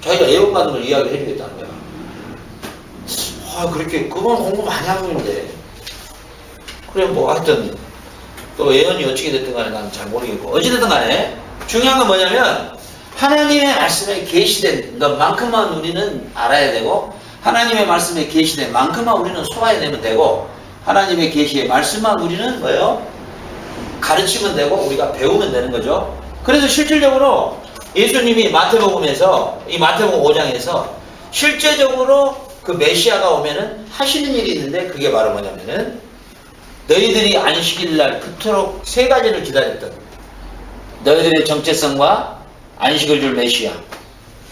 자기가 애원받는 걸 이야기를 해주겠다는 거야. 그렇게, 그건 공부 많이 하고 있는데. 그래, 뭐, 하여튼, 또 예언이 어떻게 됐든 간에 나는 잘 모르겠고. 어찌됐든 간에, 중요한 건 뭐냐면, 하나님의 말씀에 계시된 것만큼만 우리는 알아야 되고, 하나님의 말씀에 계시된 만큼만 우리는 소화해내면 되고, 하나님의 계시의 말씀만 우리는 뭐예요? 가르치면 되고, 우리가 배우면 되는 거죠. 그래서 실질적으로 예수님이 마태복음에서, 이 마태복음 5장에서 실제적으로 그 메시아가 오면은 하시는 일이 있는데, 그게 바로 뭐냐면은, 너희들이 안식일날 그토록 3가지를 기다렸던 너희들의 정체성과 안식을 줄 메시아,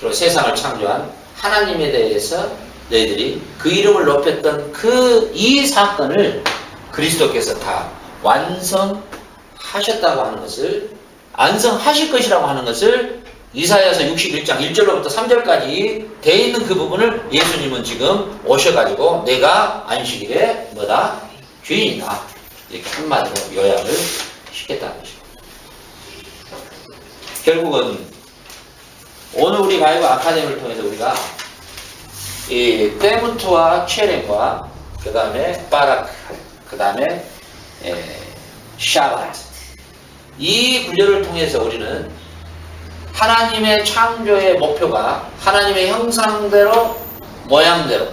그리고 세상을 창조한 하나님에 대해서 너희들이 그 이름을 높였던 이 사건을 그리스도께서 다 완성하셨다고 하는 것을, 완성하실 것이라고 하는 것을 이사야서 61장 1절로부터 3절까지 돼 있는 그 부분을 예수님은 지금 오셔가지고 내가 안식일에 뭐다? 주인이다. 이렇게 한마디로 요약을 시켰다는 것입니다. 결국은 오늘 우리 바이블 아카데미를 통해서 우리가 이 때무트와 체렘과 그 다음에 바락, 그 다음에 샤밧, 이 분류를 통해서 우리는 하나님의 창조의 목표가 하나님의 형상대로 모양대로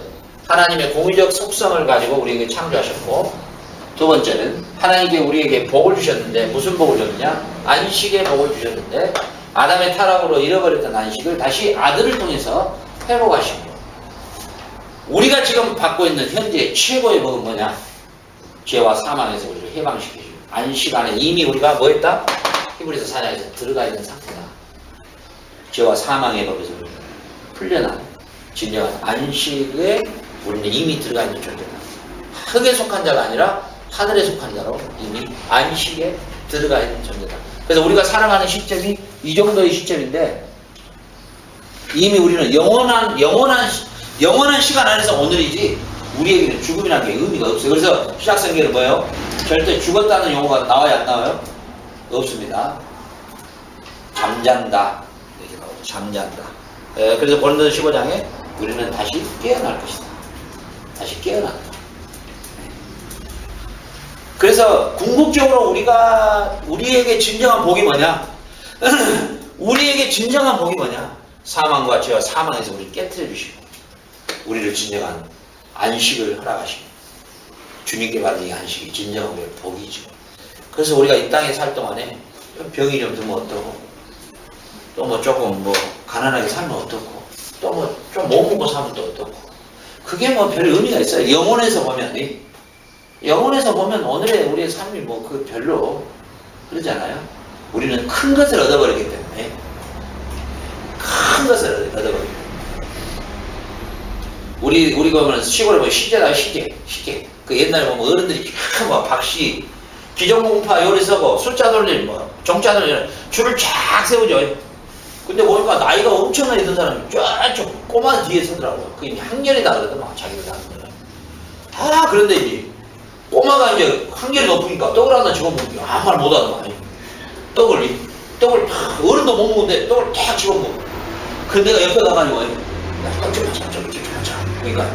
하나님의 공의적 속성을 가지고 우리에게 창조하셨고, 두 번째는 하나님께 우리에게 복을 주셨는데, 무슨 복을 줬느냐? 안식의 복을 주셨는데, 아담의 타락으로 잃어버렸던 안식을 다시 아들을 통해서 회복하시고, 우리가 지금 받고 있는 현재 최고의 복은 뭐냐? 죄와 사망에서 우리를 해방시켜주고, 안식 안에 이미 우리가 뭐 했다? 히브리서 4장에서 들어가 있는 상태다. 죄와 사망의 법에서 우리가 풀려난 진정한 안식에 우리는 이미 들어가 있는 존재다. 흙에 속한 자가 아니라 하늘에 속한 자로 이미 안식에 들어가 있는 존재다. 그래서 우리가 살아가는 시점이 이 정도의 시점인데, 이미 우리는 영원한 시간 안에서 오늘이지, 우리에게는 죽음이라는 게 의미가 없어요. 그래서 신약성경에는 뭐예요? 절대 죽었다는 용어가 나와요, 안 나와요? 없습니다. 잠잔다. 이렇게 나오죠. 잠잔다. 그래서 고린도서 15장에 우리는 다시 깨어날 것이다. 다시 깨어난다. 그래서 궁극적으로 우리에게 진정한 복이 뭐냐? 우리에게 진정한 복이 뭐냐? 사망과 죄와 사망에서 우리를 깨트려 주시고, 우리를 진정한 안식을 허락하시고, 주님께 받은 이 안식이 진정한 우리의 복이죠. 그래서 우리가 이 땅에 살 동안에 좀 병이 좀 들면 어떠고, 또 뭐 조금 뭐 가난하게 살면 어떻고, 또 뭐 좀 못 먹고 살면 또 어떻고, 그게 뭐 별 의미가 있어요. 영혼에서 보면 오늘의 우리의 삶이 뭐 그 별로 그러잖아요. 우리는 큰 것을 얻어버렸기 때문에, 큰 것을 얻어버렸기 때문에. 우리 보면 시골에 보면 시제다, 시제. 그 옛날에 보면 어른들이 뭐 박씨, 기종공파 요리 서고 숫자 돌릴 뭐 종자 돌릴 줄을 쫙 세우죠. 근데 보니까 나이가 엄청나게 든 사람이 쫙 꼬마 뒤에 서더라고요. 그게 학년이다 그러더만, 자기들 다. 그런데 이제 꼬마가 이제 학년이 높으니까 떡을 하나 집어먹으니까 아무 말 못하더만. 떡을 어른도 못 먹는데 떡을 탁 집어먹어. 근데 내가 옆에 가가지고, 야, 좀 하자. 그러니까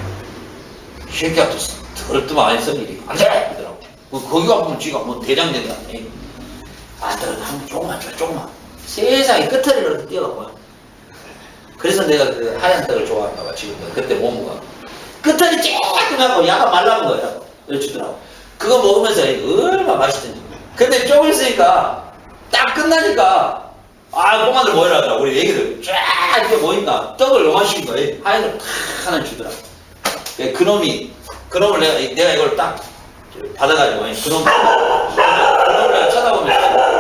이 새끼가 또 더럽더만 안 성질이 안 돼! 이러더라고. 거기 가보면 지가 뭐 대장 된다. 아들은 한번 조금만. 세상에 끝을 뛰어가고요. 그래서 내가 그 하얀 떡을 좋아하는가 봐, 지금도. 그때 못 먹어. 끝을 쬐끔하고 약간 말라는 거예요. 주더라고. 그거 먹으면서 얼마나 맛있던지. 근데 조금 있으니까 딱 끝나니까, 꼬마들 모여라. 우리 애기들 쫙 이렇게 모이니까 떡을 요만시킨 거예요. 하얀 걸 탁 하나 주더라고. 그놈을 내가 이걸 딱 받아가지고, 그놈을 내가 쳐다보면서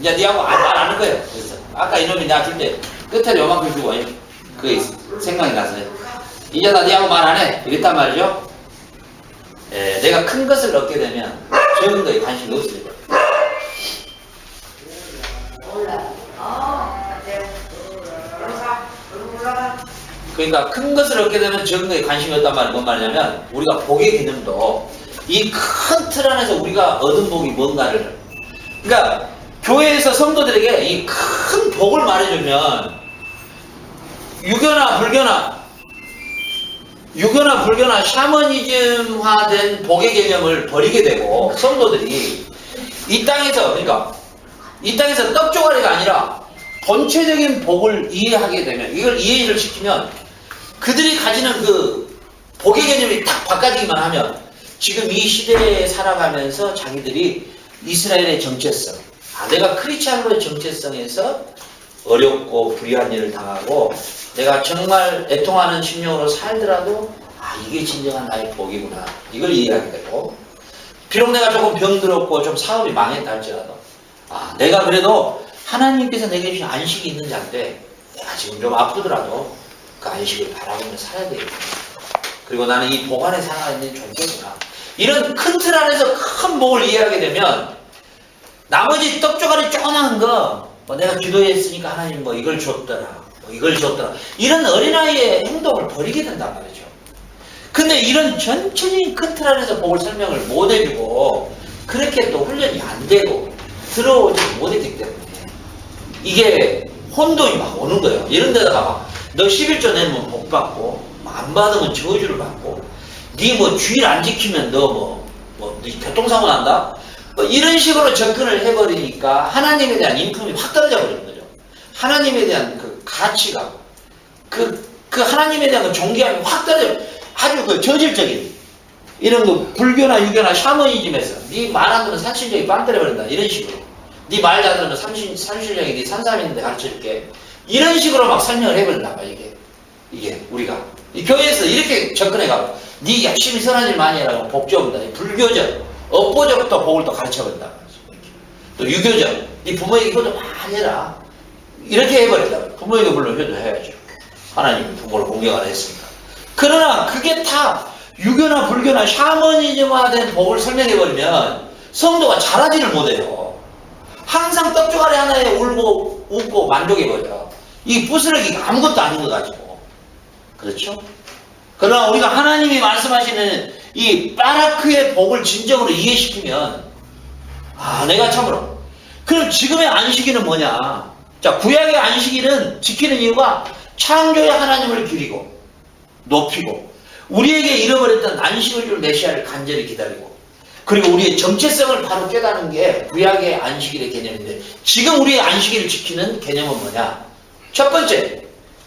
이제 니하고 말 안 할 거예요. 그래서 아까 이놈이 내가 줄 때 끝에 요만큼 주고 그게 생각이 나서요. 이제 나 니하고 말 안 해. 이랬단 말이죠. 예, 내가 큰 것을 얻게 되면 적은 거에 관심이 없어요. 그러니까 큰 것을 얻게 되면 적은 거에 관심이 없단 말은 뭔 말이냐면 우리가 복의 개념도 이 큰 틀 안에서 우리가 얻은 복이 뭔가를 그러니까 교회에서 성도들에게 이 큰 복을 말해주면 유교나 불교나 샤머니즘화된 복의 개념을 버리게 되고 성도들이 이 땅에서 그러니까 이 땅에서 떡조가리가 아니라 본체적인 복을 이해하게 되면 이걸 이해를 시키면 그들이 가지는 그 복의 개념이 딱 바꿔지기만 하면 지금 이 시대에 살아가면서 자기들이 이스라엘의 정체성 내가 크리스찬으로의 정체성에서 어렵고 불의한 일을 당하고 내가 정말 애통하는 심령으로 살더라도 이게 진정한 나의 복이구나 이걸 이해하게 되고 비록 내가 조금 병들었고 좀 사업이 망했다 할지라도 내가 그래도 하나님께서 내게 주신 안식이 있는 자인데 내가 지금 좀 아프더라도 그 안식을 바라보며 살아야 되겠구나 그리고 나는 이 복 안에 살아있는 존재구나 이런 큰 틀 안에서 큰 복을 이해하게 되면 나머지 떡조가리 조그만 거 내가 기도했으니까 하나님 이걸 줬더라 이걸 줬더라 이런 어린아이의 행동을 버리게 된단 말이죠. 근데 이런 전체적인 큰 틀 안에서 복을 설명을 못 해주고 그렇게 또 훈련이 안 되고 들어오지 못했기 때문에 이게 혼돈이 막 오는 거예요. 이런 데다가 너 11조 내면 복 받고 안 받으면 저주를 받고 니 주일 안 지키면 너 교통사고 난다? 이런 식으로 접근을 해버리니까 하나님에 대한 인품이 확 떨어져 버리는 거죠. 하나님에 대한 그 가치가 그 하나님에 대한 그 존경함이 확 떨어져 아주 그 저질적인 이런 거 불교나 유교나 샤머니즘에서 네 말한 거는 산신령이 빵 때려버린다 이런 식으로 네 말 잘 들으면 산신령이 네 산삼인데 가르쳐줄게 이런 식으로 막 설명을 해버린단 말이야 이게 우리가 이 교회에서 이렇게 접근해가고 네 열심히 선한 일 많이 해라고 복 줘본다 불교적 업보적부터 복을 또 가르쳐버린다 또 유교적 네 부모에게 효도 많이 해라 이렇게 해버린다 부모에게 물론 효도해야죠 하나님이 부모를 공경하라 했으니까 그러나 그게 다 유교나 불교나 샤머니즘화된 복을 설명해버리면 성도가 자라지를 못해요. 항상 떡조가리 하나에 울고 웃고 만족해버려. 이 부스러기가 아무것도 아닌 거 가지고 그렇죠? 그러나 우리가 하나님이 말씀하시는 이 바라크의 복을 진정으로 이해시키면 내가 참으로 그럼 지금의 안식일은 뭐냐 자 구약의 안식일은 지키는 이유가 창조의 하나님을 기리고 높이고 우리에게 잃어버렸던 안식을 줄 메시아를 간절히 기다리고 그리고 우리의 정체성을 바로 깨닫는 게 구약의 안식일의 개념인데 지금 우리의 안식일을 지키는 개념은 뭐냐 첫 번째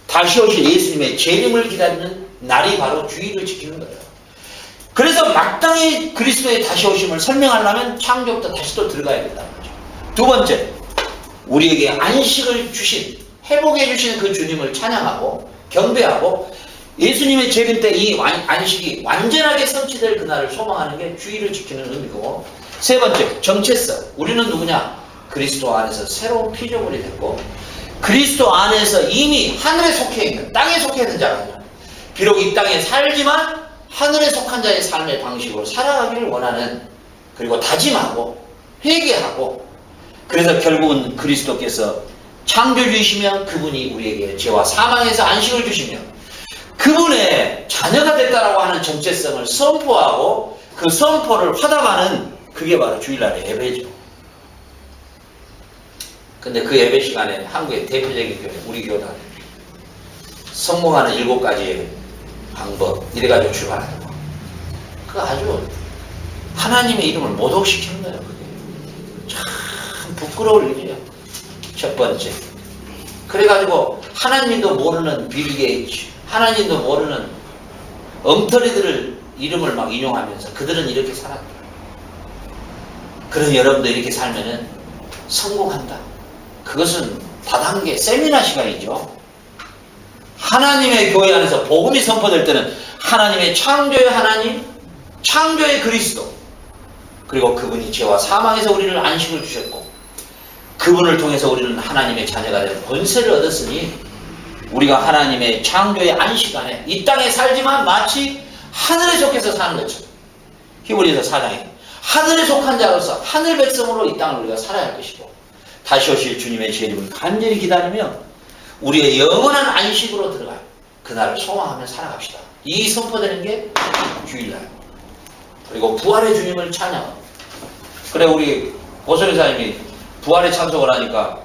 다시 오실 예수님의 재림을 기다리는 날이 바로 주일을 지키는 거예요. 그래서 마땅히 그리스도의 다시 오심을 설명하려면 창조부터 다시 또 들어가야 된다는 거죠. 두 번째 우리에게 안식을 주신 회복해 주신 그 주님을 찬양하고 경배하고 예수님의 재림 때 이 안식이 완전하게 성취될 그날을 소망하는 게 주의를 지키는 의미고 세 번째 정체성 우리는 누구냐 그리스도 안에서 새로운 피조물이 됐고 그리스도 안에서 이미 하늘에 속해 있는 땅에 속해 있는 자가 비록 이 땅에 살지만 하늘에 속한 자의 삶의 방식으로 살아가기를 원하는 그리고 다짐하고 회개하고 그래서 결국은 그리스도께서 창조주이시며 그분이 우리에게 죄와 사망에서 안식을 주시며 그분의 자녀가 됐다라고 하는 정체성을 선포하고 그 선포를 화답하는 그게 바로 주일날의 예배죠. 근데 그 예배 시간에 한국의 대표적인 교회 우리 교단 성공하는 7가지의 방법 이래가지고 출발하는 거 그거 아주 하나님의 이름을 모독시키는 거예요. 그게 참 부끄러울 일이에요. 첫 번째 그래가지고 하나님도 모르는 빌 게이츠 하나님도 모르는 엉터리들을 이름을 막 인용하면서 그들은 이렇게 살았다. 그런 여러분도 이렇게 살면은 성공한다. 그것은 다단계 세미나 시간이죠. 하나님의 교회 안에서 복음이 선포될 때는 하나님의 창조의 하나님, 창조의 그리스도 그리고 그분이 죄와 사망에서 우리를 안식을 주셨고 그분을 통해서 우리는 하나님의 자녀가 되는 권세를 얻었으니 우리가 하나님의 창조의 안식 안에 이 땅에 살지만 마치 하늘에 속해서 사는 것처럼 히브리서 4장에 하늘에 속한 자로서 하늘 백성으로 이 땅을 우리가 살아야 할 것이고 다시 오실 주님의 재림을 간절히 기다리며 우리의 영원한 안식으로 들어가요. 그날을 소망하며 살아갑시다. 이 선포되는 게 주일날. 그리고 부활의 주님을 찬양합니다. 그래 우리 오소리사님이 부활의 찬송을 하니까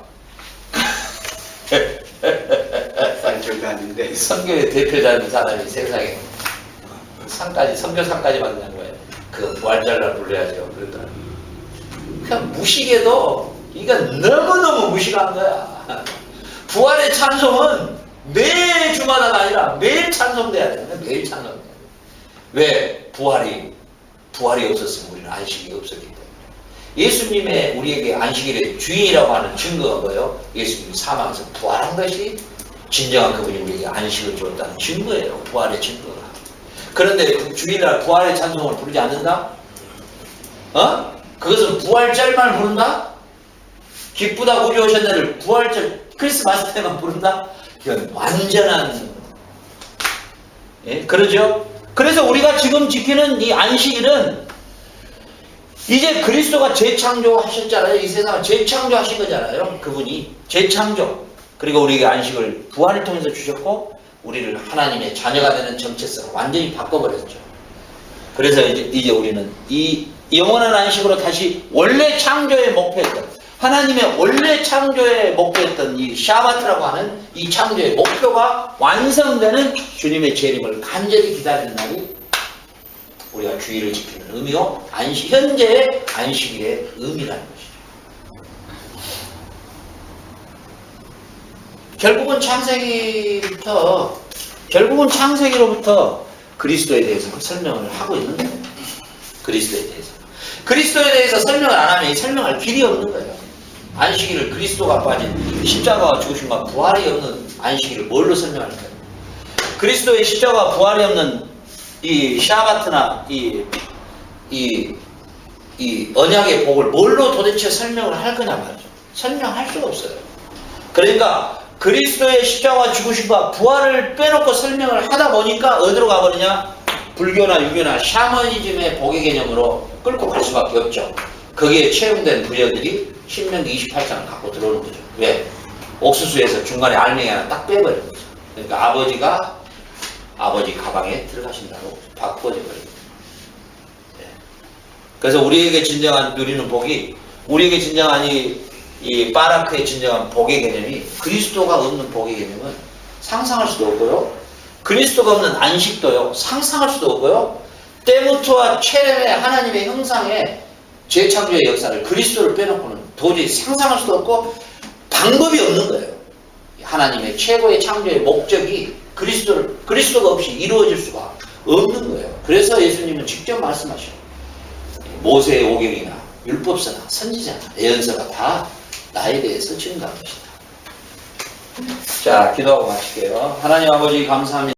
산줄도 아닌데 선교의 대표자는 사람이 세상에 상까지 선교상까지 받는 거예요. 그 부활절날 불러야죠. 그러더라. 그냥 무식해도 이건 너무너무 무식한 거야. 부활의 찬송은 매 주마다가 아니라 매일 찬송돼야 돼. 매일 찬송돼야 돼. 왜? 부활이 없었으면 우리는 안식이 없었기 때문에. 예수님의 우리에게 안식일의 주인이라고 하는 증거가 뭐예요? 예수님이 사망해서 부활한 것이 진정한 그분이 우리에게 안식을 주었다는 증거예요. 부활의 증거가. 그런데 그 주일날 부활의 찬송을 부르지 않는다? 그것은 부활절만 부른다? 기쁘다 우리 오셨네를 부활절 크리스마스 때만 부른다? 이건 완전한 그러죠? 그래서 우리가 지금 지키는 이 안식일은 이제 그리스도가 재창조하셨잖아요. 이 세상을 재창조하신 거잖아요. 그분이 재창조. 그리고 우리에게 안식을 부활을 통해서 주셨고 우리를 하나님의 자녀가 되는 정체성을 완전히 바꿔버렸죠. 그래서 이제 우리는 이 영원한 안식으로 다시 원래 창조의 목표였던 하나님의 원래 창조의 목표였던 이 샤바트라고 하는 이 창조의 목표가 완성되는 주님의 재림을 간절히 기다리는 날이 우리가 주일을 지키는 의미요 현재의 안식일의 의미라는 것이죠. 결국은 창세기로부터 그리스도에 대해서 설명을 하고 있는 거예요. 그리스도에 대해서 설명을 안 하면 설명할 길이 없는 거예요. 안식일을 그리스도가 빠진 십자가와 죽으심과 부활이 없는 안식일을 뭘로 설명할까요? 그리스도의 십자가와 부활이 없는 이 샤바트나 이 언약의 복을 뭘로 도대체 설명을 할 거냐 말이죠. 설명할 수가 없어요. 그러니까 그리스도의 십자가와 죽으심과 부활을 빼놓고 설명을 하다 보니까 어디로 가버리냐? 불교나 유교나 샤머니즘의 복의 개념으로 끌고 갈 수밖에 없죠. 거기에 채용된 부녀들이 신명기 28장을 갖고 들어오는 거죠. 왜? 옥수수에서 중간에 알맹이 하나 딱 빼버리는 거죠. 그러니까 아버지 가방에 들어가신다고 바꿔져 버립니다. 그래서 우리에게 진정한 누리는 복이 우리에게 진정한 이 바라크의 진정한 복의 개념이 그리스도가 없는 복의 개념은 상상할 수도 없고요. 그리스도가 없는 안식도요. 상상할 수도 없고요. 때무트와 체렘의 하나님의 형상의 재창조의 역사를 그리스도를 빼놓고는 도저히 상상할 수도 없고 방법이 없는 거예요. 하나님의 최고의 창조의 목적이 그리스도가 없이 이루어질 수가 없는 거예요. 그래서 예수님은 직접 말씀하셔요. 모세의 오경이나 율법서나 선지자나 예언서가 다 나에 대해서 증거한 것이다. 자, 기도하고 마칠게요. 하나님 아버지 감사합니다.